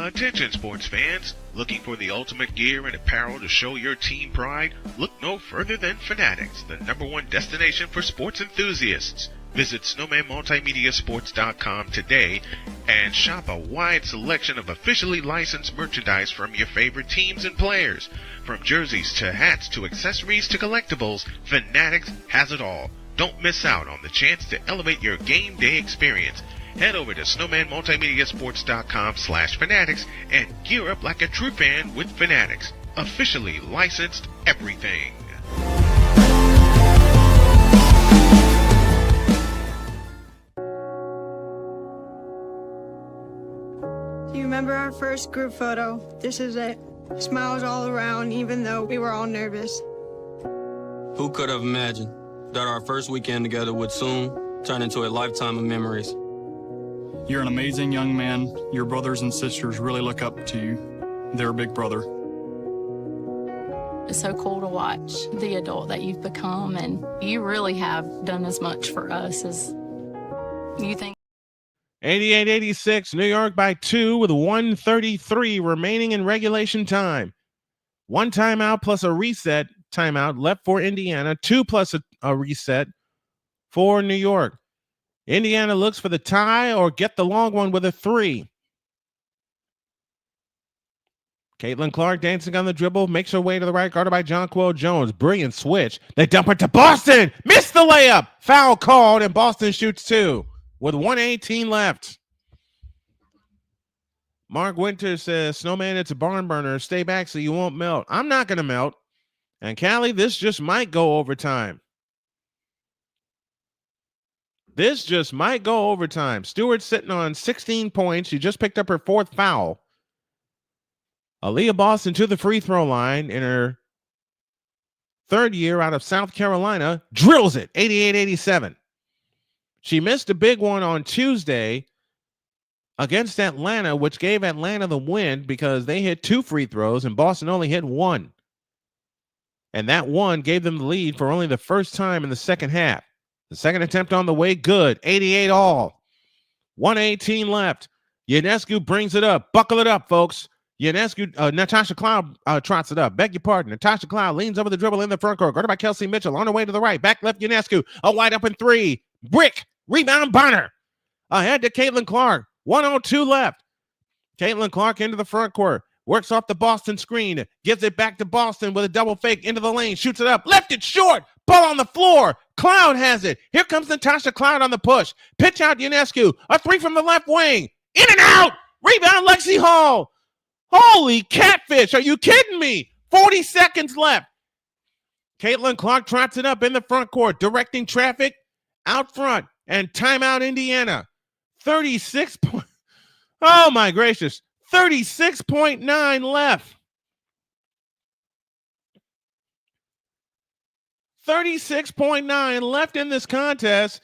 B: Attention sports fans, looking for the ultimate gear and apparel to show your team pride? Look no further than Fanatics, the #1 destination for sports enthusiasts. Visit SnowmanMultimediaSports.com today and shop a wide selection of officially licensed merchandise from your favorite teams and players. From jerseys to hats to accessories to collectibles, Fanatics has it all. Don't miss out on the chance to elevate your game day experience. Head over to SnowmanMultimediaSports.com/Fanatics and gear up like a true fan with Fanatics. Officially licensed everything.
F: Do you remember our first group photo? This is it. Smiles all around, even though we were all nervous.
G: Who could have imagined that our first weekend together would soon turn into a lifetime of memories?
H: You're an amazing young man. Your brothers and sisters really look up to you. They're a big brother.
I: It's so cool to watch the adult that you've become, and you really have done as much for us as you think.
A: 88-86, New York by 2 with 1:33 remaining in regulation time. 1 timeout plus a reset timeout left for Indiana, 2 plus a reset for New York. Indiana looks for the tie or get the long one with a 3. Caitlin Clark dancing on the dribble, makes her way to the right, guarded by Jonquel Jones. Brilliant switch. They dump it to Boston. Missed the layup. Foul called, and Boston shoots 2 with 1:18 left. Mark Winter says, Snowman, it's a barn burner. Stay back so you won't melt. I'm not going to melt. And Callie, this just might go overtime. This just might go overtime. Stewart sitting on 16 points. She just picked up her 4th foul. Aaliyah Boston to the free throw line in her 3rd year out of South Carolina. Drills it, 88-87. She missed a big one on Tuesday against Atlanta, which gave Atlanta the win because they hit 2 free throws and Boston only hit 1. And that one gave them the lead for only the first time in the second half. The second attempt on the way, good. 88 all. 1:18 left. Ionescu brings it up. Buckle it up, folks. Natasha Cloud trots it up. Beg your pardon. Natasha Cloud leans over the dribble in the front court. Guarded by Kelsey Mitchell. On her way to the right. Back left, Ionescu. A wide open 3. Brick. Rebound, Bonner. Ahead to Caitlin Clark. 1:02 left. Caitlin Clark into the front court. Works off the Boston screen. Gives it back to Boston with a double fake into the lane. Shoots it up. Left it short. Ball on the floor. Cloud has it. Here comes Natasha Cloud on the push. Pitch out Ionescu. A 3 from the left wing. In and out. Rebound Lexi Hall. Holy catfish. Are you kidding me? 40 seconds left. Caitlin Clark trots it up in the front court. Directing traffic out front. And timeout Indiana. 36 points. Oh my gracious. 36.9 left. 36.9 left in this contest.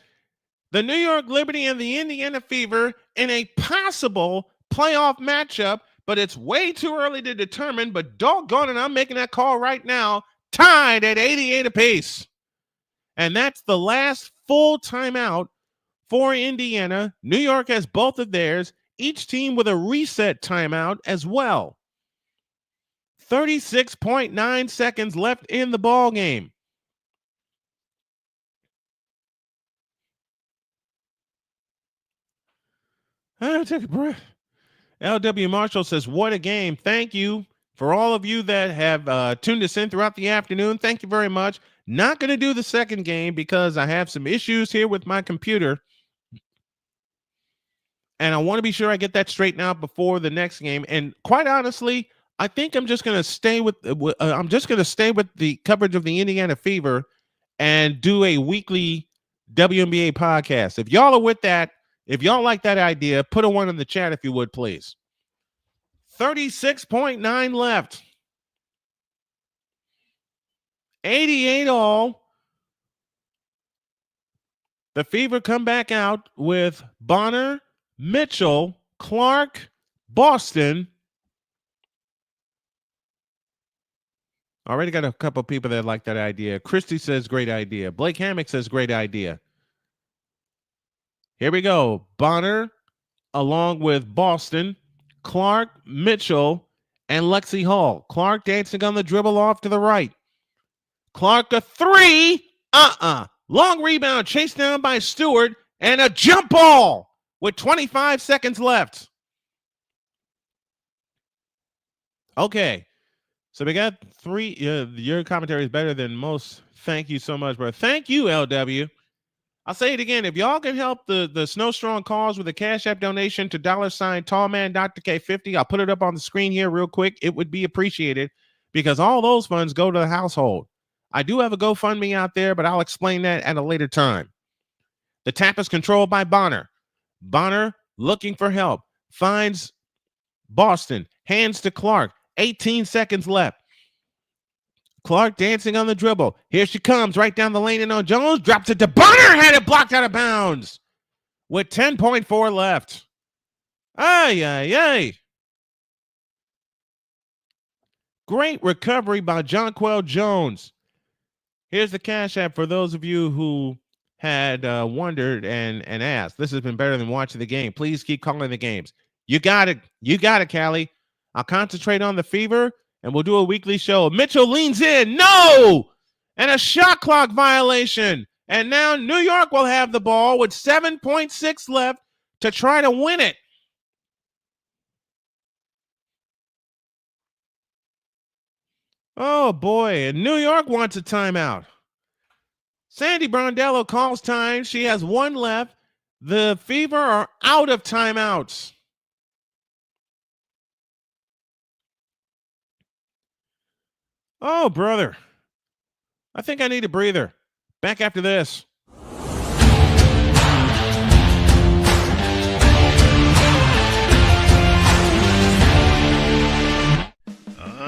A: The New York Liberty and the Indiana Fever in a possible playoff matchup, but it's way too early to determine. But doggone it, I'm making that call right now. Tied at 88 apiece. And that's the last full timeout for Indiana. New York has both of theirs, each team with a reset timeout as well. 36.9 seconds left in the ball game. I'll take a breath. LW Marshall says, what a game. Thank you for all of you that have tuned us in throughout the afternoon. Thank you very much. Not going to do the second game because I have some issues here with my computer. And I want to be sure I get that straightened out before the next game. And quite honestly, I think I'm just going to stay with the coverage of the Indiana Fever and do a weekly WNBA podcast. If y'all are with that, if y'all like that idea, put a 1 in the chat if you would, please. 36.9 left. 88 all. The Fever come back out with Bonner, Mitchell, Clark, Boston. Already got a couple people that like that idea. Christy says great idea. Blake Hammock says great idea. Here we go. Bonner, along with Boston, Clark, Mitchell, and Lexi Hall. Clark dancing on the dribble off to the right. Clark a 3. Long rebound chased down by Stewart and a jump ball with 25 seconds left. Okay. So we got 3. Your commentary is better than most. Thank you so much, bro. Thank you, LW. I'll say it again. If y'all can help the Snow Strong cause with a Cash App donation to $ Tallman Dr. K50, I'll put it up on the screen here real quick. It would be appreciated because all those funds go to the household. I do have a GoFundMe out there, but I'll explain that at a later time. The tap is controlled by Bonner. Bonner looking for help. Finds Boston. Hands to Clark. 18 seconds left. Clark dancing on the dribble. Here she comes right down the lane and on Jones. Drops it to Bonner. Had it blocked out of bounds with 10.4 left. Ay, ay, ay. Great recovery by Jonquel Jones. Here's the Cash App for those of you who had wondered and asked. This has been better than watching the game. Please keep calling the games. You got it. You got it, Callie. I'll concentrate on the fever, and we'll do a weekly show. Mitchell leans in. No! And a shot clock violation. And now New York will have the ball with 7.6 left to try to win it. Oh, boy. And New York wants a timeout. Sandy Brondello calls time. She has one left. The Fever are out of timeouts. Oh, brother. I think I need a breather. Back after this.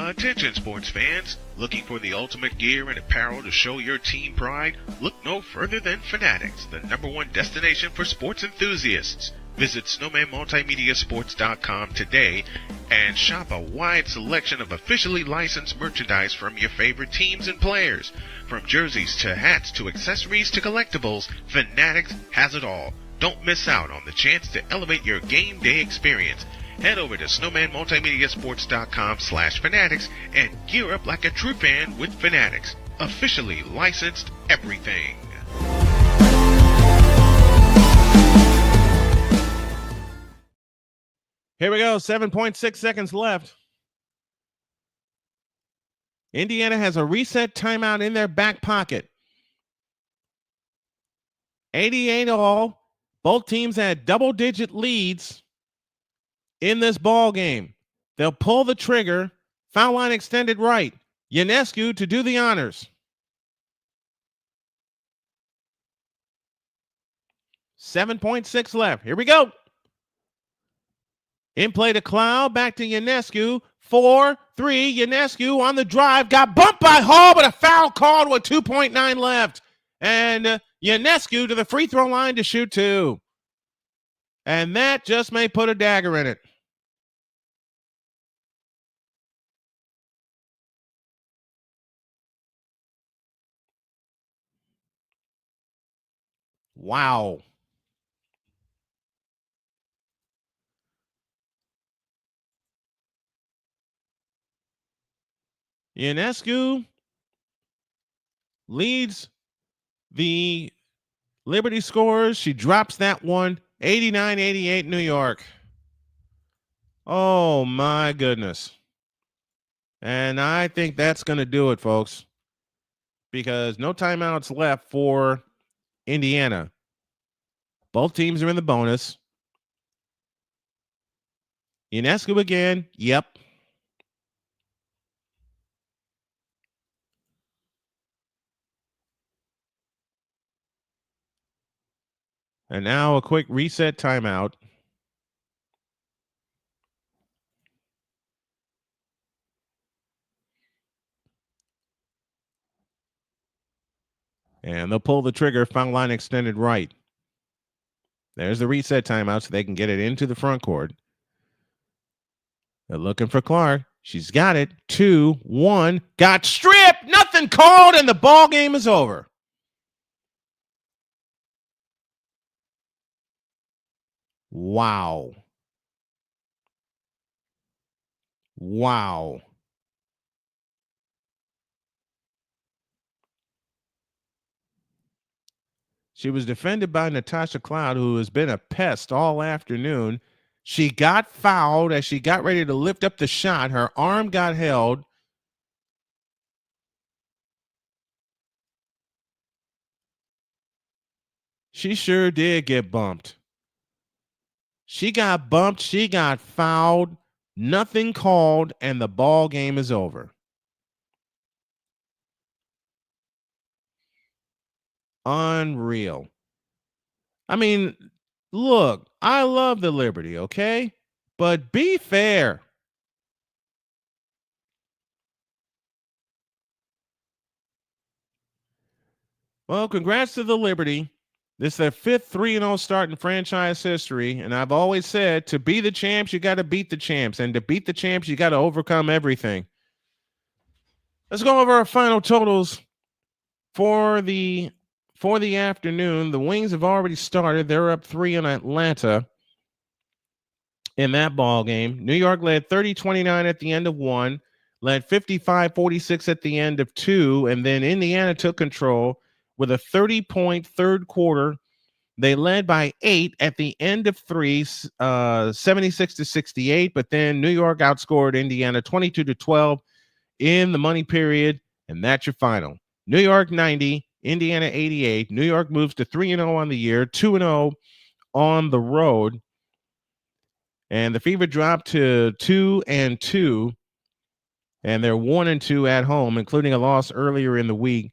B: Attention sports fans, looking for the ultimate gear and apparel to show your team pride? Look no further than Fanatics, the #1 destination for sports enthusiasts. Visit snowmanmultimediasports.com today and shop a wide selection of officially licensed merchandise from your favorite teams and players. From jerseys to hats to accessories to collectibles, Fanatics has it all. Don't miss out on the chance to elevate your game day experience. Head over to snowmanmultimediasports.com/fanatics and gear up like a true fan with Fanatics. Officially licensed everything.
A: Here we go. 7.6 seconds left. Indiana has a reset timeout in their back pocket. 88 all. Both teams had double-digit leads in this ball game. They'll pull the trigger. Foul line extended right. Ionescu to do the honors. 7.6 left. Here we go. In play to Cloud. Back to Ionescu. 4-3. Ionescu on the drive. Got bumped by Hall, but a foul called with 2.9 left. And Ionescu to the free throw line to shoot 2. And that just may put a dagger in it. Wow. Ionescu leads the Liberty scores. She drops that one. 89-88 New York. Oh, my goodness. And I think that's going to do it, folks, because no timeouts left for Indiana. Both teams are in the bonus. Ionescu again. Yep. And now a quick reset timeout. And they'll pull the trigger. Foul line extended right. There's the reset timeout so they can get it into the front court. They're looking for Clark. She's got it. 2-1. Got stripped. Nothing called, and the ball game is over. Wow. Wow. She was defended by Natasha Cloud, who has been a pest all afternoon. She got fouled as she got ready to lift up the shot. Her arm got held. She sure did get bumped. She got bumped. She got fouled. Nothing called, and the ball game is over. Unreal. I mean, look, I love the Liberty, okay? But be fair. Well, congrats to the Liberty. This is their 5th 3-0 start in franchise history. And I've always said, to be the champs, you got to beat the champs. And to beat the champs, you got to overcome everything. Let's go over our final totals for the afternoon. The Wings have already started. They're up 3 in Atlanta in that ball game. New York led 30-29 at the end of 1, led 55-46 at the end of 2, and then Indiana took control with a 30-point third quarter. They led by 8 at the end of 3, 76-68, but then New York outscored Indiana 22-12 in the money period, and that's your final. New York 90, Indiana 88. New York moves to 3-0 on the year, 2-0 on the road. And the Fever dropped to 2-2, and they're 1-2 at home, including a loss earlier in the week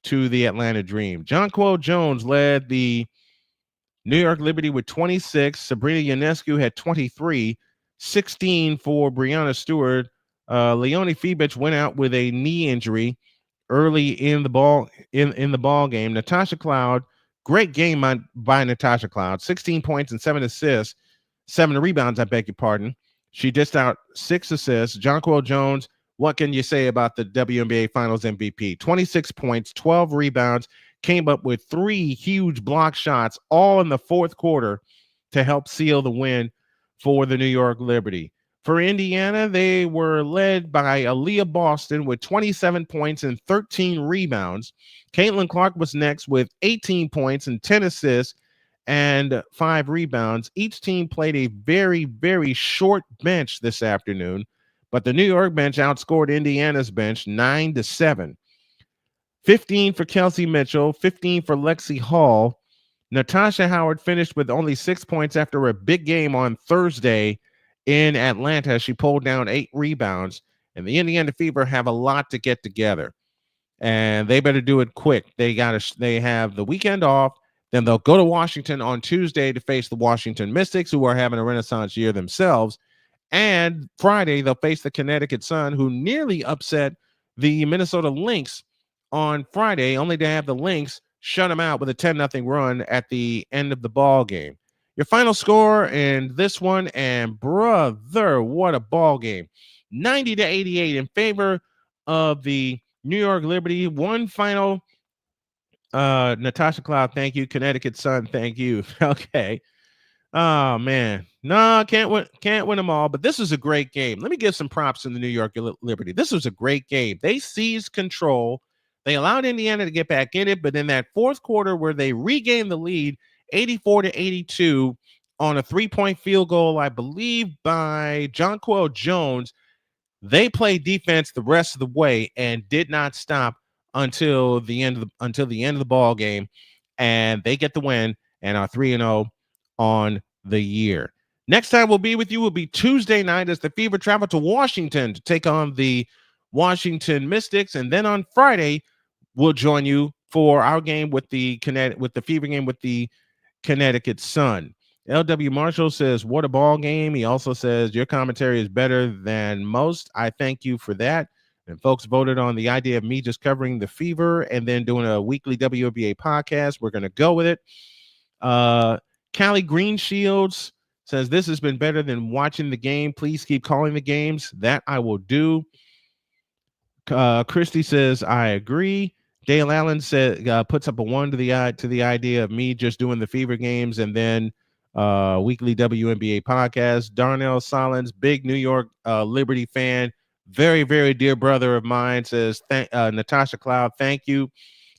A: to the Atlanta Dream. Jonquel Jones led the New York Liberty with 26. Sabrina Ionescu had 23, 16 for Breanna Stewart. Leonie Fibich went out with a knee injury early in the ball game. Natasha Cloud, great game by Natasha Cloud, 16 points and 7 assists, 7 rebounds, I beg your pardon. She dished out 6 assists. Jonquel Jones, what can you say about the WNBA Finals MVP? 26 points, 12 rebounds, came up with 3 huge block shots, all in the fourth quarter to help seal the win for the New York Liberty. For Indiana, they were led by Aaliyah Boston with 27 points and 13 rebounds. Caitlin Clark was next with 18 points and 10 assists and 5 rebounds. Each team played a very, very short bench this afternoon, but the New York bench outscored Indiana's bench 9-7. 15 for Kelsey Mitchell, 15 for Lexi Hall. Natasha Howard finished with only 6 points after a big game on Thursday in Atlanta. She pulled down 8 rebounds, and the Indiana Fever have a lot to get together, and they better do it quick. They have the weekend off, then they'll go to Washington on Tuesday to face the Washington Mystics, who are having a renaissance year themselves, and Friday they'll face the Connecticut Sun, who nearly upset the Minnesota Lynx on Friday, only to have the Lynx shut them out with a 10-0 run at the end of the ball game. Your final score in this one, and brother, what a ball game. 90-88 in favor of the New York Liberty. One final, Natasha Cloud, thank you. Connecticut Sun, thank you. Okay. Oh, man. No, can't win them all, but this was a great game. Let me give some props to the New York Liberty. This was a great game. They seized control. They allowed Indiana to get back in it, but in that fourth quarter where they regained the lead, 84-82 on a 3-point field goal, I believe, by Jonquel Jones, they played defense the rest of the way and did not stop until the end of the ball game, and they get the win and are 3-0 on the year. Next time we'll be with you will be Tuesday night as the Fever travel to Washington to take on the Washington Mystics, and then on Friday we'll join you for our game with the Fever game with the Connecticut Sun. LW Marshall says, what a ball game. He also says, your commentary is better than most. I thank you for that. And folks voted on the idea of me just covering the Fever and then doing a weekly WNBA podcast. We're going to go with it. Callie Greenshields says, this has been better than watching the game. Please keep calling the games. That I will do. Christy says, I agree. Dale Allen said puts up a 1 to the idea of me just doing the Fever games and then weekly WNBA podcast. Darnell Solins, big New York Liberty fan, very, very dear brother of mine, says Natasha Cloud, thank you.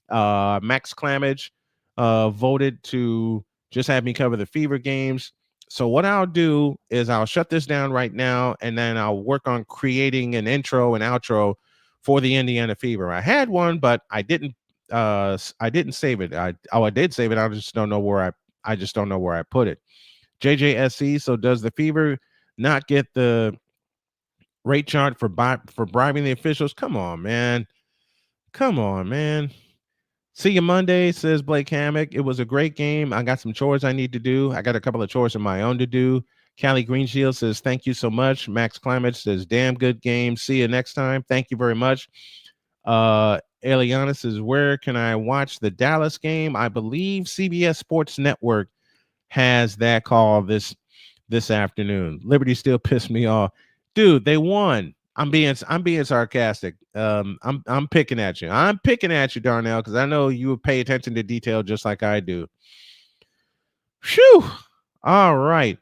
A: Max Clamage voted to just have me cover the Fever games. So what I'll do is I'll shut this down right now, and then I'll work on creating an intro and outro for the Indiana Fever. I had one, but I didn't save it. I did save it. I just don't know where I put it. JJSC, so does the Fever not get the rate chart for bribing the officials? Come on, man. See you Monday, says Blake Hammock. It was a great game. I got some chores I need to do. I got a couple of chores of my own to do. Callie Greenshield says, thank you so much. Max Clamage says, damn good game. See you next time. Thank you very much. Eliana says, where can I watch the Dallas game? I believe CBS Sports Network has that call this afternoon. Liberty still pissed me off. Dude, they won. I'm being sarcastic. I'm picking at you. I'm picking at you, Darnell, because I know you would pay attention to detail just like I do. Phew. All right.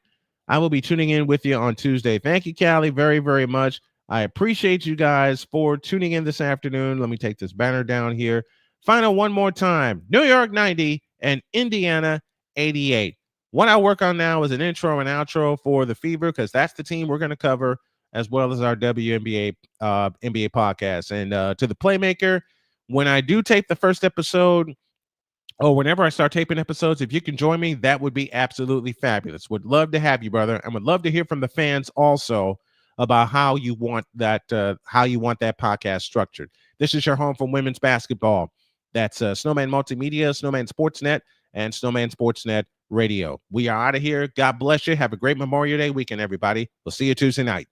A: I will be tuning in with you on Tuesday. Thank you, Callie, very, very much. I appreciate you guys for tuning in this afternoon. Let me take this banner down here. Final one more time. New York 90 and Indiana 88. What I work on now is an intro and outro for the Fever, because that's the team we're going to cover, as well as our WNBA NBA podcast. And to the Playmaker, when I do tape the first episode, or whenever I start taping episodes, if you can join me, that would be absolutely fabulous. Would love to have you, brother, and would love to hear from the fans also about how you want that podcast structured. This is your home for women's basketball. That's Snowman Multimedia, Snowman Sportsnet, and Snowman Sportsnet Radio. We are out of here. God bless you. Have a great Memorial Day weekend, everybody. We'll see you Tuesday night.